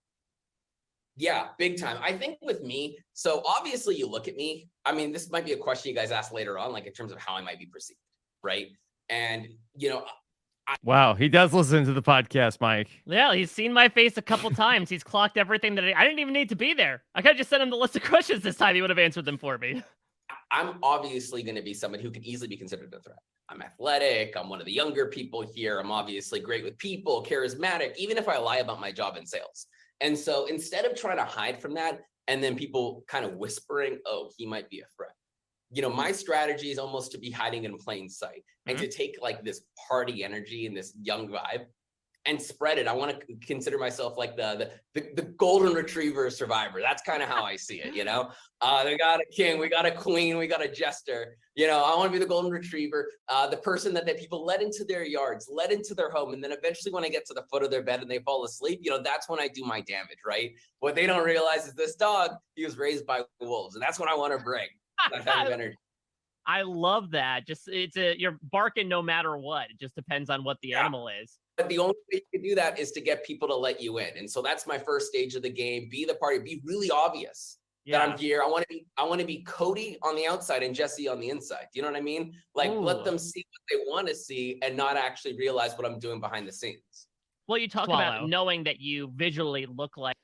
Yeah, big time. I think with me, so obviously you look at me, I mean, this might be a question you guys ask later on, like in terms of how I might be perceived. right? And Wow, he does listen to the podcast, Mike. Yeah, he's seen my face a couple times. He's clocked everything that I didn't even need to be there. I could have just sent him the list of questions this time. He would have answered them for me. I'm obviously going to be somebody who can easily be considered a threat. I'm athletic. I'm one of the younger people here. I'm obviously great with people, charismatic, even if I lie about my job in sales. And so instead of trying to hide from that and then people kind of whispering, oh, he might be a threat. My strategy is almost to be hiding in plain sight and to take like this party energy and this young vibe and spread it. I want to consider myself like the golden retriever survivor. That's kind of how I see it. We got a king, we got a queen, we got a jester. I want to be the golden retriever, the person that people let into their yards, let into their home. And then eventually when I get to the foot of their bed and they fall asleep, that's when I do my damage, right? What they don't realize is this dog, he was raised by wolves. And that's what I want to bring. That kind of energy. I love that. Just you're barking no matter what. It just depends on what the animal is. But the only way you can do that is to get people to let you in. And so that's my first stage of the game. Be the party. Be really obvious that I'm here. I want to be Cody on the outside and Jesse on the inside. Do you know what I mean? Like let them see what they want to see and not actually realize what I'm doing behind the scenes. Well, you talk about knowing that you visually look like.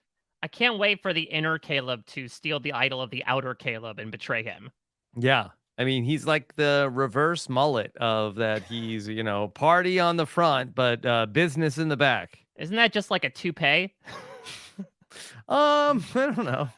I can't wait for the inner Kaleb to steal the idol of the outer Kaleb and betray him. Yeah. I mean, he's like the reverse mullet of that. He's, party on the front, but business in the back. Isn't that just like a toupee? I don't know.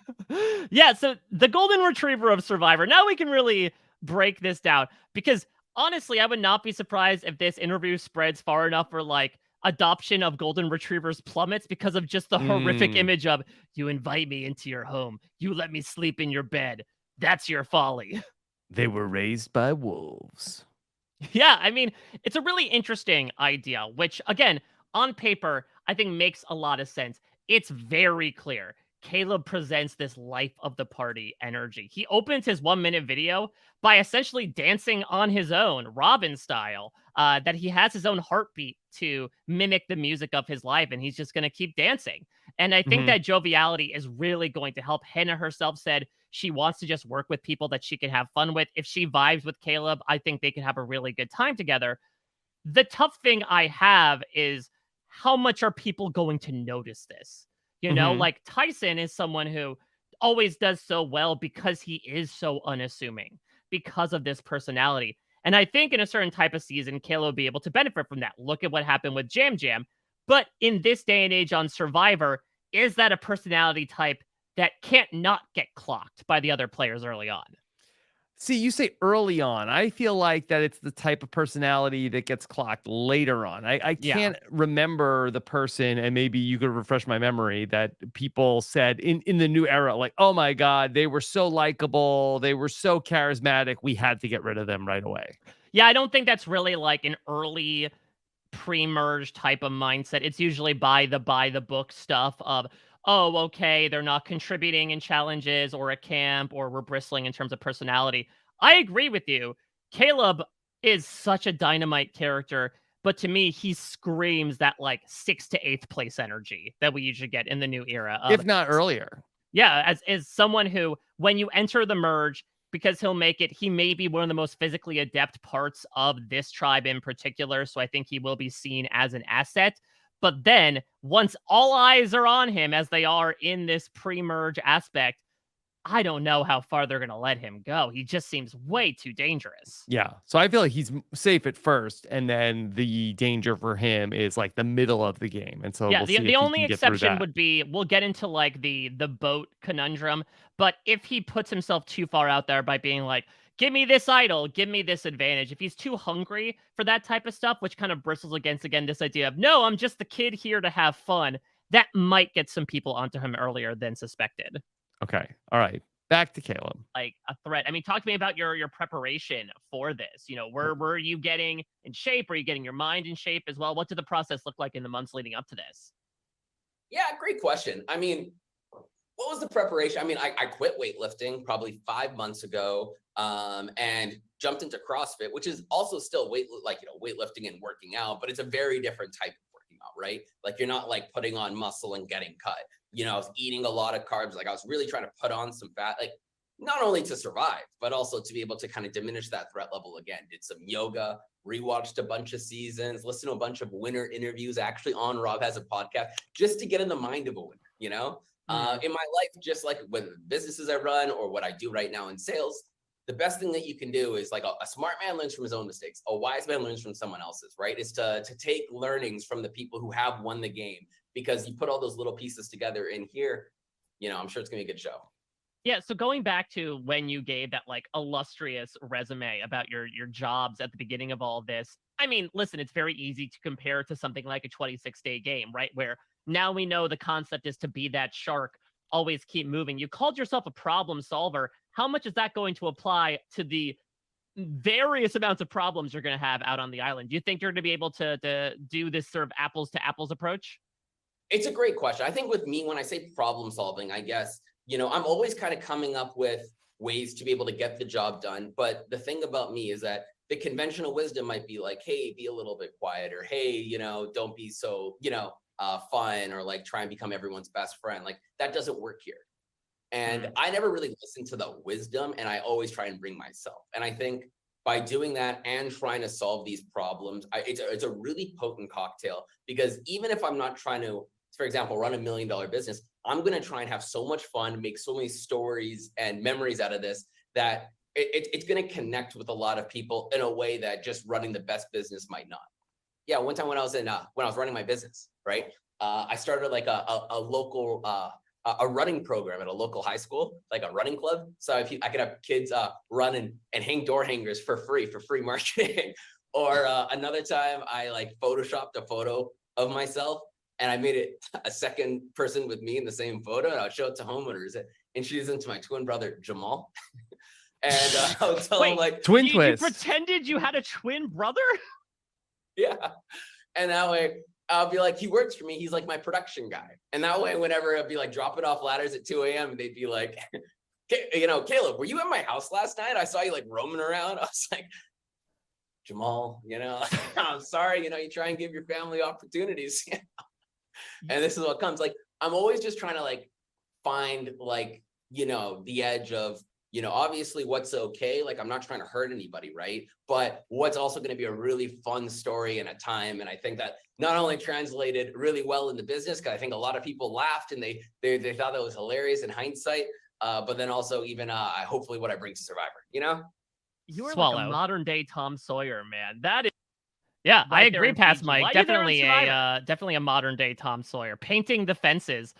Yeah, so the golden retriever of Survivor. Now we can really break this down because honestly, I would not be surprised if this interview spreads far enough for like adoption of golden retrievers plummets because of just the horrific image of you invite me into your home. You let me sleep in your bed. That's your folly. They were raised by wolves. Yeah, I mean, it's a really interesting idea, which again, on paper, I think makes a lot of sense. It's very clear. Kaleb presents this life of the party energy. He opens his 1-minute video by essentially dancing on his own, Robin style, that he has his own heartbeat to mimic the music of his life, and he's just going to keep dancing. And I think that joviality is really going to help. Hannah herself said she wants to just work with people that she can have fun with. If she vibes with Kaleb, I think they could have a really good time together. The tough thing I have is how much are people going to notice this? Like Tyson is someone who always does so well because he is so unassuming because of this personality. And I think in a certain type of season, Kaleb will be able to benefit from that. Look at what happened with Jam Jam. But in this day and age on Survivor, is that a personality type that can't not get clocked by the other players early on? See, you say early on. I feel like that it's the type of personality that gets clocked later on. I can't remember the person, and maybe you could refresh my memory, that people said in the new era, like, oh my God, they were so likable. They were so charismatic. We had to get rid of them right away. Yeah, I don't think that's really like an early pre-merge type of mindset. It's usually by the book stuff of, oh, okay, they're not contributing in challenges or a camp, or we're bristling in terms of personality. I agree with you. Kaleb is such a dynamite character, but to me, he screams that like 6th to 8th place energy that we usually get in the new era. If not earlier. Yeah, as someone who, when you enter the merge, because he'll make it, he may be one of the most physically adept parts of this tribe in particular, so I think he will be seen as an asset. But then, once all eyes are on him, as they are in this pre-merge aspect, I don't know how far they're going to let him go. He just seems way too dangerous. Yeah. So I feel like he's safe at first, and then the danger for him is like the middle of the game. And so yeah, we'll the only exception would be, we'll get into like the boat conundrum, but if he puts himself too far out there by being like, give me this idol, give me this advantage. If he's too hungry for that type of stuff, which kind of bristles against, again, this idea of, no, I'm just the kid here to have fun, that might get some people onto him earlier than suspected. Okay. All right. Back to Kaleb. Like a threat. I mean, talk to me about your preparation for this. Were you getting in shape? Are you getting your mind in shape as well? What did the process look like in the months leading up to this? Yeah, great question. I mean, what was the preparation? I mean, I quit weightlifting probably 5 months ago, and jumped into CrossFit, which is also still weightlifting and working out, but it's a very different type of working out, right? Like you're not like putting on muscle and getting cut. I was eating a lot of carbs. Like I was really trying to put on some fat. Like not only to survive, but also to be able to kind of diminish that threat level again. Did some yoga, rewatched a bunch of seasons, listened to a bunch of winner interviews, actually on Rob Has a Podcast, just to get in the mind of a winner, you know? In my life, just like with the businesses I run or what I do right now in sales, the best thing that you can do is like a smart man learns from his own mistakes. A wise man learns from someone else's, right? Is to take learnings from the people who have won the game, because you put all those little pieces together in here, you know, I'm sure it's gonna be a good show. Yeah, so going back to when you gave that like illustrious resume about your jobs at the beginning of all this, I mean, listen, it's very easy to compare to something like a 26-day game, right? Where now we know the concept is to be that shark, always keep moving. You called yourself a problem solver. How much is that going to apply to the various amounts of problems you're going to have out on the island? Do you think you're going to be able to do this sort of apples to apples approach? It's a great question. I think with me, when I say problem solving, I guess, you know, I'm always kind of coming up with ways to be able to get the job done. But the thing about me is that the conventional wisdom might be like, hey, be a little bit quieter. Hey, you know, don't be so, you know, fun, or like try and become everyone's best friend. Like that doesn't work here. And I never really listen to the wisdom, and I always try and bring myself. And I think by doing that and trying to solve these problems, it's a really potent cocktail, because even if I'm not trying to, for example, run $1 million business, I'm going to try and have so much fun, make so many stories and memories out of this that it's going to connect with a lot of people in a way that just running the best business might not. Yeah, one time when I was running my business, right? I started like a local a running program at a local high school, like a running club. So if I could have kids run and hang door hangers for free marketing. Or another time I like photoshopped a photo of myself, and I made it a second person with me in the same photo, and I'll show it to homeowners, introduce them to my twin brother, Jamal. And I would tell them like, twin you twist. pretended you had a twin brother? Yeah. And that way I'll be like, he works for me. He's like my production guy. And that way, whenever I'd be like dropping off ladders at 2 a.m., they'd be like, you know, Kaleb, were you at my house last night? I saw you like roaming around. I was like, Jamal, you know, I'm sorry, you know, you try and give your family opportunities. You know? And this is what comes. Like, I'm always just trying to like find like, you know, the edge of, you know, obviously what's okay. Like, I'm not trying to hurt anybody, right? But what's also going to be a really fun story in a time. And I think that not only translated really well in the business, because I think a lot of people laughed and they thought that was hilarious in hindsight. But then also even hopefully what I bring to Survivor, you know? You are Swallow. like a modern day Tom Sawyer, man. That is. Yeah, right I agree, Pass PG. Mike. Definitely a modern day Tom Sawyer. Painting the fences.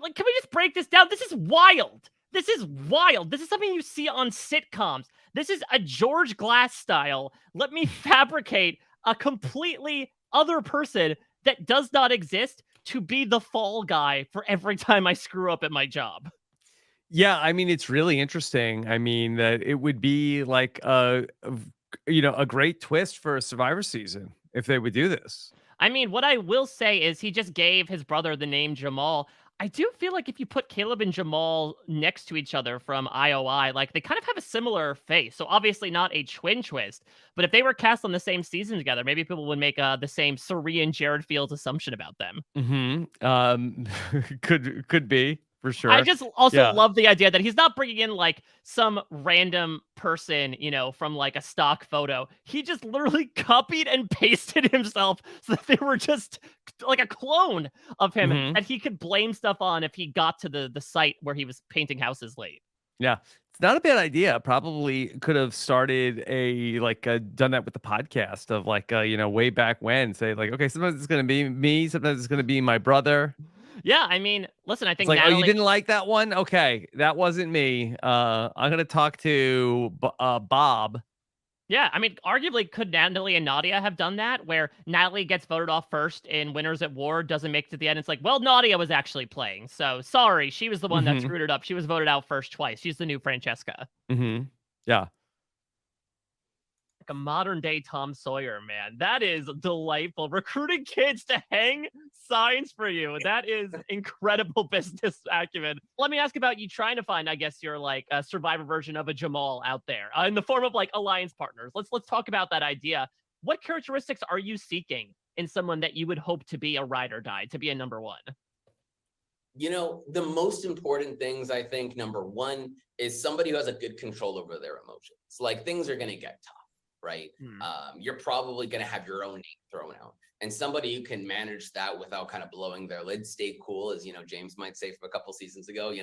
Like, can we just break this down? This is wild. This is wild. This is something you see on sitcoms. This is a George Glass style. Let me fabricate a completely other person that does not exist to be the fall guy for every time I screw up at my job. Yeah, I mean, it's really interesting. I mean, that it would be like a great twist for a Survivor season if they would do this. I mean, what I will say is he just gave his brother the name Jamal. I do feel like if you put Kaleb and Jamal next to each other from IOI, like they kind of have a similar face. So obviously not a twin twist, but if they were cast on the same season together, maybe people would make the same Suri and Jared Fields assumption about them. Could be. For sure. I just also love the idea that he's not bringing in like some random person, you know, from like a stock photo. He just literally copied and pasted himself so that they were just like a clone of him that he could blame stuff on if he got to the site where he was painting houses late. Yeah. It's not a bad idea. Probably could have started done that with the podcast of like, way back when, say like, okay, sometimes it's going to be me. Sometimes it's going to be my brother. Yeah, I mean, listen, I think it's like, oh, you didn't like that one? Okay, that wasn't me. I'm gonna talk to Bob. Yeah, I mean, arguably, could Natalie and Nadia have done that, where Natalie gets voted off first in Winners at War, doesn't make it to the end? It's like, well, Nadia was actually playing, so sorry, she was the one that screwed it up. She was voted out first twice. She's the new Francesca. Yeah. Like a modern day Tom Sawyer, man. That is delightful. Recruiting kids to hang signs for you. That is incredible business acumen. Let me ask about you trying to find, I guess, your like a Survivor version of a Jamal out there in the form of like alliance partners. Let's talk about that idea. What characteristics are you seeking in someone that you would hope to be a ride or die, to be a number one? The most important things, I think, number one is somebody who has a good control over their emotions. Like, things are going to get tough, right? You're probably going to have your own name thrown out. And somebody who can manage that without kind of blowing their lid, stay cool, as James might say from a couple seasons ago.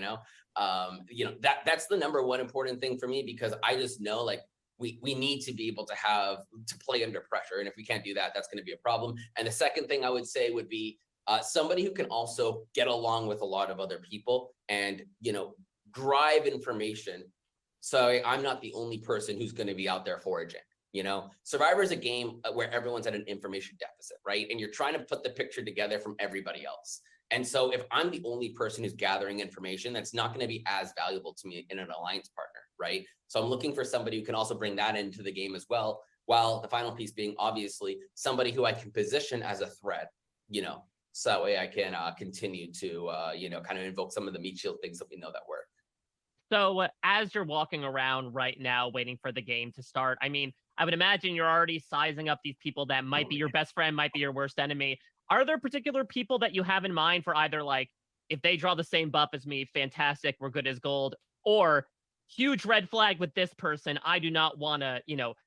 That's the number one important thing for me, because I just know, like, we need to be able to play under pressure, and if we can't do that, that's going to be a problem. And the second thing I would say would be somebody who can also get along with a lot of other people and drive information. So I'm not the only person who's going to be out there foraging. Survivor is a game where everyone's at an information deficit, right? And you're trying to put the picture together from everybody else. And so if I'm the only person who's gathering information, that's not going to be as valuable to me in an alliance partner, right? So I'm looking for somebody who can also bring that into the game as well, while the final piece being obviously somebody who I can position as a threat, so that way I can continue to, kind of invoke some of the meat shield things that we know that work. So as you're walking around right now, waiting for the game to start, I mean, I would imagine you're already sizing up these people that might be your best friend, might be your worst enemy. Are there particular people that you have in mind for either, like, if they draw the same buff as me, fantastic, we're good as gold, or huge red flag with this person, I do not want to,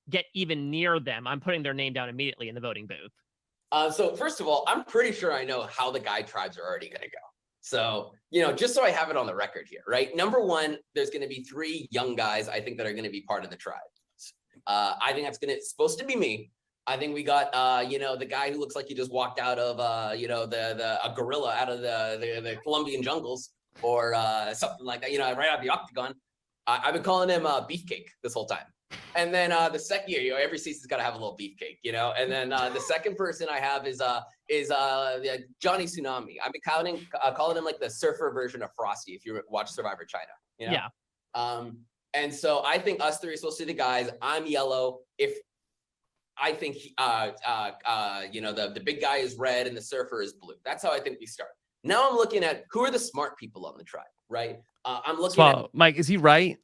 get even near them, I'm putting their name down immediately in the voting booth? So first of all, I'm pretty sure I know how the guy tribes are already going to go. So, just so I have it on the record here, right? Number one, there's going to be 3 young guys, I think, that are going to be part of the tribe. I think that's supposed to be me. I think we got, the guy who looks like he just walked out of, a gorilla out of the Colombian jungles, or something like that, right out of the octagon. I've been calling him Beefcake this whole time. And then the second year, every season's got to have a little beefcake, And then the second person I have is Johnny Tsunami. I've been calling him like the surfer version of Frosty, if you watch Survivor China. Yeah. And so I think us 3 are supposed to be the guys. I'm yellow. If I think the big guy is red and the surfer is blue. That's how I think we start. Now I'm looking at who are the smart people on the tribe, right? I'm looking at Mike. Is he right?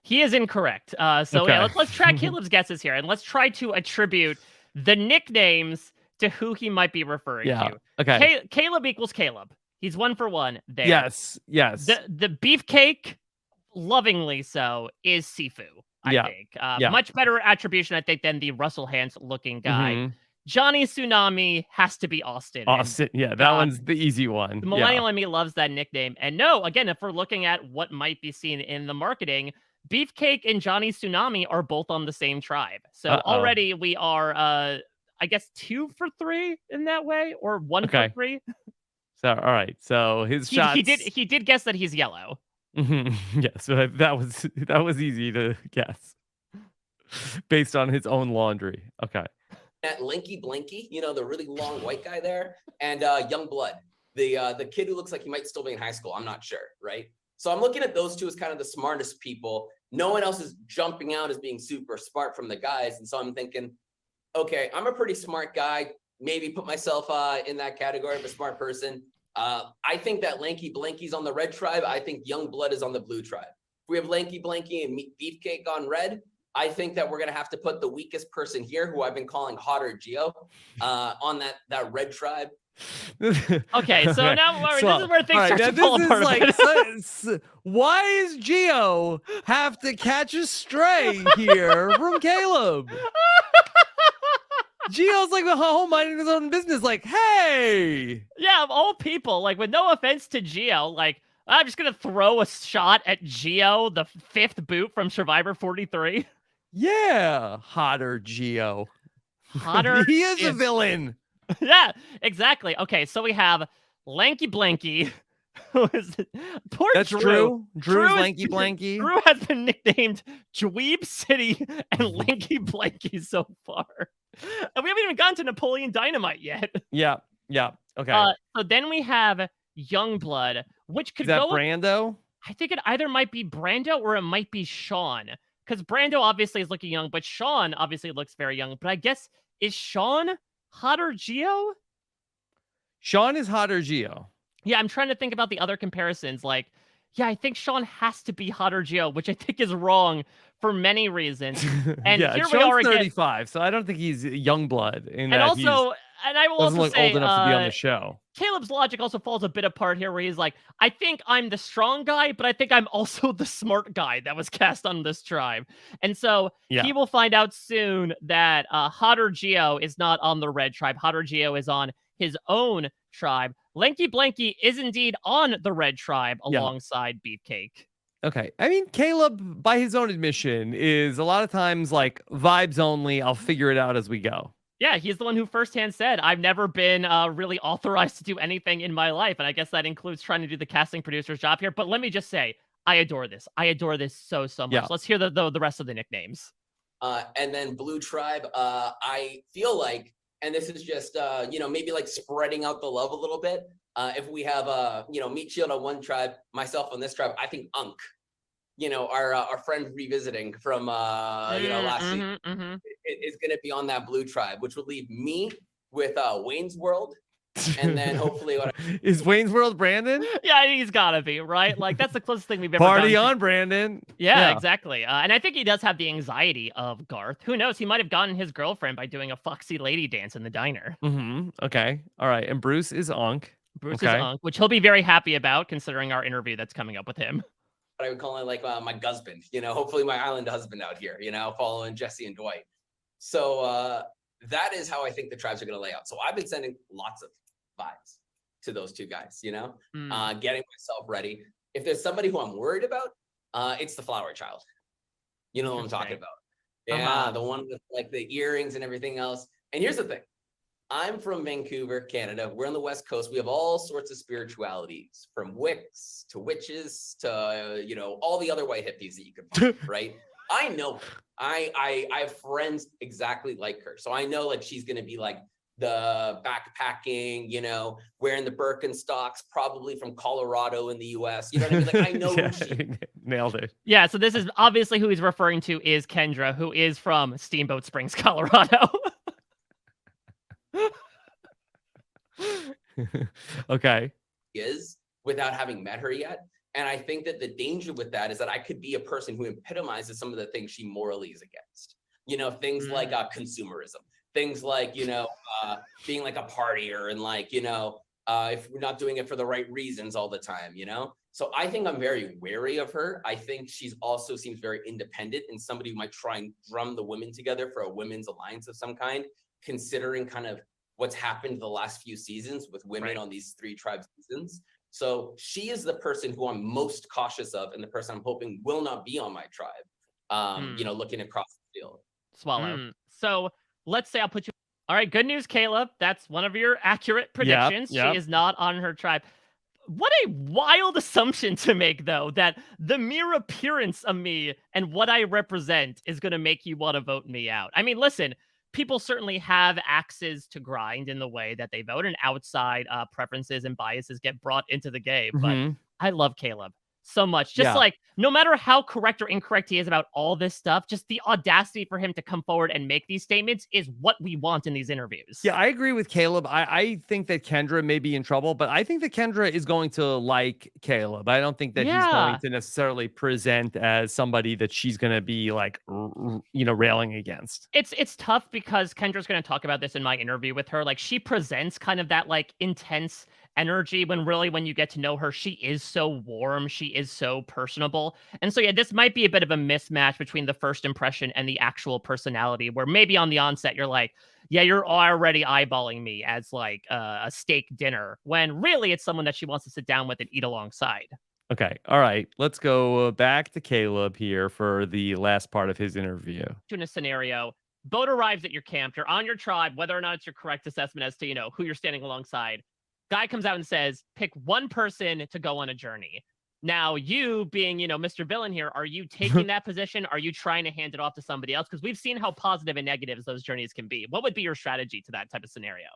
He is incorrect. So yeah, let's try Kaleb's guesses here, and let's try to attribute the nicknames to who he might be referring to. Okay. Kaleb equals Kaleb. He's 1 for 1 there. Yes. The beefcake, lovingly so, is Sifu, I think. Much better attribution, I think, than the Russell Hance looking guy. Mm-hmm. Johnny Tsunami has to be Austin. Austin, that one's the easy one. The millennial in me loves that nickname. And no, again, if we're looking at what might be seen in the marketing, Beefcake and Johnny Tsunami are both on the same tribe. So already we are, I guess, 2 for 3 in that way, or 1 for 3. So, all right. So his shots. He did guess that he's yellow. Yeah, so that was easy to guess based on his own laundry. Okay. At Lanky Blanky, the really long white guy there, and Young Blood, the kid who looks like he might still be in high school. I'm not sure, right? So I'm looking at those 2 as kind of the smartest people. No one else is jumping out as being super smart from the guys. And so I'm thinking, okay, I'm a pretty smart guy. Maybe put myself in that category of a smart person. I think that Lanky Blanky's on the red tribe. I think Young Blood is on the blue tribe. If we have Lanky Blanky and Beefcake on red, I think that we're going to have to put the weakest person here, who I've been calling Hotter Geo, on that red tribe. Okay, so now this is where things start to fall apart. Why is Geo have to catch a stray here from Kaleb? Geo's like the whole minding his own business, like, hey. Yeah, of all people, like, with no offense to Geo, like, I'm just gonna throw a shot at Geo, the 5th boot from Survivor 43. Yeah, Hotter Geo. Hotter. He is a villain. Yeah, exactly. Okay, so we have Lanky Blanky. Poor That's Drew. Drew's Lanky Blanky. Drew has been nicknamed Dweeb City and Lanky Blanky so far. And we haven't even gotten to Napoleon Dynamite yet. Yeah. Okay. So then we have Youngblood, which could go. Is that Brando? I think it either might be Brando or it might be Sean. Because Brando obviously is looking young, but Sean obviously looks very young. But I guess, is Sean Hotter Geo? Sean is Hotter Geo. Yeah, I'm trying to think about the other comparisons. Like, yeah, I think Sean has to be Hotter Geo, which I think is wrong for many reasons. And yeah, here Sean's we are again. 35, so I don't think he's young blood. And also, and I will doesn't also look say, old enough to be on the show. Kaleb's logic also falls a bit apart here, where he's like, I think I'm the strong guy, but I think I'm also the smart guy that was cast on this tribe. And so he will find out soon that Hotter Geo is not on the red tribe. Hotter Geo is on his own tribe. Lanky Blanky is indeed on the red tribe alongside Beefcake. Okay. I mean, Kaleb, by his own admission, is a lot of times like vibes only. I'll figure it out as we go. Yeah, he's the one who firsthand said, I've never been really authorized to do anything in my life. And I guess that includes trying to do the casting producer's job here. But let me just say, I adore this. I adore this so much. Yeah. Let's hear the rest of the nicknames. And then Blue Tribe, I feel like, and this is just, maybe like spreading out the love a little bit. If we have, Meat Shield on one tribe, myself on this tribe, I think Unk, our friend revisiting from, last season is going to be on that Blue Tribe, which would leave me with Wayne's World. And then hopefully is Wayne's World Brandon? Yeah, he's gotta be, right? Like, that's the closest thing we've ever Party gotten on, Brandon. Yeah, exactly. And I think he does have the anxiety of Garth. Who knows? He might have gotten his girlfriend by doing a foxy lady dance in the diner. Okay. All right. And Bruce is Unk. Bruce is Unk, which he'll be very happy about considering our interview that's coming up with him. I would call it like my husband, hopefully my island husband out here, following Jesse and Dwight. So that is how I think the tribes are going to lay out. So I've been sending lots of vibes to those two guys, getting myself ready. If there's somebody who I'm worried about, it's the flower child. You know what I'm talking about. Yeah, the one with like the earrings and everything else. And here's the thing. I'm from Vancouver, Canada. We're on the West Coast. We have all sorts of spiritualities, from Wicks to witches to, all the other white hippies that you could find, right? I know I have friends exactly like her. So I know like she's going to be like the backpacking, wearing the Birkenstocks, probably from Colorado in the US. You know what I mean? Like I know who she nailed it. Yeah, so this is obviously who he's referring to is Kendra, who is from Steamboat Springs, Colorado. Okay. Is without having met her yet. And I think that the danger with that is that I could be a person who epitomizes some of the things she morally is against. Things like consumerism, things like, being like a partier and like, if we're not doing it for the right reasons all the time, So I think I'm very wary of her. I think she's also seems very independent and somebody who might try and drum the women together for a women's alliance of some kind, considering kind of what's happened the last few seasons with women on these 3 tribe seasons. So she is the person who I'm most cautious of and the person I'm hoping will not be on my tribe, looking across the field. Swallow. So let's say I'll put you. All right. Good news, Kaleb. That's one of your accurate predictions. Yep. She is not on her tribe. What a wild assumption to make, though, that the mere appearance of me and what I represent is going to make you want to vote me out. I mean, listen, people certainly have axes to grind in the way that they vote, and outside preferences and biases get brought into the game. But I love Kaleb so much. Just like, no matter how correct or incorrect he is about all this stuff, just the audacity for him to come forward and make these statements is what we want in these interviews. Yeah, I agree with Kaleb. I think that Kendra may be in trouble, but I think that Kendra is going to like Kaleb. I don't think that he's going to necessarily present as somebody that she's going to be like, railing against. It's tough because Kendra's going to talk about this in my interview with her. Like, she presents kind of that like intense energy when really when you get to know her, she is so warm, she is so personable. And so this might be a bit of a mismatch between the first impression and the actual personality, where maybe on the onset you're like, yeah, you're already eyeballing me as like a steak dinner, when really it's someone that she wants to sit down with and eat alongside. Okay. All right. Let's go back to Kaleb here for the last part of his interview. In a scenario, boat arrives at your camp, you're on your tribe, whether or not it's your correct assessment as to, who you're standing alongside. Guy comes out and says, pick one person to go on a journey. Now, you being, Mr. Villain here, are you taking that position? Are you trying to hand it off to somebody else? Because we've seen how positive and negative those journeys can be. What would be your strategy to that type of scenario?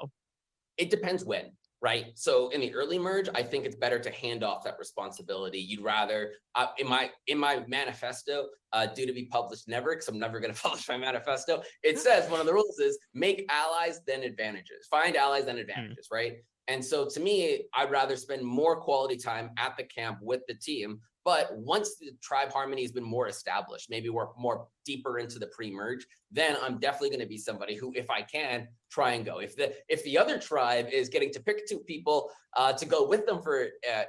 It depends when, right? So in the early merge, I think it's better to hand off that responsibility. You'd rather, in my manifesto, due to be published never, because I'm never going to publish my manifesto, it says one of the rules is make allies, then advantages. Find allies, then advantages, right? And so to me, I'd rather spend more quality time at the camp with the team. But once the tribe harmony has been more established, maybe we're more deeper into the pre-merge, then I'm definitely going to be somebody who, if I can, try and go. If the other tribe is getting to pick 2 people to go with them for,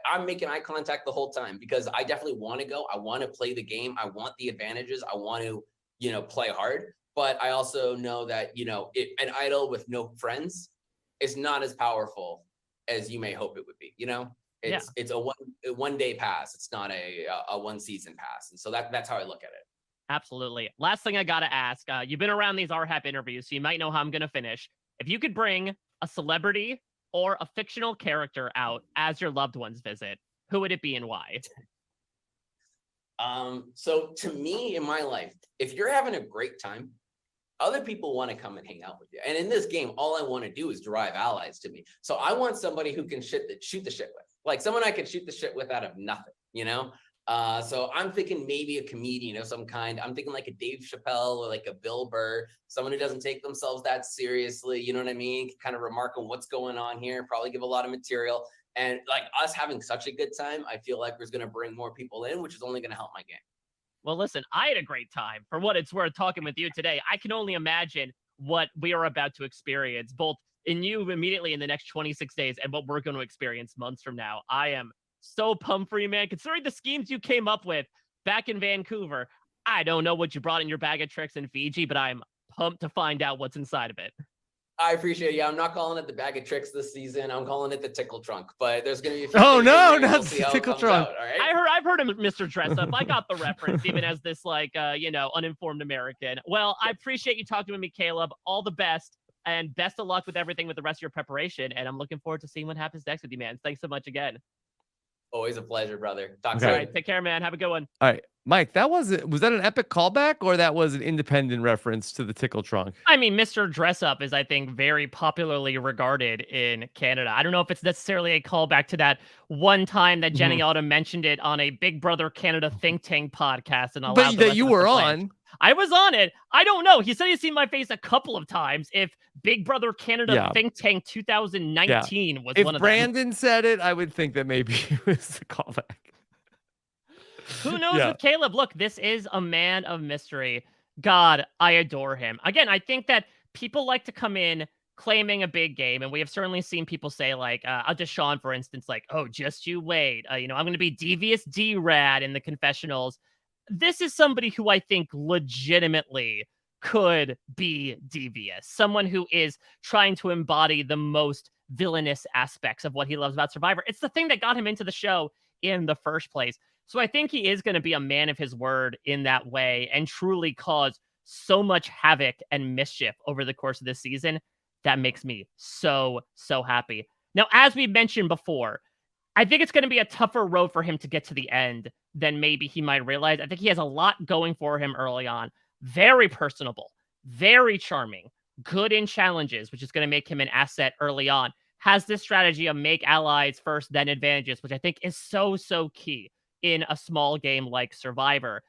I'm making eye contact the whole time, because I definitely want to go. I want to play the game. I want the advantages. I want to, play hard. But I also know that, an idol with no friends is not as powerful as you may hope it would be, It's a one day pass. It's not a 1 season pass. And so that's how I look at it. Absolutely. Last thing I got to ask, you've been around these RHAP interviews, so you might know how I'm going to finish. If you could bring a celebrity or a fictional character out as your loved ones visit, who would it be and why? So to me, in my life, if you're having a great time, other people want to come and hang out with you. And in this game, all I want to do is drive allies to me. So I want somebody who can shoot the shit with. Like someone I can shoot the shit with out of nothing, So I'm thinking maybe a comedian of some kind. I'm thinking like a Dave Chappelle or like a Bill Burr, someone who doesn't take themselves that seriously. You know what I mean? Kind of remark on what's going on here, probably give a lot of material. And like us having such a good time, I feel like we're going to bring more people in, which is only going to help my game. Well, listen, I had a great time. For what it's worth talking with you today, I can only imagine what we are about to experience, both in you immediately in the next 26 days and what we're going to experience months from now. I am so pumped for you, man. Considering the schemes you came up with back in Vancouver, I don't know what you brought in your bag of tricks in Fiji, but I'm pumped to find out what's inside of it. I appreciate it. Yeah, I'm not calling it the bag of tricks this season. I'm calling it the tickle trunk. But there's going to be a few Oh things no, in there. not We'll see the how it tickle comes trunk. out, all right? I've heard him, Mr. Dress Up. I got the reference, even as this uninformed American. Well, I appreciate you talking with me, Kaleb. All the best, and best of luck with everything with the rest of your preparation. And I'm looking forward to seeing what happens next with you, man. Thanks so much again. Always a pleasure, brother. Talk Okay. soon. All right, take care, man. Have a good one. All right, Mike, was that an epic callback or that was an independent reference to the tickle trunk? I mean, Mr. Dress Up is, I think, very popularly regarded in Canada. I don't know if it's necessarily a callback to that one time that Jenny Autumn mentioned it on a Big Brother Canada think tank podcast. And But that you were on. I was on it. I don't know. He said he's seen my face a couple of times. If Big Brother Canada think tank 2019 was if one of them. If Brandon said it, I would think that maybe it was a callback. Who knows with Kaleb? Look, this is a man of mystery. God, I adore him. Again, I think that people like to come in claiming a big game, and we have certainly seen people say, like, Deshaun, for instance, like, oh, just you wait. I'm going to be devious D-Rad in the confessionals. This is somebody who I think legitimately could be devious. Someone who is trying to embody the most villainous aspects of what he loves about Survivor. It's the thing that got him into the show in the first place. So I think he is going to be a man of his word in that way and truly cause so much havoc and mischief over the course of this season. That makes me so, so happy. Now, as we mentioned before, I think it's going to be a tougher road for him to get to the end than maybe he might realize. I think he has a lot going for him early on. Very personable, very charming, good in challenges, which is going to make him an asset early on. Has this strategy of make allies first, then advantages, which I think is so, so key in a small game like Survivor.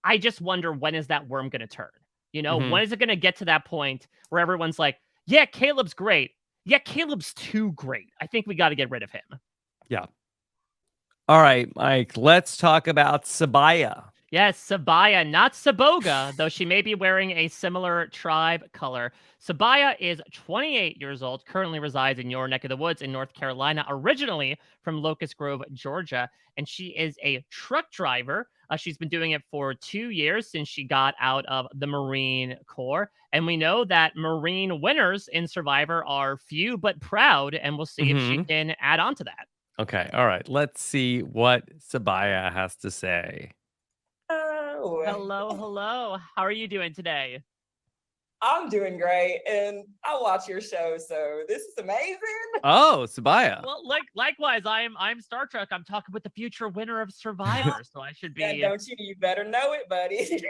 I just wonder, when is that worm going to turn? When is it going to get to that point where everyone's like, yeah, Kaleb's great. Yeah, Kaleb's too great. I think we got to get rid of him. Yeah. All right, Mike, let's talk about Sabaya. Yes, Sabaya, not Saboga, though she may be wearing a similar tribe color. Sabaya is 28 years old, currently resides in your neck of the woods in North Carolina, originally from Locust Grove, Georgia, and she is a truck driver. She's been doing it for 2 years since she got out of the Marine Corps, and we know that Marine winners in Survivor are few but proud, and we'll see if she can add on to that. Okay, all right, let's see what Sabaya has to say. Hello. How are you doing today? I'm doing great, and I watch your show, so this is amazing. Oh, Sabaya. Well, likewise, I'm Star Trek. I'm talking with the future winner of Survivor, so I should be. Yeah, don't you? You better know it, buddy.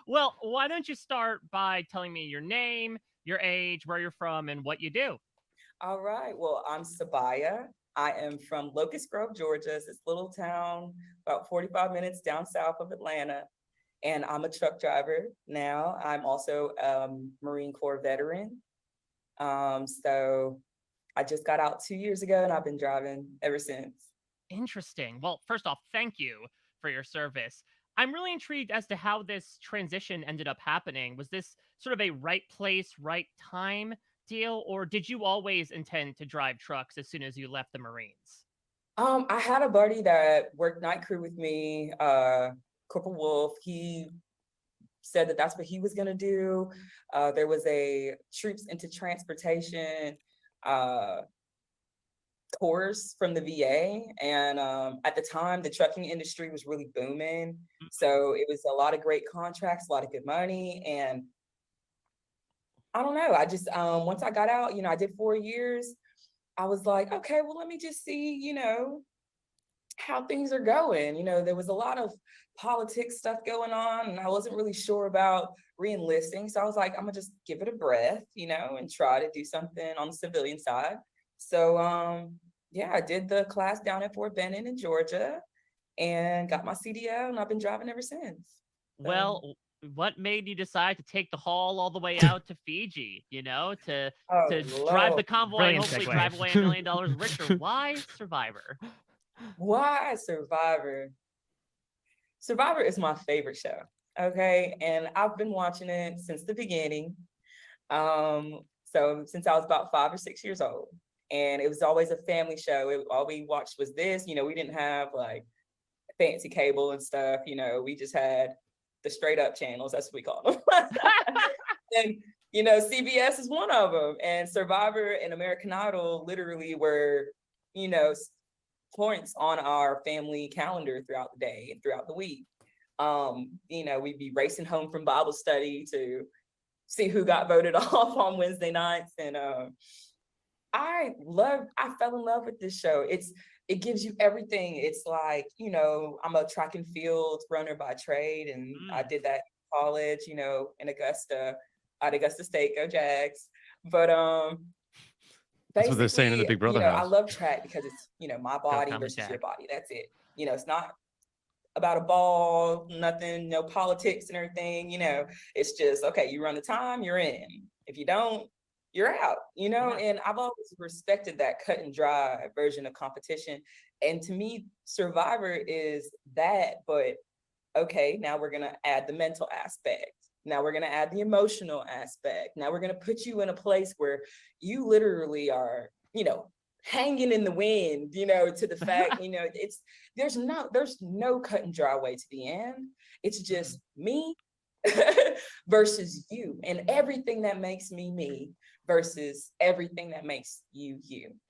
Well, why don't you start by telling me your name, your age, where you're from, and what you do? All right. Well, I'm Sabaya. I am from Locust Grove, Georgia. It's this little town about 45 minutes down south of Atlanta. And I'm a truck driver now. I'm also a Marine Corps veteran. So I just got out 2 years ago and I've been driving ever since. Interesting. Well, first off, thank you for your service. I'm really intrigued as to how this transition ended up happening. Was this sort of a right place, right time deal, or did you always intend to drive trucks as soon as you left the Marines? I had a buddy that worked night crew with me, Corporal Wolf. He said that that's what he was gonna do. There was a troops into transportation course from the VA, and at the time the trucking industry was really booming. So it was a lot of great contracts, a lot of good money, and I don't know. I just once I got out, I did 4 years. I was like, okay, well, let me just see, how things are going. There was a lot of politics stuff going on, and I wasn't really sure about re-enlisting. So I was like, I'm gonna just give it a breath, and try to do something on the civilian side. So yeah, I did the class down at Fort Benning in Georgia and got my CDL, and I've been driving ever since. Well, what made you decide to take the haul all the way out to Fiji, to drive the Lord. convoy and Brilliant hopefully segue. drive away $1 million richer? Why Survivor? Why Survivor? Survivor is my favorite show. Okay. And I've been watching it since the beginning. So since I was about 5 or 6 years old. And it was always a family show. All we watched was this. We didn't have like fancy cable and stuff. We just had the straight up channels. That's what we call them. And CBS is one of them. And Survivor and American Idol literally were, points on our family calendar throughout the day and throughout the week. We'd be racing home from Bible study to see who got voted off on Wednesday nights. And I fell in love with this show. It gives you everything. It's like, I'm a track and field runner by trade, and I did that in college, in Augusta, at Augusta State, go Jags. But That's what they're saying in the Big Brother house. I love track because it's, my body Comedy versus Jack. your body. That's it. It's not about a ball, nothing, no politics and everything. It's just, okay, you run the time, you're in. If you don't, you're out, and I've always respected that cut and dry version of competition. And to me, Survivor is that, but okay, now we're going to add the mental aspect. Now we're going to add the emotional aspect. Now we're going to put you in a place where you literally are, hanging in the wind, to the fact, there's no cut and dry way to the end. It's just me versus you, and everything that makes me versus everything that makes you.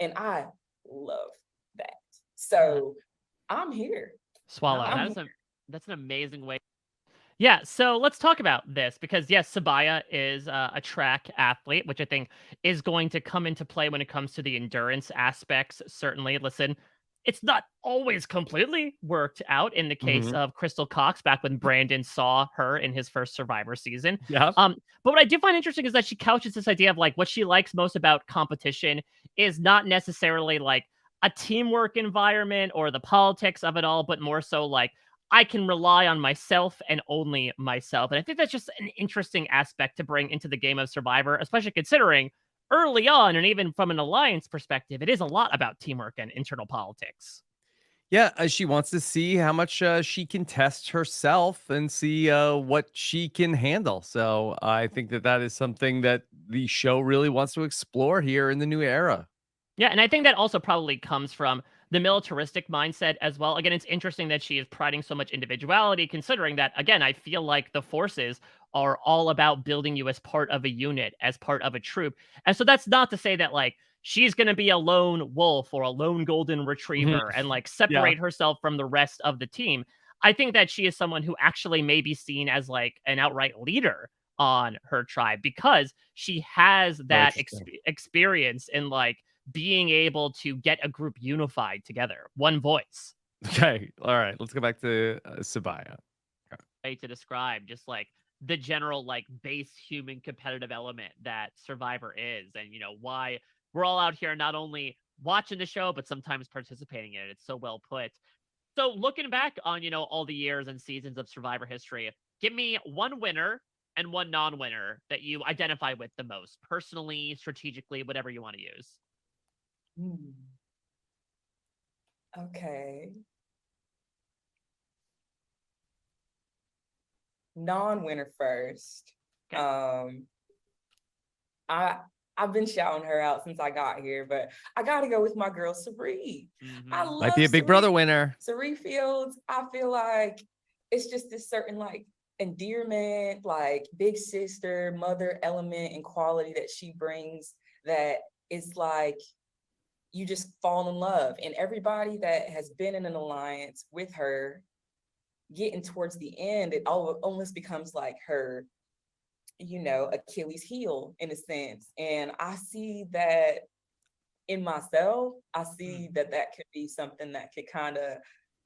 And I love that. So I'm here. Swallow. I'm That's an amazing way. Yeah, so let's talk about this because yes, Sabaya is a track athlete, which I think is going to come into play when it comes to the endurance aspects. Certainly, listen, it's not always completely worked out in the case of Crystal Cox back when Brandon saw her in his first Survivor season. Yeah. But what I do find interesting is that she couches this idea of like what she likes most about competition is not necessarily like a teamwork environment or the politics of it all, but more so like I can rely on myself and only myself. And I think that's just an interesting aspect to bring into the game of Survivor, especially considering early on, and even from an alliance perspective, it is a lot about teamwork and internal politics. Yeah, she wants to see how much she can test herself and see what she can handle. So I think that is something that the show really wants to explore here in the new era. Yeah, and I think that also probably comes from the militaristic mindset as well. Again, it's interesting that she is priding so much individuality, considering that, again, I feel like the forces are all about building you as part of a unit, as part of a troop. And so that's not to say that, like, she's going to be a lone wolf or a lone golden retriever and, like, separate herself from the rest of the team. I think that she is someone who actually may be seen as, like, an outright leader on her tribe because she has that experience in, like, being able to get a group unified together, one voice. Okay, all right, let's go back to Sabaya. Way to describe just like the general like base human competitive element that Survivor is, and why we're all out here not only watching the show but sometimes participating in it. It's so well put. So looking back on all the years and seasons of Survivor history, give me one winner and one non-winner that you identify with the most, personally, strategically, whatever you want to use. Hmm. Okay. Non-winner first. Okay. I've been shouting her out since I got here, but I gotta go with my girl Saree. I Mhm. Might love be a Big Brother Saree. winner. Saree Fields, I feel like it's just this certain like endearment, like big sister, mother element and quality that she brings that is like you just fall in love. And everybody that has been in an alliance with her getting towards the end, it almost becomes like her, Achilles heel in a sense. And I see that in myself. I see that could be something that could kind of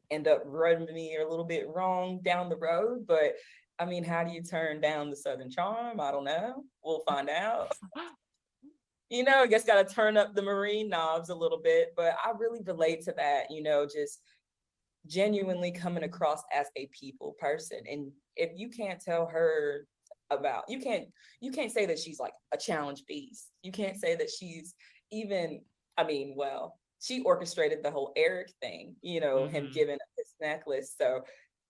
end up rubbing me a little bit wrong down the road. But I mean, how do you turn down the Southern charm? I don't know. We'll find out. I guess got to turn up the marine knobs a little bit. But I really relate to that, just genuinely coming across as a people person. And if you can't tell her you can't say that she's like a challenge beast. You can't say that she's even, she orchestrated the whole Eric thing, him giving up his necklace. So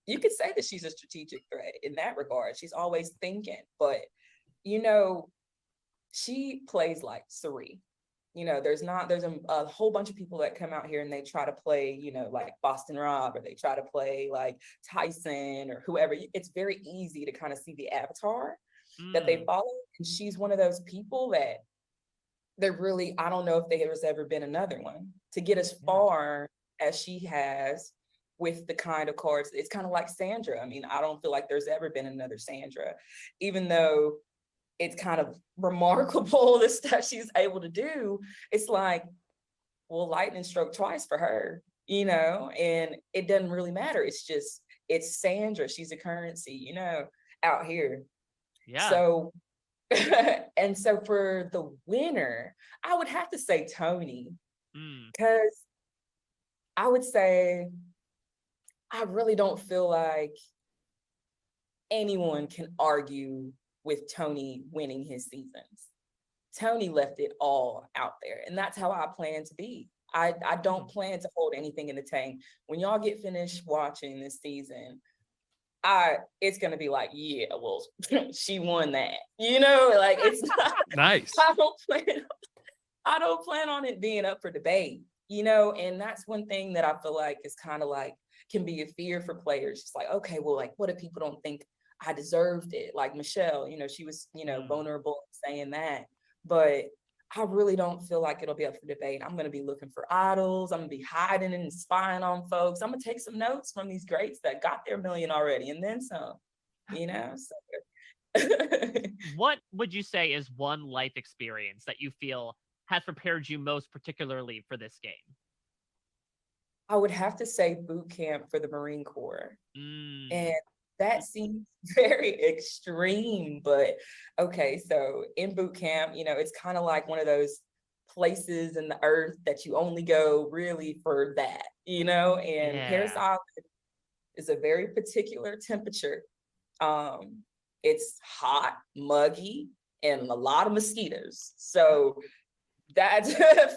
you could say that she's a strategic threat in that regard. She's always thinking, but she plays like Saree. There's a whole bunch of people that come out here and they try to play, like Boston Rob, or they try to play like Tyson or whoever. It's very easy to kind of see the avatar that they follow. And she's one of those people that I don't know if there's ever been another one to get as far as she has with the kind of cards. It's kind of like Sandra. I mean, I don't feel like there's ever been another Sandra, even though it's kind of remarkable the stuff she's able to do. It's like, well, lightning struck twice for her, and it doesn't really matter. It's Sandra. She's a currency, out here. Yeah. So, and so for the winner, I would have to say Tony, because I would say I really don't feel like anyone can argue with Tony winning his seasons. Tony left it all out there, and that's how I plan to be. I don't plan to hold anything in the tank. When y'all get finished watching this season, it's gonna be like, yeah, well, she won that. Like it's not Nice. I don't plan on it being up for debate, and that's one thing that I feel like is kind of like can be a fear for players. It's like, okay, well, like what if people don't think I deserved it? Like Michelle, she was, vulnerable saying that, but I really don't feel like it'll be up for debate. I'm going to be looking for idols. I'm going to be hiding and spying on folks. I'm going to take some notes from these greats that got their million already and then some, So. What would you say is one life experience that you feel has prepared you most particularly for this game? I would have to say boot camp for the Marine Corps. And that seems very extreme, but okay. So in boot camp, it's kind of like one of those places in the earth that you only go really for that, and Paris Island is a very particular temperature. It's hot, muggy, and a lot of mosquitoes. So that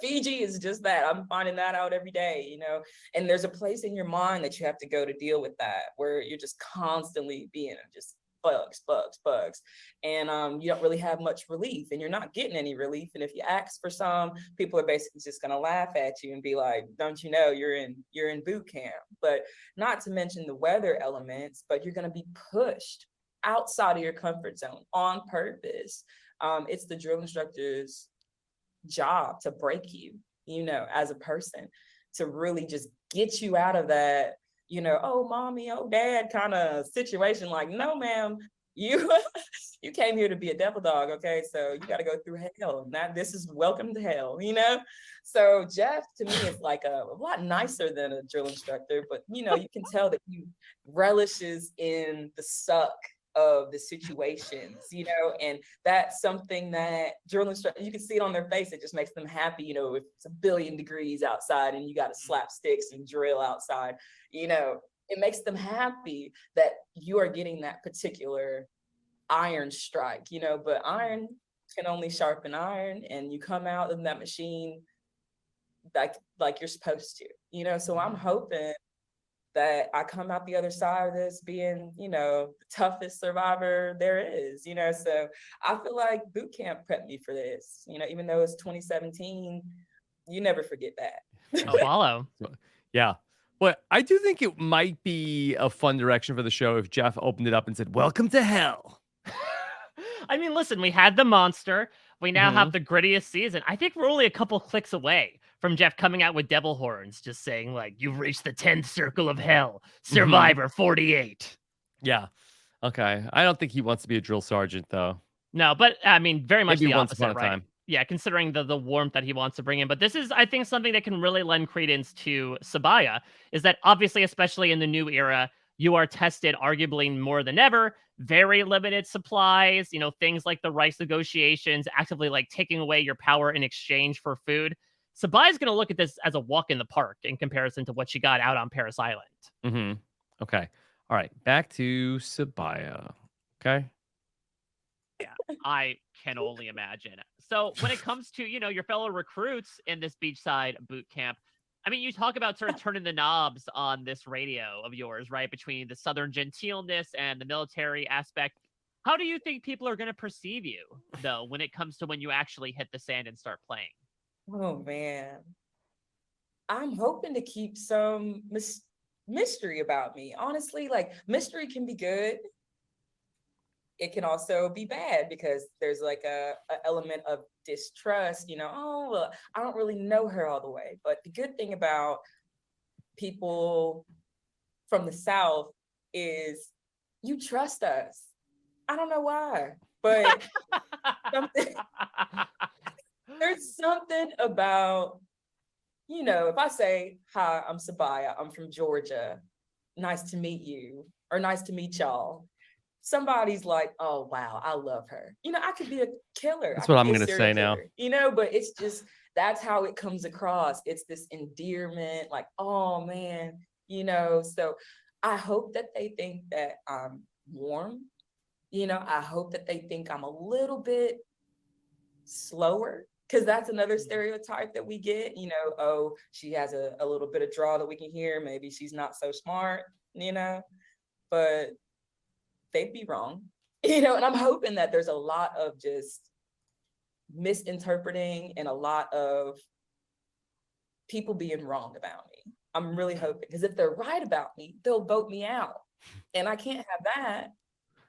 Fiji is just that. I'm finding that out every day, and there's a place in your mind that you have to go to deal with that, where you're just constantly being just bugs. And you don't really have much relief, and you're not getting any relief. And if you ask for some, people are basically just going to laugh at you and be like, don't you know you're in boot camp? But not to mention the weather elements, but you're going to be pushed outside of your comfort zone on purpose. It's the drill instructor's job to break you, as a person, to really just get you out of that, oh mommy, oh dad kind of situation. Like, no, ma'am, you came here to be a devil dog, okay? So you got to go through hell. Now this is welcome to hell, So Jeff, to me, is like a lot nicer than a drill instructor, but you can tell that he relishes in the suck of the situations, and that's something that drill instructors, you can see it on their face. It just makes them happy, if it's 1 billion degrees outside and you got to slap sticks and drill outside, it makes them happy that you are getting that particular iron strike, but iron can only sharpen iron, and you come out of that machine like you're supposed to, you know? So I'm hoping that I come out the other side of this being, you know, the toughest survivor there is, you know? So I feel like boot camp prepped me for this, you know, even though it's 2017, you never forget that. Oh, follow. Yeah. But I do think it might be a fun direction for the show if Jeff opened it up and said, "Welcome to hell." I mean, listen, we had the monster. We now Mm-hmm. have the grittiest season. I think we're only a couple clicks away from Jeff coming out with devil horns, just saying, like, you've reached the 10th circle of hell. Survivor 48. Yeah. Okay. I don't think he wants to be a drill sergeant, though. No, but I mean, very much Maybe the once opposite, upon a right? time. Yeah, considering the warmth that he wants to bring in. But this is, I think, something that can really lend credence to Sabaya, is that obviously, especially in the new era, you are tested arguably more than ever, very limited supplies, you know, things like the rice negotiations, actively like taking away your power in exchange for food. Sabaya's going to look at this as a walk in the park in comparison to what she got out on Paris Island. Mm-hmm. Okay. All right. Back to Sabaya. Okay. I can only imagine. So when it comes to, you know, your fellow recruits in this beachside boot camp, I mean, you talk about sort of turning the knobs on this radio of yours, right? Between the Southern genteelness and the military aspect. How do you think people are going to perceive you, though, when it comes to when you actually hit the sand and start playing? Oh man, I'm hoping to keep some mystery about me. Honestly, like mystery can be good. It can also be bad because there's like a element of distrust, you know, oh, well, I don't really know her all the way. But the good thing about people from the South is you trust us. I don't know why, but there's something about, you know, if I say, hi, I'm Sabaya, I'm from Georgia, nice to meet you, or nice to meet y'all. Somebody's like, oh, wow, I love her. You know, I could be a killer. That's what I'm going to say now. You know, but it's just, that's how it comes across. It's this endearment, like, oh man, you know, so I hope that they think that I'm warm. You know, I hope that they think I'm a little bit slower, because that's another stereotype that we get, you know, oh, she has a little bit of draw that we can hear. Maybe she's not so smart, you know, but they'd be wrong, you know, and I'm hoping that there's a lot of just misinterpreting and a lot of people being wrong about me. I'm really hoping, because if they're right about me, they'll vote me out, and I can't have that.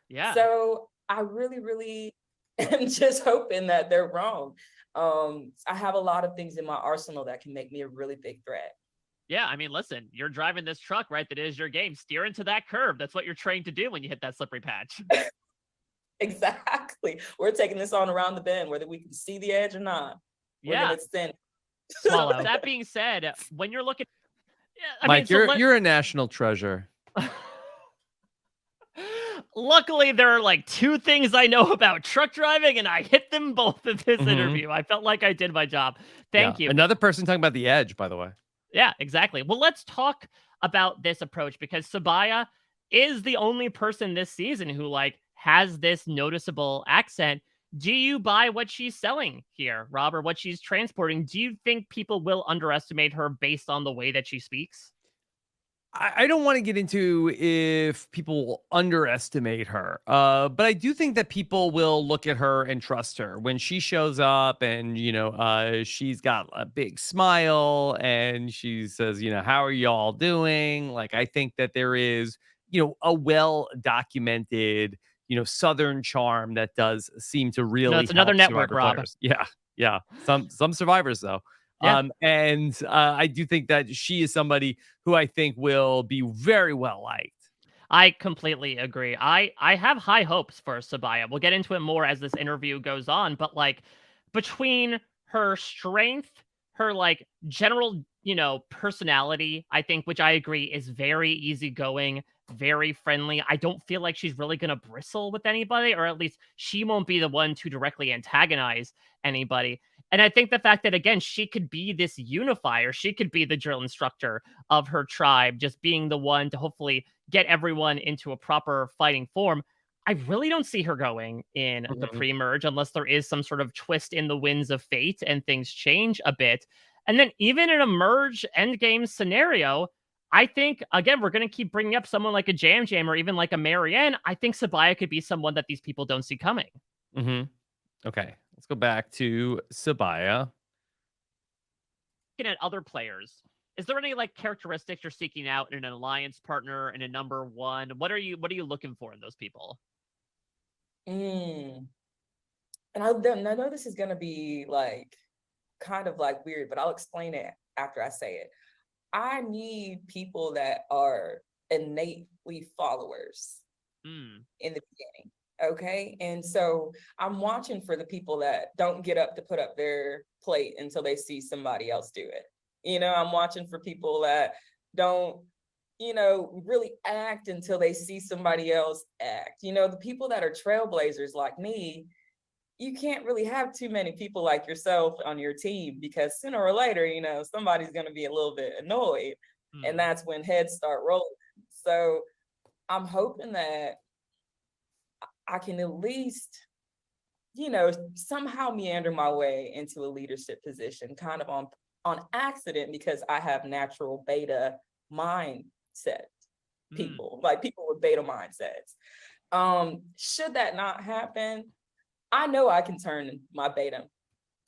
Yeah. So I really, really am just hoping that they're wrong. I have a lot of things in my arsenal that can make me a really big threat. Yeah, I mean, listen, you're driving this truck, right? That is your game. Steer into that curve. That's what you're trained to do when you hit that slippery patch. Exactly. We're taking this on around the bend, whether we can see the edge or not. Yeah. So that being said, when you're looking, Mike, you're a national treasure. Luckily, there are like two things I know about truck driving, and I hit them both in this interview. I felt like I did my job. Thank you. Another person talking about the edge, by the way. Yeah, exactly. Well, let's talk about this approach, because Sabaya is the only person this season who like has this noticeable accent. Do you buy what she's selling here, Rob, or what she's transporting? Do you think people will underestimate her based on the way that she speaks? I don't want to get into if people will underestimate her, but I do think that people will look at her and trust her when she shows up, and you know, she's got a big smile and she says, you know, how are y'all doing? Like, I think that there is, you know, a well documented, you know, Southern charm that does seem to really. No, it's another help network, Survivor Rob. players. Yeah. Some survivors though. Yeah. I do think that she is somebody who I think will be very well liked. I completely agree. I have high hopes for Sabaya. We'll get into it more as this interview goes on, but like between her strength, her like general, you know, personality, I think, which I agree is very easygoing, very friendly. I don't feel like she's really going to bristle with anybody, or at least she won't be the one to directly antagonize anybody. And I think the fact that, again, she could be this unifier, she could be the drill instructor of her tribe, just being the one to hopefully get everyone into a proper fighting form. I really don't see her going in the pre-merge unless there is some sort of twist in the winds of fate and things change a bit. And then even in a merge endgame scenario, I think, again, we're going to keep bringing up someone like a Jam Jam or even like a Marianne. I think Sabaya could be someone that these people don't see coming. Okay, let's go back to Sabaya. Looking at other players, is there any like characteristics you're seeking out in an alliance partner and a number one? What are you looking for in those people? And I know this is gonna be like kind of like weird, but I'll explain it after I say it. I need people that are innately followers in the beginning. Okay. And so I'm watching for the people that don't get up to put up their plate until they see somebody else do it. You know, I'm watching for people that don't, you know, really act until they see somebody else act. You know, the people that are trailblazers like me, you can't really have too many people like yourself on your team, because sooner or later, you know, somebody's going to be a little bit annoyed. And that's when heads start rolling. So I'm hoping that I can at least, you know, somehow meander my way into a leadership position kind of on accident, because I have natural beta mindset people, like people with beta mindsets. Should that not happen, I know I can turn my beta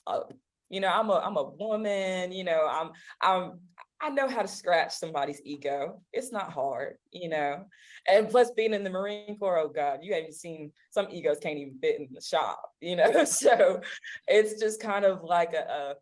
up. You know, I'm a woman, you know, I know how to scratch somebody's ego. It's not hard, you know. And plus being in the Marine Corps, oh God, you haven't seen, some egos can't even fit in the shop, you know. So it's just kind of like a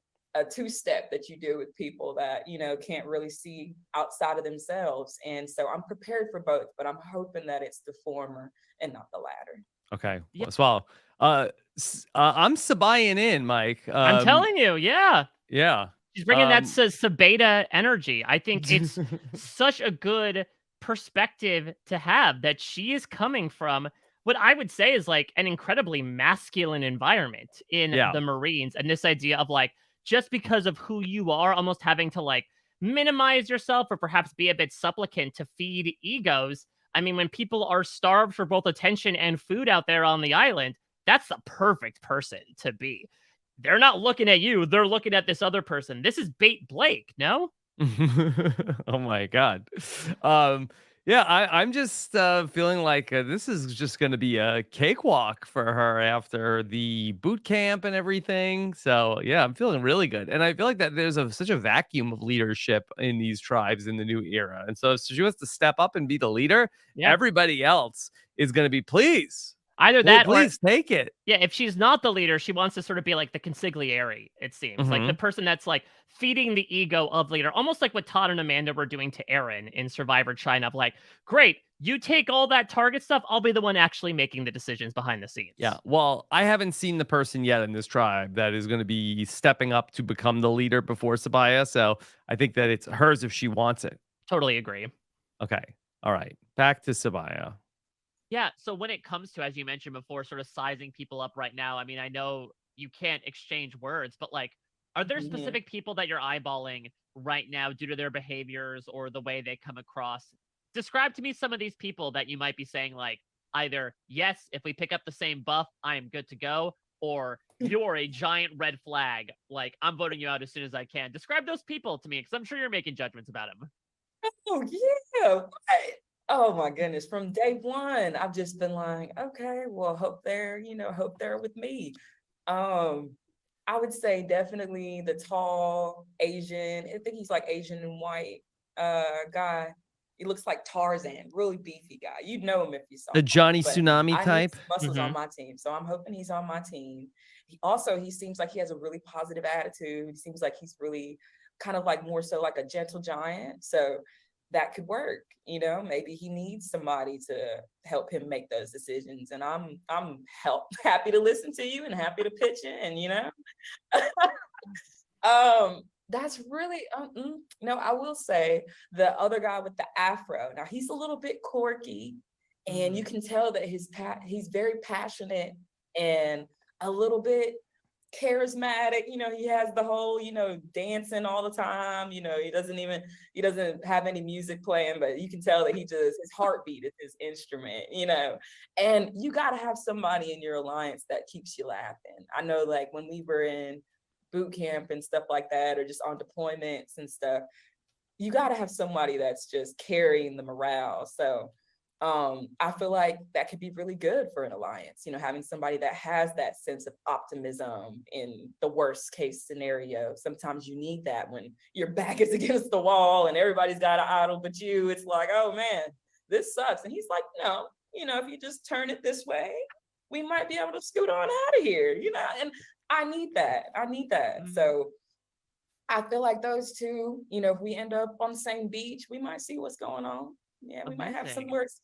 two-step that you do with people that, you know, can't really see outside of themselves. And so I'm prepared for both, but I'm hoping that it's the former and not the latter. Okay, well, swallow. I'm Sabayan in, Mike. I'm telling you, yeah. Yeah. She's bringing that Sabeta energy. I think it's such a good perspective to have, that she is coming from what I would say is like an incredibly masculine environment in the Marines. And this idea of like, just because of who you are, almost having to like minimize yourself or perhaps be a bit supplicant to feed egos. I mean, when people are starved for both attention and food out there on the island, that's the perfect person to be. They're not looking at you. They're looking at this other person. This is Bait Blake, no? Oh my God. Yeah, I'm just feeling like this is just going to be a cakewalk for her after the boot camp and everything. So yeah, I'm feeling really good. And I feel like that there's such a vacuum of leadership in these tribes in the new era. And so if she wants to step up and be the leader, everybody else is going to be, please. Either that please take it. Yeah, if she's not the leader, she wants to sort of be like the consigliere, it seems. Like the person that's like feeding the ego of leader, almost like what Todd and Amanda were doing to Aaron in Survivor China. Of like, great, you take all that target stuff, I'll be the one actually making the decisions behind the scenes. Yeah, well, I haven't seen the person yet in this tribe that is going to be stepping up to become the leader before Sabaya, so I think that it's hers if she wants it. Totally agree. Okay, all right, back to Sabaya. Yeah, so when it comes to, as you mentioned before, sort of sizing people up right now, I mean, I know you can't exchange words, but like, are there specific people that you're eyeballing right now due to their behaviors or the way they come across? Describe to me some of these people that you might be saying like, either, yes, if we pick up the same buff, I am good to go, or you're a giant red flag. Like, I'm voting you out as soon as I can. Describe those people to me, because I'm sure you're making judgments about them. Oh, yeah. Oh my goodness. From day one, I've just been like, okay, well, hope they're with me. I would say definitely the tall Asian, I think he's like Asian and white guy. He looks like Tarzan, really beefy guy. You'd know him if you saw him. The Johnny Tsunami type. Muscles on my team. So I'm hoping he's on my team. He seems like he has a really positive attitude. He seems like he's really kind of like more so like a gentle giant. So that could work, you know, maybe he needs somebody to help him make those decisions. And I'm happy to listen to you and happy to pitch in, you know. That's really, no, I will say the other guy with the afro, now he's a little bit quirky and you can tell that he's very passionate and a little bit charismatic, you know. He has the whole, you know, dancing all the time, you know. He doesn't have any music playing, but you can tell that his heartbeat is his instrument, you know. And you got to have somebody in your alliance that keeps you laughing. I know, like when we were in boot camp and stuff like that, or just on deployments and stuff, you got to have somebody that's just carrying the morale. So I feel like that could be really good for an alliance, having somebody that has that sense of optimism in the worst case scenario. Sometimes you need that when your back is against the wall and everybody's got an idol but you. It's like, oh man, this sucks. And he's like, no, if you just turn it this way, we might be able to scoot on out of here, and I need that. So I feel like those two, if we end up on the same beach, we might see what's going on. Yeah, we might have some works.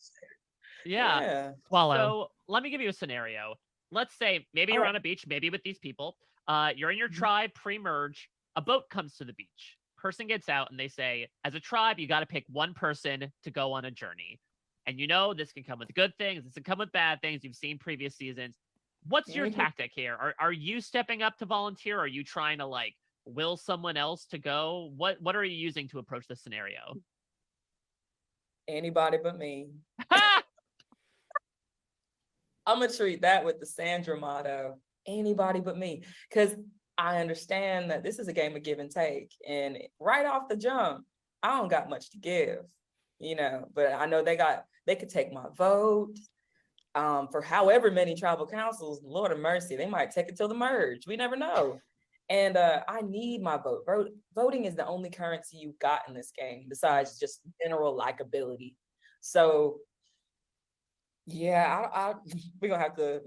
Yeah. So let me give you a scenario. Let's say maybe you're on a beach, maybe with these people. You're in your tribe pre-merge. A boat comes to the beach. Person gets out and they say, as a tribe, you got to pick one person to go on a journey. And this can come with good things. This can come with bad things. You've seen previous seasons. What's your tactic here? Are you stepping up to volunteer? Or are you trying to will someone else to go? What are you using to approach this scenario? Anybody but me. I'm gonna treat that with the Sandra motto. Anybody but me, because I understand that this is a game of give and take, and right off the jump, I don't got much to give, But I know they could take my vote. For however many tribal councils, Lord of mercy, they might take it till the merge. We never know. And I need my vote. Voting is the only currency you got in this game besides just general likability. So yeah, we're gonna have to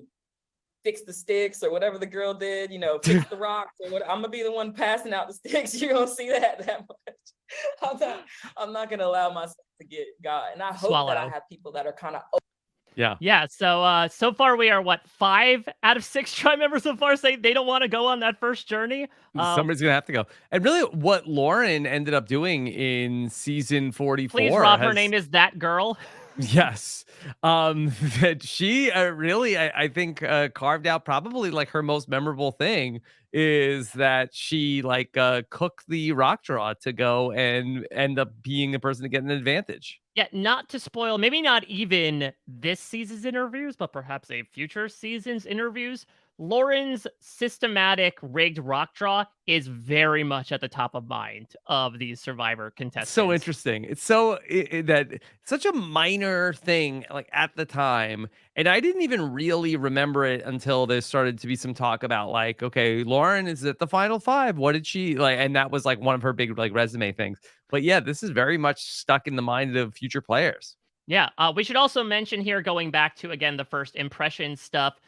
fix the sticks or whatever the girl did, fix the rocks or what. I'm gonna be the one passing out the sticks. You're gonna see that much. I'm not gonna allow myself to get got. And I hope that I have people that are kind of Yeah. So far we are 5 out of 6 tribe members so far say they don't want to go on that first journey. Somebody's gonna have to go. And really, what Lauren ended up doing in season 44. Please, Rob, her name is that girl. Yes. That she really, I think, carved out probably her most memorable thing is that she cooked the rock draw to go and end up being the person to get an advantage. Yeah, not to spoil, maybe not even this season's interviews, but perhaps a future season's interviews. Lauren's systematic rigged rock draw is very much at the top of mind of these Survivor contestants. So interesting. It's such a minor thing at the time, and I didn't even really remember it until there started to be some talk about okay, Lauren is at the final 5. What did she and that was one of her big resume things. But yeah, this is very much stuck in the mind of future players. Yeah, we should also mention here, going back to again the first impression stuff,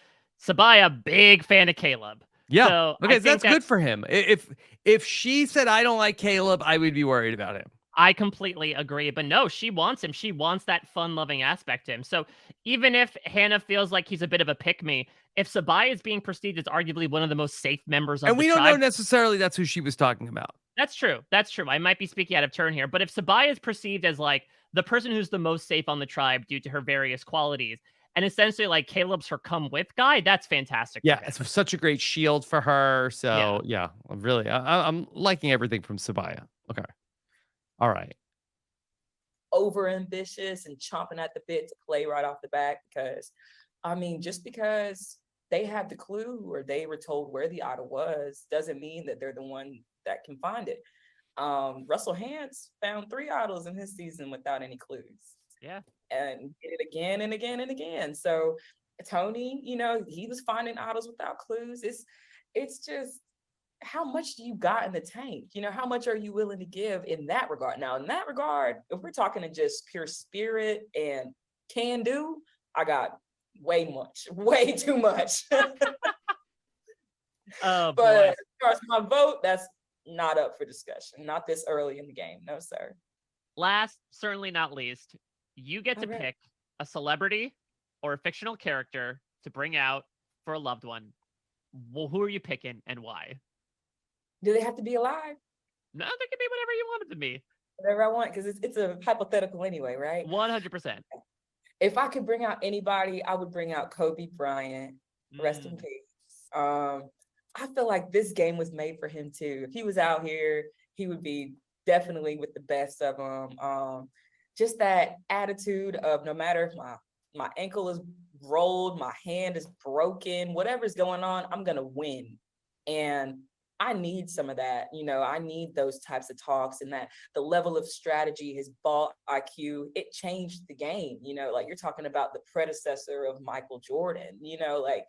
Sabaya, big fan of Kaleb. Yeah, so okay, that's good for him. If she said I don't like Kaleb, I would be worried about him. I completely agree, but no, she wants him. She wants that fun-loving aspect to him. So even if Hannah feels like he's a bit of a pick-me, if Sabaya is being perceived as arguably one of the most safe members of the tribe, and we don't know necessarily that's who she was talking about. That's true. I might be speaking out of turn here, but if Sabaya is perceived as the person who's the most safe on the tribe due to her various qualities, and essentially Kaleb's her come with guy, that's fantastic. Yeah, it's such a great shield for her. So yeah really, I'm liking everything from Sabaya. Okay. All right. Over ambitious and chomping at the bit to play right off the bat, because just because they had the clue or they were told where the idol was doesn't mean that they're the one that can find it. Russell Hantz found 3 idols in his season without any clues. Yeah. And did it again and again and again. So Tony, he was finding idols without clues. It's just, how much do you got in the tank? How much are you willing to give in that regard? Now, in that regard, if we're talking to just pure spirit and can do, I got way too much. Oh, but as far as my vote, that's not up for discussion. Not this early in the game. No, sir. Last, certainly not least, you get to pick a celebrity or a fictional character to bring out for a loved one. Well, who are you picking and why? Do they have to be alive? No, they can be whatever you want it to be. Whatever I want, because it's a hypothetical anyway, right? 100%. If I could bring out anybody, I would bring out Kobe Bryant. Rest in peace. I feel like this game was made for him too. If he was out here, he would be definitely with the best of them. Just that attitude of no matter if my ankle is rolled, my hand is broken, whatever's going on, I'm gonna win. And I need some of that. I need those types of talks, and that the level of strategy, his ball IQ, it changed the game. Like you're talking about the predecessor of Michael Jordan, like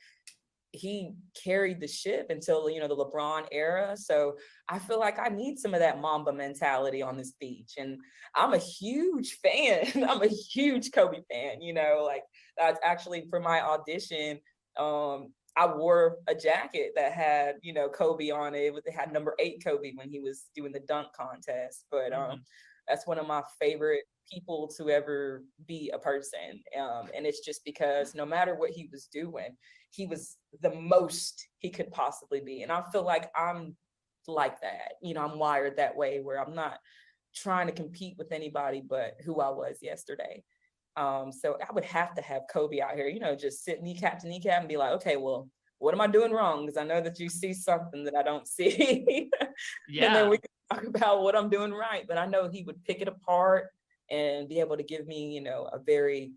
he carried the ship until, the LeBron era. So I feel like I need some of that Mamba mentality on this beach. And I'm a huge fan. I'm a huge Kobe fan, like that's actually for my audition. I wore a jacket that had, Kobe on it. It had number 8 Kobe when he was doing the dunk contest. But that's one of my favorite people to ever be a person. And it's just because no matter what he was doing, he was the most he could possibly be. And I feel like I'm like that. I'm wired that way, where I'm not trying to compete with anybody but who I was yesterday. So I would have to have Kobe out here, just sit kneecap to kneecap and be like, okay, well, what am I doing wrong? Because I know that you see something that I don't see. Yeah. And then we can talk about what I'm doing right. But I know he would pick it apart and be able to give me, a very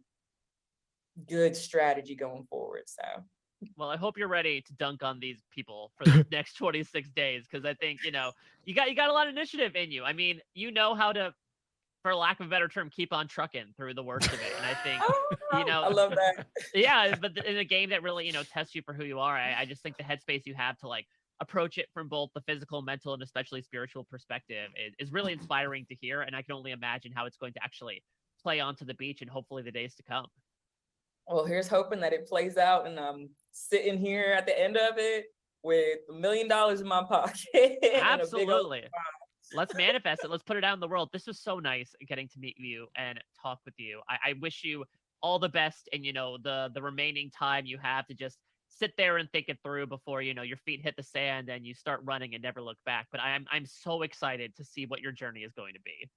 good strategy going forward. So. Well, I hope you're ready to dunk on these people for the next 26 days, because I think, you got a lot of initiative in you. I mean, how to, for lack of a better term, keep on trucking through the worst of it. And I think, I love that. Yeah, but in a game that really, tests you for who you are, I just think the headspace you have to like approach it from both the physical, mental, and especially spiritual perspective is really inspiring to hear. And I can only imagine how it's going to actually play onto the beach and hopefully the days to come. Well, here's hoping that it plays out, and I'm sitting here at the end of it with $1 million in my pocket. Absolutely. Let's manifest it. Let's put it out in the world. This was so nice getting to meet you and talk with you. I wish you all the best, and the remaining time you have to just sit there and think it through before your feet hit the sand and you start running and never look back. But I'm so excited to see what your journey is going to be.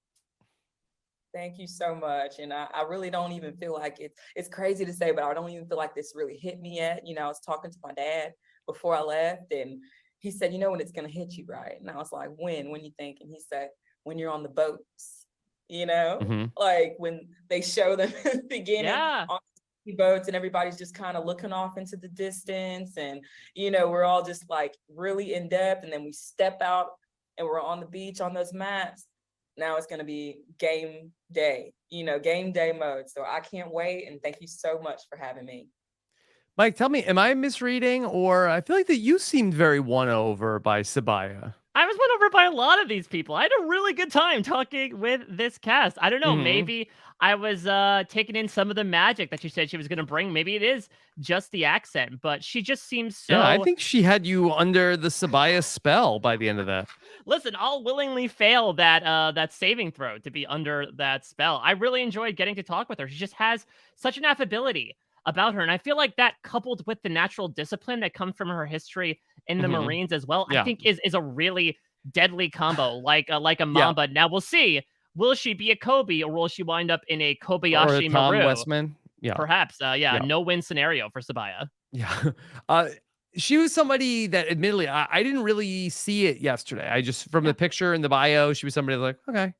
Thank you so much. And I really don't even feel like it's crazy to say, but I don't even feel like this really hit me yet. I was talking to my dad before I left, and he said, when it's going to hit you, right? And I was like, when you think? And he said, when you're on the boats, like when they show them in the beginning on the boats and everybody's just kind of looking off into the distance. And, we're all just like really in depth. And then we step out and we're on the beach on those mats. Now it's going to be game day, game day mode. So I can't wait. And thank you so much for having me. Mike, tell me, am I misreading, or I feel like that you seemed very won over by Sabaya? I was won over by a lot of these people. I had a really good time talking with this cast. I don't know, maybe I was taking in some of the magic that she said she was going to bring. Maybe it is just the accent, but she just seems so... Yeah, I think she had you under the Sabaya spell by the end of that. Listen, I'll willingly fail that saving throw to be under that spell. I really enjoyed getting to talk with her. She just has such an affability about her. And I feel like that, coupled with the natural discipline that comes from her history in the Marines as well, I think is a really deadly combo, like a Mamba. Now we'll see. Will she be a Kobe, or will she wind up in a Kobayashi or a Tom Maru? Westman? Yeah. Perhaps. No-win scenario for Sabaya. Yeah. She was somebody that, admittedly, I didn't really see it yesterday. I just, from the picture in the bio, she was somebody like, okay,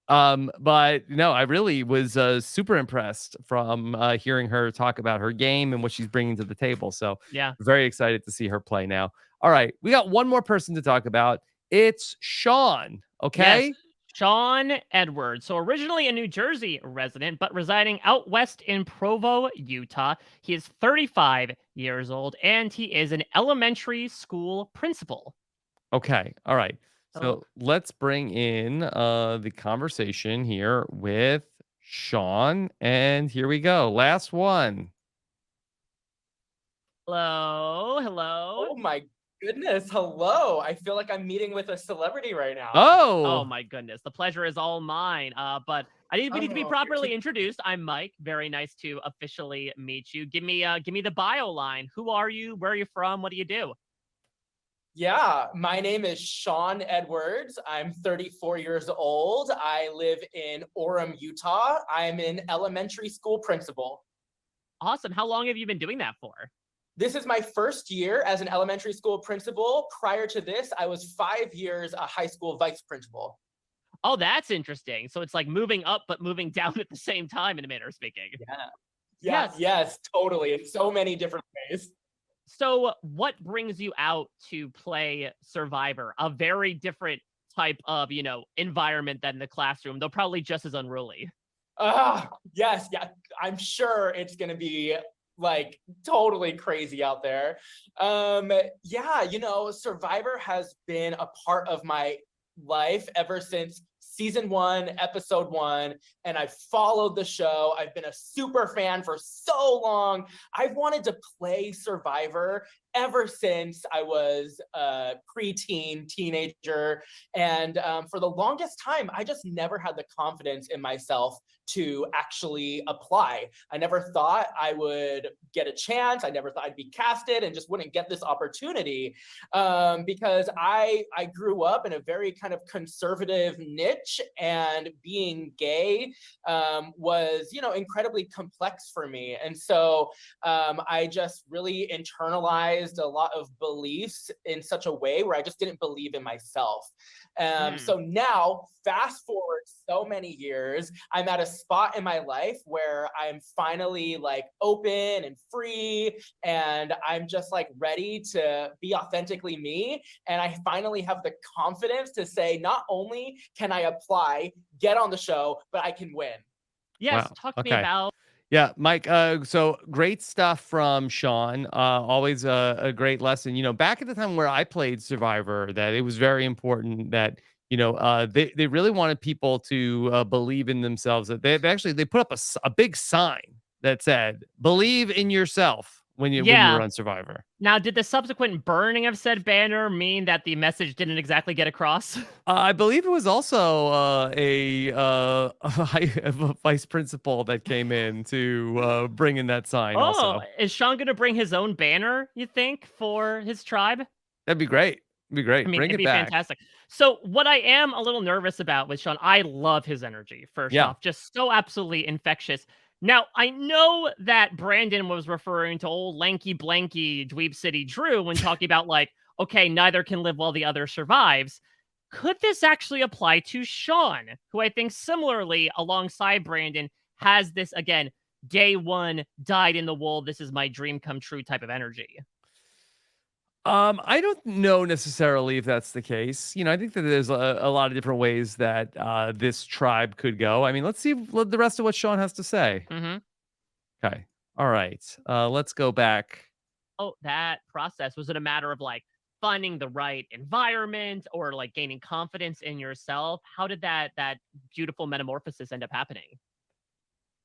but no, I really was super impressed from hearing her talk about her game and what she's bringing to the table. So very excited to see her play now. All right, we got one more person to talk about. It's Sean. Okay. Yes. Sean Edwards. So originally a New Jersey resident, but residing out west in Provo, Utah. He is 35 years old, and he is an elementary school principal. Okay. All right. So let's bring in the conversation here with Sean. And here we go. Last one. Hello. Oh my goodness. Hello. I feel like I'm meeting with a celebrity right now. Oh my goodness. The pleasure is all mine. But we need to be properly introduced. I'm Mike. Very nice to officially meet you. Give me the bio line. Who are you? Where are you from? What do you do? Yeah, my name is Sean Edwards. I'm 34 years old. I live in Orem, Utah. I'm an elementary school principal. Awesome. How long have you been doing that for? This is my first year as an elementary school principal. Prior to this, I was 5 years a high school vice principal. Oh, that's interesting. So it's like moving up, but moving down at the same time, in a manner of speaking. Yeah. Yes, totally. In so many different ways. So what brings you out to play Survivor? A very different type of, environment than the classroom, though probably just as unruly. Yes, yeah. I'm sure it's gonna be like totally crazy out there. Yeah, Survivor has been a part of my life ever since season 1, episode 1, and I've followed the show. I've been a super fan for so long. I've wanted to play Survivor ever since I was a preteen, teenager. And for the longest time, I just never had the confidence in myself to actually apply. I never thought I would get a chance. I never thought I'd be casted and just wouldn't get this opportunity because I grew up in a very kind of conservative niche, and being gay was, incredibly complex for me. And so I just really internalized a lot of beliefs in such a way where I just didn't believe in myself. So now, fast forward so many years, I'm at a spot in my life where I'm finally like open and free, and I'm just like ready to be authentically me. And I finally have the confidence to say, not only can I apply, get on the show, but I can win. Yes, Wow. talk to me Okay. about. Yeah, Mike. So great stuff from Sean. Always a great lesson. Back at the time where I played Survivor, that it was very important that they really wanted people to believe in themselves. That they put up a big sign that said "Believe in yourself" when you Yeah. were on Survivor. Now, did the subsequent burning of said banner mean that the message didn't exactly get across? I believe it was also a vice principal that came in to bring in that sign. Oh, Also, is Sean going to bring his own banner, you think, for his tribe? that'd be great. It'd be great. I mean, Bring it'd it be back. fantastic. So, what I am a little nervous about with Sean, I love his energy, first Yeah. off, just so absolutely infectious. Now, I know that Brandon was referring to old lanky blanky Dweeb City Drew when talking about, like, okay, neither can live while the other survives. Could this actually apply to Sean, who I think similarly, alongside Brandon, has this, again, day one, dyed in the wool, this is my dream come true type of energy? I don't know necessarily if that's the case. I think that there's a lot of different ways that this tribe could go. I mean, let's see the rest of what Sean has to say. Mm-hmm. Okay. All right. Let's go back. Oh, that process, was it a matter of like finding the right environment or like gaining confidence in yourself? How did that beautiful metamorphosis end up happening?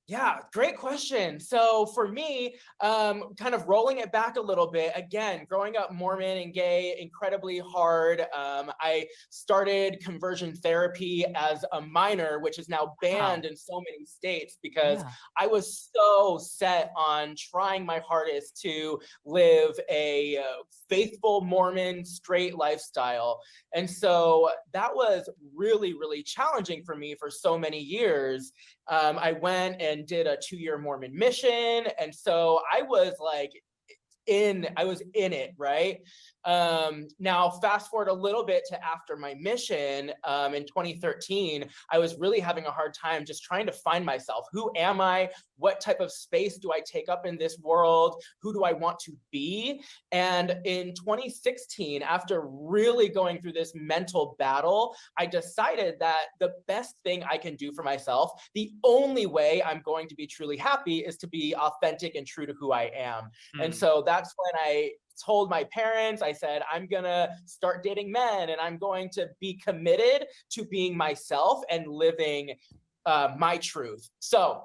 Yeah, great question. So for me, kind of rolling it back a little bit, again, growing up Mormon and gay, incredibly hard. I started conversion therapy as a minor, which is now banned in so many states because I was so set on trying my hardest to live a faithful Mormon straight lifestyle. And so that was really, really challenging for me for so many years. I went and did a 2-year Mormon mission. And so I was in it, right? Now, fast forward a little bit to after my mission in 2013, I was really having a hard time just trying to find myself. Who am I? What type of space do I take up in this world? Who do I want to be? And in 2016, after really going through this mental battle, I decided that the best thing I can do for myself, the only way I'm going to be truly happy, is to be authentic and true to who I am. And so that's when I told my parents, I said, I'm gonna start dating men and I'm going to be committed to being myself and living my truth. So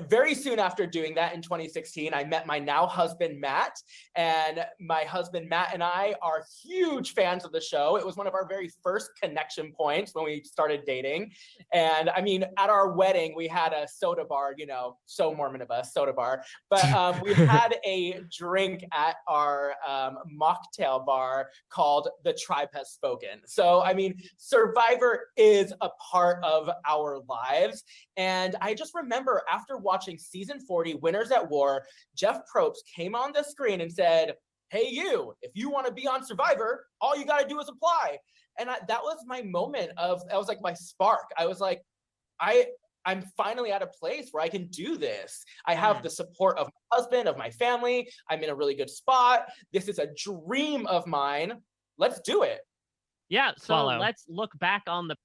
very soon after doing that in 2016, I met my now husband, Matt, and my husband, Matt, and I are huge fans of the show. It was one of our very first connection points when we started dating. And I mean, at our wedding, we had a soda bar, so Mormon of us, soda bar, but we had a drink at our mocktail bar called The Tribe Has Spoken. So, I mean, Survivor is a part of our lives. And I just remember after watching season 40, Winners at War, Jeff Probst came on the screen and said, hey, you, if you want to be on Survivor, all you got to do is apply. And that was my moment that was like my spark. I was like, I I'm finally at a place where I can do this. I have the support of my husband, of my family. I'm in a really good spot. This is a dream of mine. Let's do it. Yeah, so Follow. let's look back on the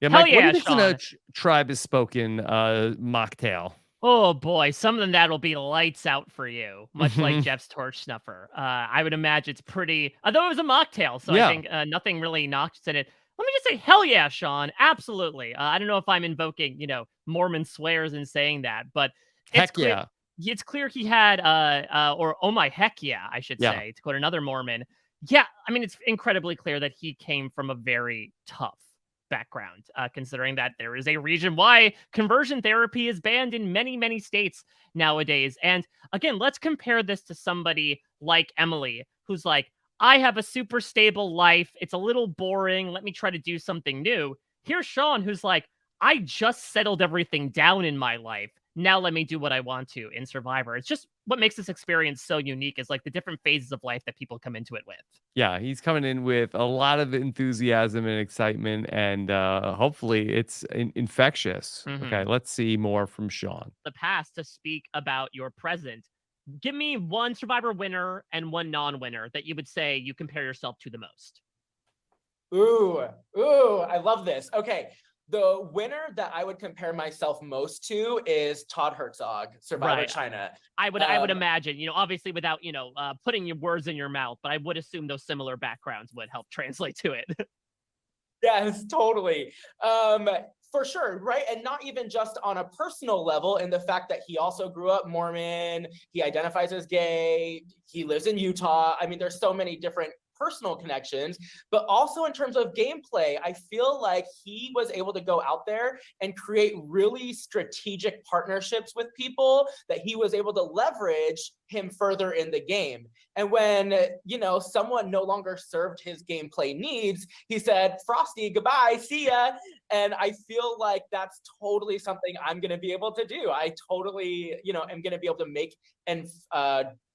Yeah, Hell Mike, what do yeah, you think's in a Sean. tribe is spoken mocktail? Oh boy, something that'll be lights out for you, much like Mhm. Jeff's torch snuffer. I would imagine it's pretty, although it was a mocktail, so Yeah. I think nothing really knocks in it. Let me just say, hell yeah, Sean, absolutely. I don't know if I'm invoking, Mormon swears in saying that, but it's Heck clear, yeah. it's clear he had, or oh my heck yeah, I should Yeah. say, to quote another Mormon. Yeah, I mean, it's incredibly clear that he came from a very tough background, considering that there is a reason why conversion therapy is banned in many, many states nowadays. And again, let's compare this to somebody like Emily, who's like, I have a super stable life. It's a little boring. Let me try to do something new. Here's Sean, who's like, I just settled everything down in my life. Now let me do what I want to in Survivor. It's just what makes this experience so unique is like the different phases of life that people come into it with. Yeah, he's coming in with a lot of enthusiasm and excitement, and hopefully it's infectious. Okay, let's see more from Sean. The past to speak about your present. Give me one Survivor winner and one non-winner that you would say you compare yourself to the most. Ooh, I love this. Okay. The winner that I would compare myself most to is Todd Herzog, Survivor Right. China. I would imagine, obviously without, putting your words in your mouth, but I would assume those similar backgrounds would help translate to it. Yes, totally. For sure, right? And not even just on a personal level, in the fact that he also grew up Mormon, he identifies as gay, he lives in Utah. I mean, there's so many different personal connections, but also in terms of gameplay, I feel like he was able to go out there and create really strategic partnerships with people that he was able to leverage him further in the game. And when, someone no longer served his gameplay needs, he said, Frosty, goodbye, see ya. And I feel like that's totally something I'm going to be able to do. I totally, am going to be able to make and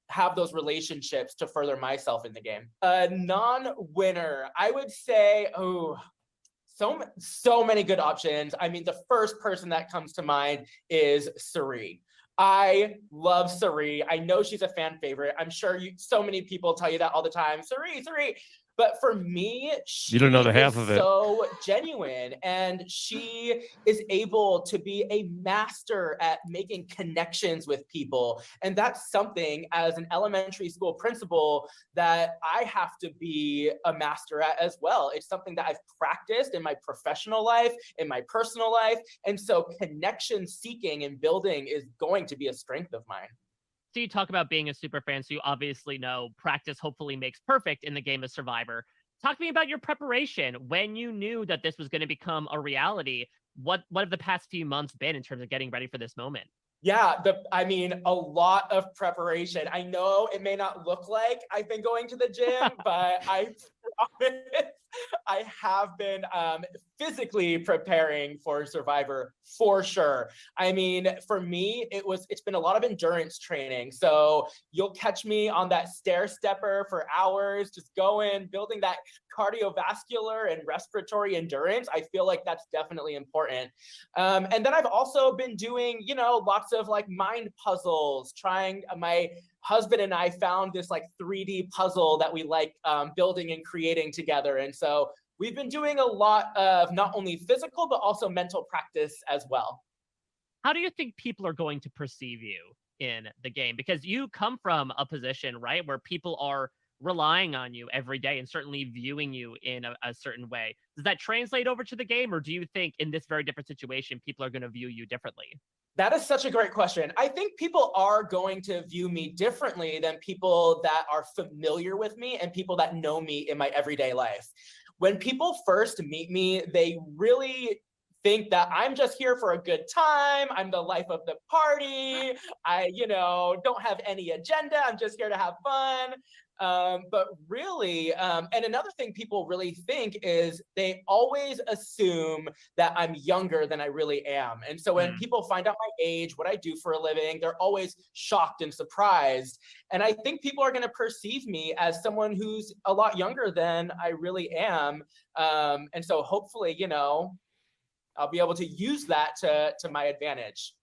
have those relationships to further myself in the game. A non-winner, I would say, so many good options. I mean, the first person that comes to mind is Sari. I love Sari. I know she's a fan favorite. I'm sure so many people tell you that all the time. Sari. But for me, she You don't know the half is of it. so genuine, and she is able to be a master at making connections with people. And that's something as an elementary school principal that I have to be a master at as well. It's something that I've practiced in my professional life, in my personal life. And so connection seeking and building is going to be a strength of mine. So you talk about being a super fan, so you obviously know practice hopefully makes perfect in the game of Survivor. Talk to me about your preparation. When you knew that this was going to become a reality, what have the past few months been in terms of getting ready for this moment? Yeah, a lot of preparation. I know it may not look like I've been going to the gym, but I promise I have been physically preparing for Survivor for sure. I mean, for me, it's been a lot of endurance training. So you'll catch me on that stair stepper for hours, just going, building that cardiovascular and respiratory endurance. I feel like that's definitely important. And then I've also been doing, lots of like mind puzzles, my husband and I found this like 3D puzzle that we like building and creating together. And so we've been doing a lot of not only physical, but also mental practice as well. How do you think people are going to perceive you in the game? Because you come from a position, right, where people are relying on you every day and certainly viewing you in a certain way. Does that translate over to the game, or do you think in this very different situation, people are going to view you differently? That is such a great question. I think people are going to view me differently than people that are familiar with me and people that know me in my everyday life. When people first meet me, they really think that I'm just here for a good time. I'm the life of the party. I, don't have any agenda. I'm just here to have fun. But really, and another thing people really think is they always assume that I'm younger than I really am. And so when people find out my age, what I do for a living, they're always shocked and surprised. And I think people are going to perceive me as someone who's a lot younger than I really am. And so hopefully, I'll be able to use that to my advantage.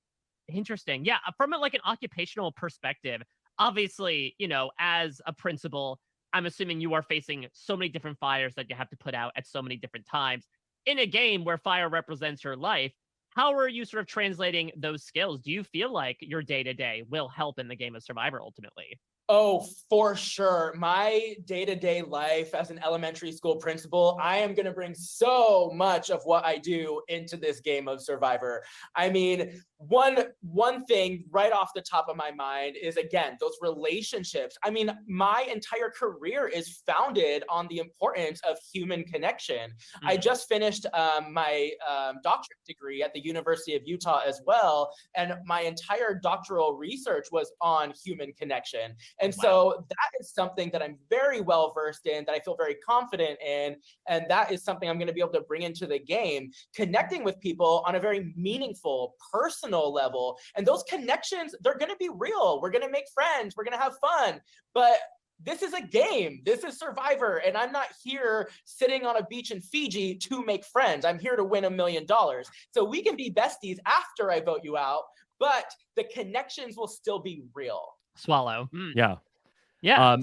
Interesting. Yeah, from like an occupational perspective, obviously, as a principal, I'm assuming you are facing so many different fires that you have to put out at so many different times. In a game where fire represents your life, how are you sort of translating those skills? Do you feel like your day-to-day will help in the game of Survivor ultimately? Oh, for sure. My day-to-day life as an elementary school principal, I am going to bring so much of what I do into this game of Survivor. I mean, one thing right off the top of my mind is, again, those relationships. I mean, my entire career is founded on the importance of human connection. I just finished my doctorate degree at the University of Utah as well, and my entire doctoral research was on human connection. And so that is something that I'm very well versed in, that I feel very confident in. And that is something I'm going to be able to bring into the game, connecting with people on a very meaningful, personal level. And those connections, they're going to be real. We're going to make friends. We're going to have fun. But this is a game. This is Survivor. And I'm not here sitting on a beach in Fiji to make friends. I'm here to win $1 million. So we can be besties after I vote you out, but the connections will still be real. Swallow. Yeah. Yeah.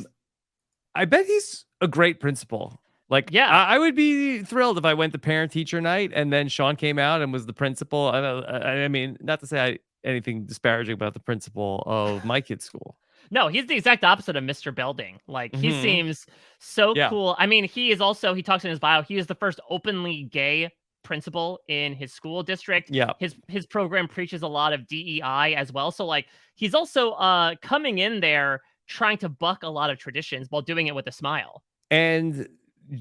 I bet he's a great principal. Like, Yeah. I would be thrilled if I went to parent teacher night and then Sean came out and was the principal. I mean, not to say anything disparaging about the principal of my kid's school. No, he's the exact opposite of Mr. Belding. Like, he seems so cool. I mean, he talks in his bio, he is the first openly gay principal in his school district. Yeah. His program preaches a lot of DEI as well. So like, he's also coming in there trying to buck a lot of traditions while doing it with a smile. And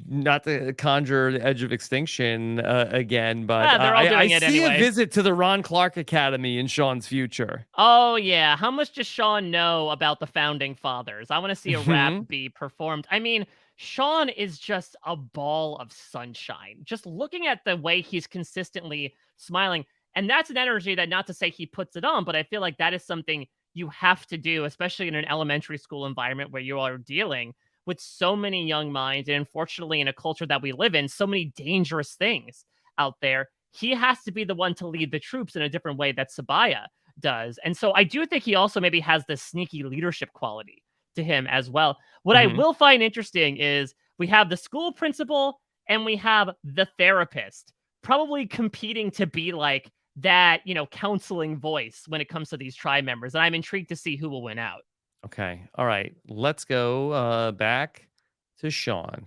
not to conjure the edge of extinction again, but they're all doing it see anyway. a visit to the Ron Clark Academy in Sean's future. Oh yeah, how much does Sean know about the founding fathers? I want to see a rap be performed. I mean, Sean is just a ball of sunshine. Just looking at the way he's consistently smiling, and that's an energy that, not to say he puts it on, but I feel like that is something you have to do, especially in an elementary school environment where you are dealing with so many young minds, and unfortunately in a culture that we live in, so many dangerous things out there. He has to be the one to lead the troops in a different way that Sabaya does. And so I do think he also maybe has this sneaky leadership quality to him as well. What I will find interesting is we have the school principal and we have the therapist probably competing to be like that, counseling voice when it comes to these tribe members. And I'm intrigued to see who will win out. Okay. All right. Let's go back to Sean.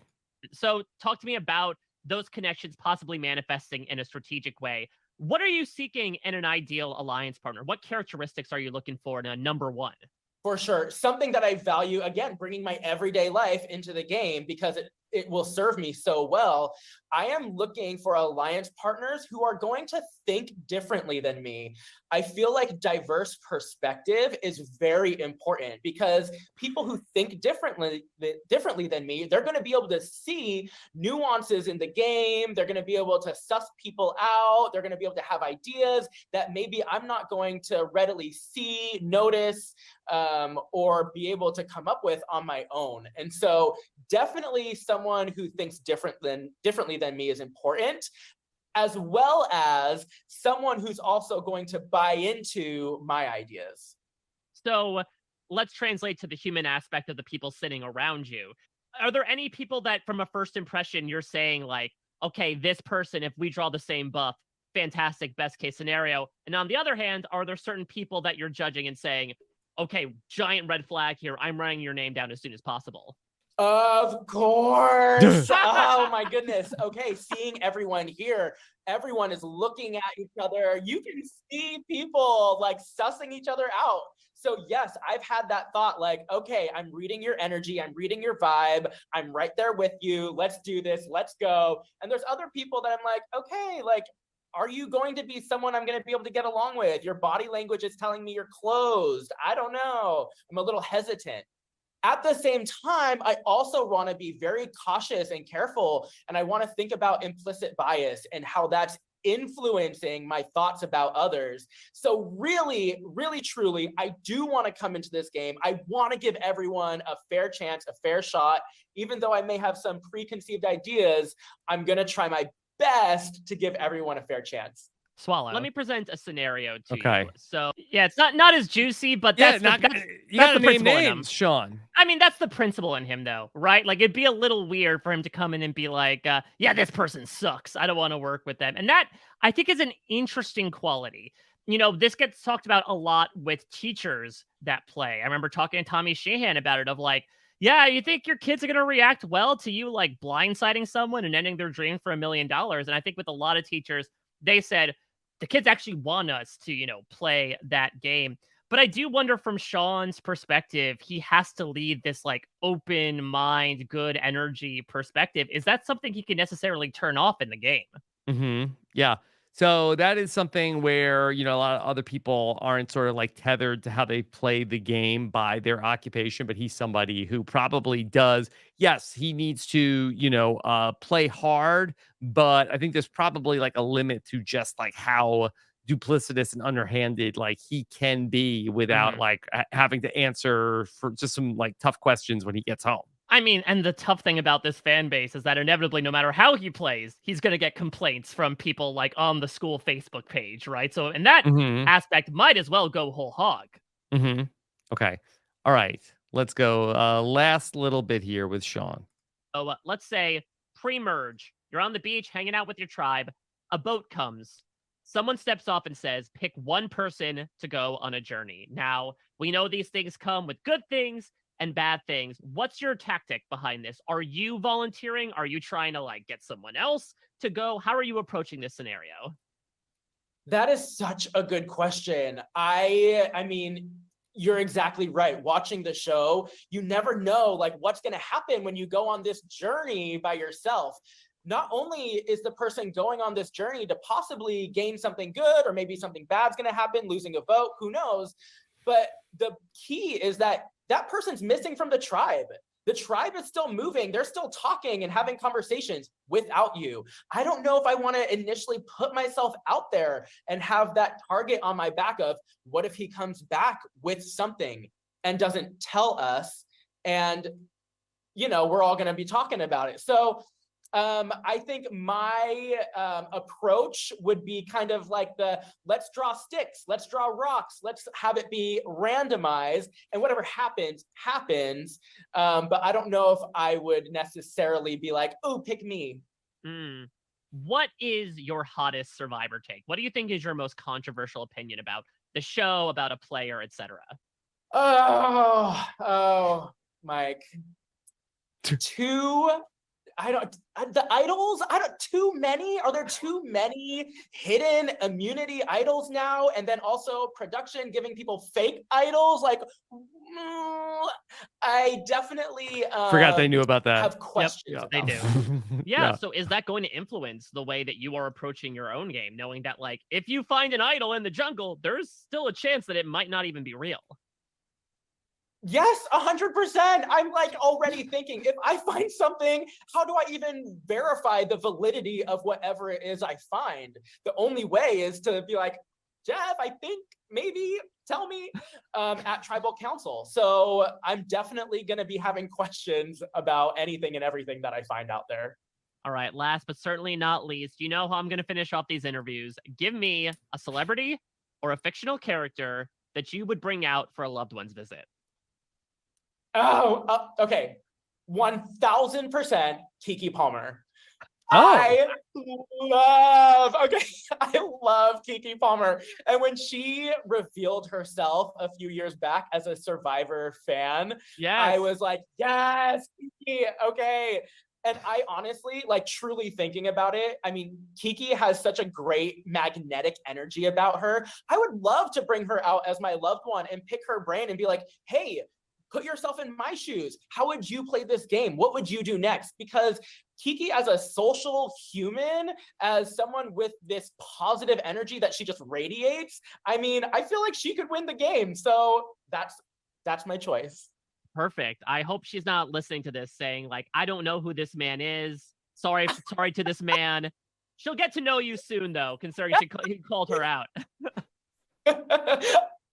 So talk to me about those connections possibly manifesting in a strategic way. What are you seeking in an ideal alliance partner? What characteristics are you looking for in a number one? For sure. Something that I value, again, bringing my everyday life into the game because it will serve me so well. I am looking for alliance partners who are going to think differently than me. I feel like diverse perspective is very important because people who think differently than me, they're going to be able to see nuances in the game. They're going to be able to suss people out. They're going to be able to have ideas that maybe I'm not going to readily see, notice, or be able to come up with on my own. And so definitely someone who thinks differently than me is important, as well as someone who's also going to buy into my ideas. So let's translate to the human aspect of the people sitting around you. Are there any people that from a first impression you're saying like, okay, this person, if we draw the same buff, fantastic, best case scenario? And on the other hand, are there certain people that you're judging and saying, okay, giant red flag here, I'm writing your name down as soon as possible? Of course. Oh my goodness. Okay, seeing everyone here, everyone is looking at each other. You can see people like sussing each other out. So yes, I've had that thought like, okay, I'm reading your energy, I'm reading your vibe, I'm right there with you. Let's do this, let's go. And there's other people that I'm like, okay, like, are you going to be someone I'm going to be able to get along with? Your body language is telling me you're closed. I don't know. I'm a little hesitant. At the same time, I also want to be very cautious and careful, and I want to think about implicit bias and how that's influencing my thoughts about others. So really, really, truly, I do want to come into this game. I want to give everyone a fair chance, a fair shot. Even though I may have some preconceived ideas, I'm going to try my best to give everyone a fair chance. Swallow. Let me present a scenario to Okay. you. So yeah, it's not as juicy, but Yeah, that's not, the, you that's gotta the name principle in him. names, Sean. I mean, that's the principle in him, though, right? Like, it'd be a little weird for him to come in and be like, yeah, this person sucks. I don't want to work with them. And that, I think, is an interesting quality. You know, this gets talked about a lot with teachers that play. I remember talking to Tommy Sheehan about it, of like, yeah, you think your kids are going to react well to you, like, blindsiding someone and ending their dream for $1 million? And I think with a lot of teachers, they said, the kids actually want us to, you know, play that game. But I do wonder from Sean's perspective, he has to lead this like open mind, good energy perspective. Is that something he can necessarily turn off in the game? Yeah. So that is something where, you know, a lot of other people aren't sort of like tethered to how they play the game by their occupation, but he's somebody who probably does. Yes, he needs to, you know, play hard, but I think there's probably like a limit to just like how duplicitous and underhanded like he can be without like having to answer for just some like tough questions when he gets home. I mean, and the tough thing about this fan base is that inevitably, no matter how he plays, he's going to get complaints from people like on the school Facebook page, right? So in that aspect, might as well go whole hog. Okay. All right. Let's go. Last little bit here with Sean. So let's say pre-merge, you're on the beach hanging out with your tribe, a boat comes. Someone steps off and says, pick one person to go on a journey. Now, we know these things come with good things and bad things. What's your tactic behind this? Are you volunteering? Are you trying to like get someone else to go? How are you approaching this scenario? That is such a good question. I mean, you're exactly right. Watching the show, you never know like what's going to happen when you go on this journey by yourself. Not only is the person going on this journey to possibly gain something good, or maybe something bad's going to happen, losing a vote, who knows? But the key is that that person's missing from the tribe. The tribe is still moving. They're still talking and having conversations without you. I don't know if I want to initially put myself out there and have that target on my back of what if he comes back with something and doesn't tell us, and, you know, we're all going to be talking about it. So I think my approach would be kind of like let's draw sticks, let's draw rocks, let's have it be randomized, and whatever happens, happens. But I don't know if I would necessarily be like, oh, pick me. What is your hottest Survivor take? What do you think is your most controversial opinion about the show, about a player, etc.? Oh, Mike. The idols, too many. Are there too many hidden immunity idols now? And then also production giving people fake idols? Like, I definitely forgot they knew about that. Have questions. Yep, they do. Yeah, so is that going to influence the way that you are approaching your own game, knowing that like if you find an idol in the jungle, there's still a chance that it might not even be real? Yes, 100%. I'm like already thinking, if I find something, how do I even verify the validity of whatever it is I find? The only way is to be like, Jeff, I think maybe tell me at tribal council. So I'm definitely going to be having questions about anything and everything that I find out there. All right, last but certainly not least, you know how I'm going to finish off these interviews. Give me a celebrity or a fictional character that you would bring out for a loved one's visit. Oh, okay. 1000% Keke Palmer. Oh. I love Keke Palmer. And when she revealed herself a few years back as a Survivor fan, I was like, yes, Keke, okay. And I honestly, like truly thinking about it, I mean, Keke has such a great magnetic energy about her. I would love to bring her out as my loved one and pick her brain and be like, hey, put yourself in my shoes. How would you play this game? What would you do next? Because Keke, as a social human, as someone with this positive energy that she just radiates, I mean, I feel like she could win the game. So that's my choice. Perfect. I hope she's not listening to this saying like, I don't know who this man is. Sorry to this man. She'll get to know you soon though, considering he called her out.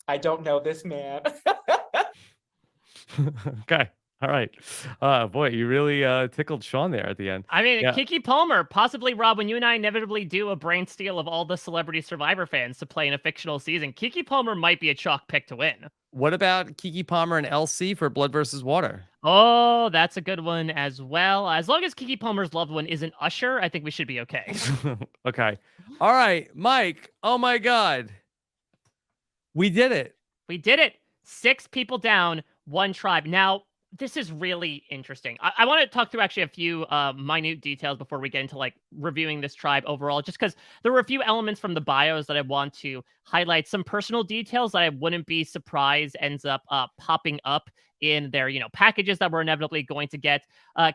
I don't know this man. Okay. All right. Boy, you really tickled Sean there at the end. I mean, Yeah. Kiki Palmer, possibly Rob, when you and I inevitably do a brain steal of all the celebrity Survivor fans to play in a fictional season, Kiki Palmer might be a chalk pick to win. What about Kiki Palmer and LC for Blood versus Water? Oh, that's a good one as well. As long as Kiki Palmer's loved one isn't Usher, I think we should be okay. Okay. All right, Mike. Oh my God. We did it. We did it. 6 people down, 1 tribe. Now, this is really interesting. I want to talk through actually a few minute details before we get into like reviewing this tribe overall, just because there were a few elements from the bios that I want to highlight, some personal details that I wouldn't be surprised ends up popping up in their, packages that we're inevitably going to get.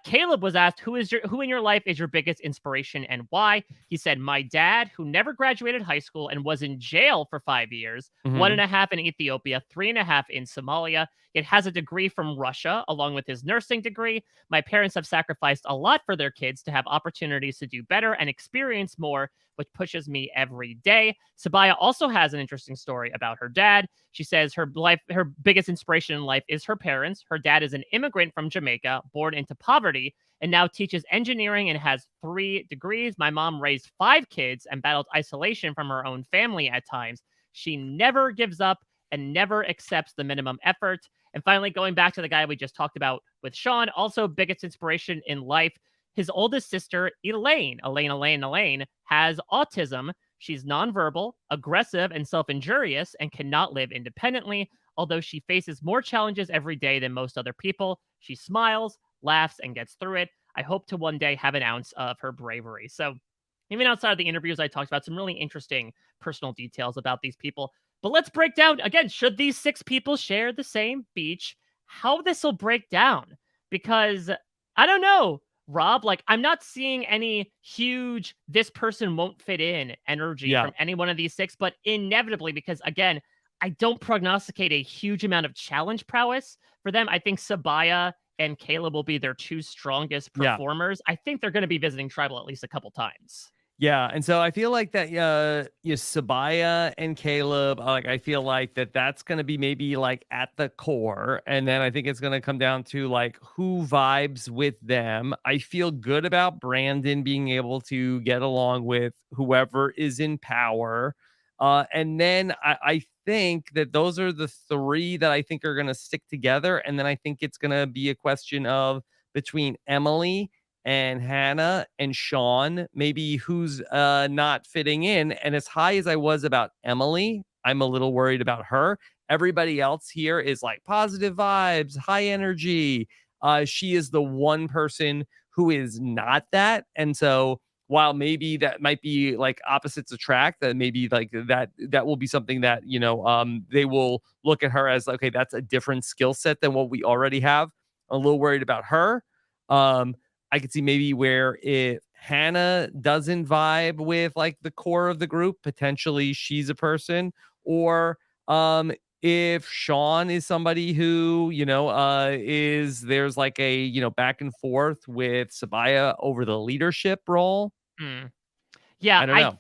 Kaleb was asked, who in your life is your biggest inspiration and why? He said, my dad, who never graduated high school and was in jail for 5 years, 1.5 in Ethiopia, 3.5 in Somalia. It has a degree from Russia, along with his nursing degree. My parents have sacrificed a lot for their kids to have opportunities to do better and experience more, which pushes me every day. Sabaya also has an interesting story about her dad. She says her biggest inspiration in life is her parents. Her dad is an immigrant from Jamaica, born into poverty, and now teaches engineering and has 3 degrees. My mom raised 5 kids and battled isolation from her own family at times. She never gives up and never accepts the minimum effort. And finally, going back to the guy we just talked about with Sean, also biggest inspiration in life, his oldest sister, Elaine, has autism. She's nonverbal, aggressive, and self-injurious, and cannot live independently. Although she faces more challenges every day than most other people, she smiles, laughs, and gets through it. I hope to one day have an ounce of her bravery. So even outside of the interviews, I talked about some really interesting personal details about these people. But let's break down, again, should these 6 people share the same beach, how this will break down. Because, I don't know, Rob, like, I'm not seeing any huge, this person won't fit in energy from any one of these 6, but inevitably, because, again, I don't prognosticate a huge amount of challenge prowess for them. I think Sabaya and Kaleb will be their 2 strongest performers. I think they're going to be visiting Tribal at least a couple times. Yeah, and so I feel like that Sabaya and Kaleb, like I feel like that's going to be maybe like at the core, and then I think it's going to come down to like who vibes with them. I feel good about Brandon being able to get along with whoever is in power. And then I think that those are the 3 that I think are going to stick together, and then I think it's going to be a question of between Emily and Hannah and Sean, maybe who's not fitting in. And as high as I was about Emily, I'm a little worried about her. Everybody else here is like positive vibes, high energy. She is the one person who is not that. And so while maybe that might be like opposites attract, that maybe like that will be something that, they will look at her as, okay, that's a different skill set than what we already have. I'm a little worried about her. I could see maybe where if Hannah doesn't vibe with like the core of the group, potentially she's a person, or if Sean is somebody who, there's like a, back and forth with Sabaya over the leadership role. Yeah, I don't know.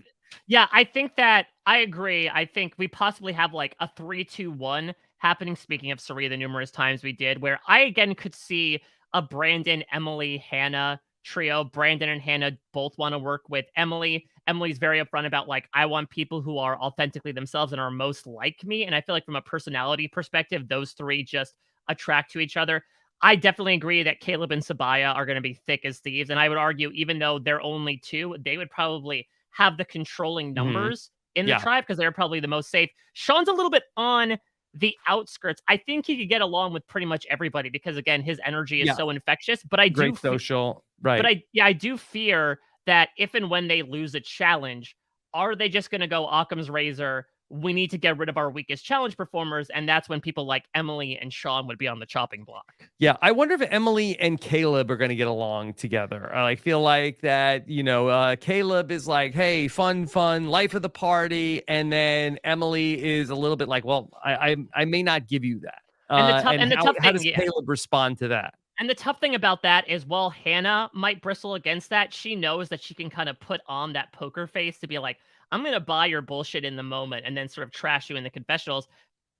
I think that I agree. I think we possibly have like a 3-2-1 happening. Speaking of Saria, the numerous times we did, where I again could see a Brandon, Emily, Hannah trio. Brandon and Hannah both want to work with Emily. Emily's very upfront about like, I want people who are authentically themselves and are most like me. And I feel like from a personality perspective, those 3 just attract to each other. I definitely agree that Kaleb and Sabaya are going to be thick as thieves. And I would argue, even though they're only 2, they would probably have the controlling numbers in the tribe because they're probably the most safe. Sean's a little bit on the outskirts. I think he could get along with pretty much everybody because, again, his energy is so infectious. But I Great social, right? But I do fear that if and when they lose a challenge, are they just going to go Occam's razor? We need to get rid of our weakest challenge performers, and that's when people like Emily and Sean would be on the chopping block. Yeah, I wonder if Emily and Kaleb are going to get along together. I feel like that, Kaleb is like, hey, fun, life of the party, and then Emily is a little bit like, well, I may not give you that. How does Kaleb respond to that? And the tough thing about that is, while Hannah might bristle against that, she knows that she can kind of put on that poker face to be like, I'm going to buy your bullshit in the moment and then sort of trash you in the confessionals.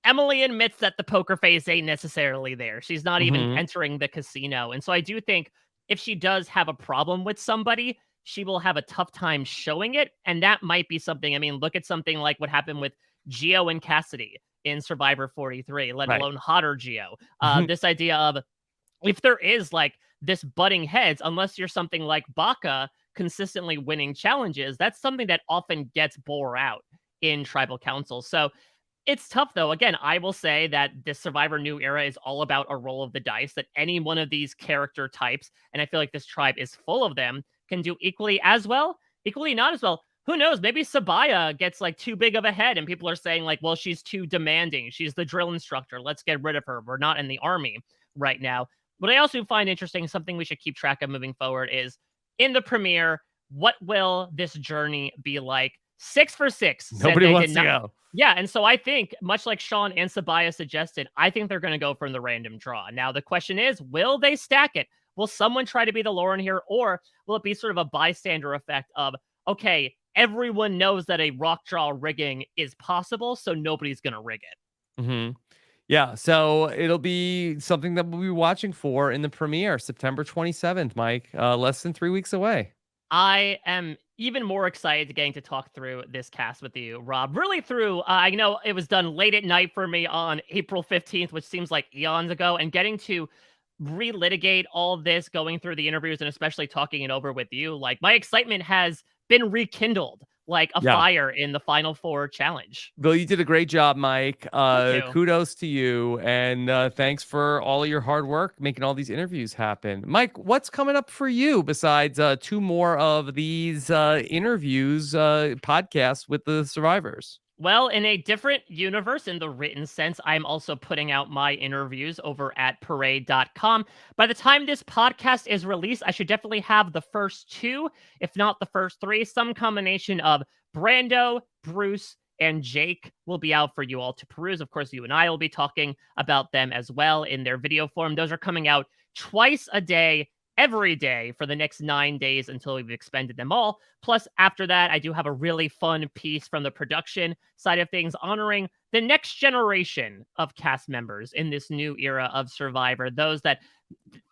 Emily admits that the poker face ain't necessarily there. She's not even Mhm. entering the casino. And so I do think if she does have a problem with somebody, she will have a tough time showing it. And that might be something. I mean, look at something like what happened with Gio and Cassidy in Survivor 43, let Right. alone hotter Gio. Mhm. This idea of if there is like this butting heads, unless you're something like Baka consistently winning challenges, that's something that often gets bore out in tribal councils. So it's tough though. Again, I will say that this Survivor New Era is all about a roll of the dice, that any one of these character types, and I feel like this tribe is full of them, can do equally as well, equally not as well. Who knows? Maybe Sabaya gets like too big of a head and people are saying like, well, she's too demanding. She's the drill instructor. Let's get rid of her. We're not in the army right now. What I also find interesting, something we should keep track of moving forward, is in the premiere, what will this journey be like? 6 for 6. said Nobody they wants did to not- go. Yeah, and so I think, much like Sean and Sabaya suggested, I think they're going to go from the random draw. Now, the question is, will they stack it? Will someone try to be the Lauren here, or will it be sort of a bystander effect of, okay, everyone knows that a rock draw rigging is possible, so nobody's going to rig it? Hmm. Yeah, so it'll be something that we'll be watching for in the premiere, September 27th, Mike. Less than 3 weeks away. I am even more excited to getting to talk through this cast with you, Rob. Really through, I know it was done late at night for me on April 15th, which seems like eons ago, and getting to relitigate all this, going through the interviews and especially talking it over with you. Like, my excitement has been rekindled like a Yeah. fire in the Final Four challenge. Bill, you did a great job, Mike. you. Kudos to you. And thanks for all of your hard work making all these interviews happen. Mike, what's coming up for you besides 2 more of these interviews, podcasts with the survivors? Well, in a different universe, in the written sense, I'm also putting out my interviews over at parade.com. By the time this podcast is released, I should definitely have the first 2, if not the first 3. Some combination of Brando, Bruce, and Jake will be out for you all to peruse. Of course, you and I will be talking about them as well in their video form. Those are coming out twice a day, every day for the next 9 days until we've expended them all. Plus, after that, I do have a really fun piece from the production side of things honoring the next generation of cast members in this new era of Survivor, those that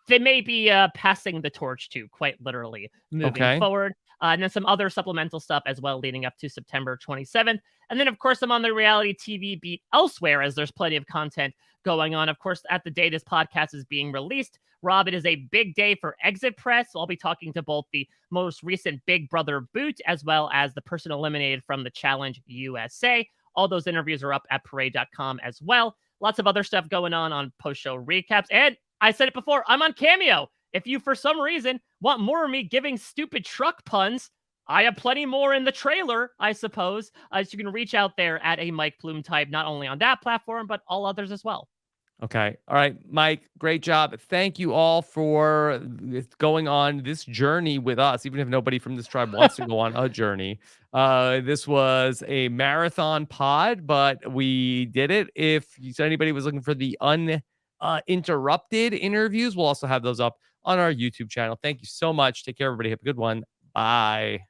they may be passing the torch to, quite literally, moving forward. And then some other supplemental stuff as well leading up to September 27th. And then, of course, I'm on the reality TV beat elsewhere, as there's plenty of content going on. Of course, at the day this podcast is being released, Rob, it is a big day for Exit Press. So I'll be talking to both the most recent Big Brother boot as well as the person eliminated from the Challenge USA. All those interviews are up at parade.com as well. Lots of other stuff going on post-show recaps. And I said it before, I'm on Cameo. If you, for some reason, want more of me giving stupid truck puns, I have plenty more in the trailer, I suppose. So you can reach out there at a Mike Plume type, not only on that platform, but all others as well. Okay. All right, Mike, great job. Thank you all for going on this journey with us, even if nobody from this tribe wants to go on a journey. This was a marathon pod, but we did it. If anybody was looking for the uninterrupted interviews, we'll also have those up on our YouTube channel. Thank you so much. Take care, everybody. Have a good one. Bye.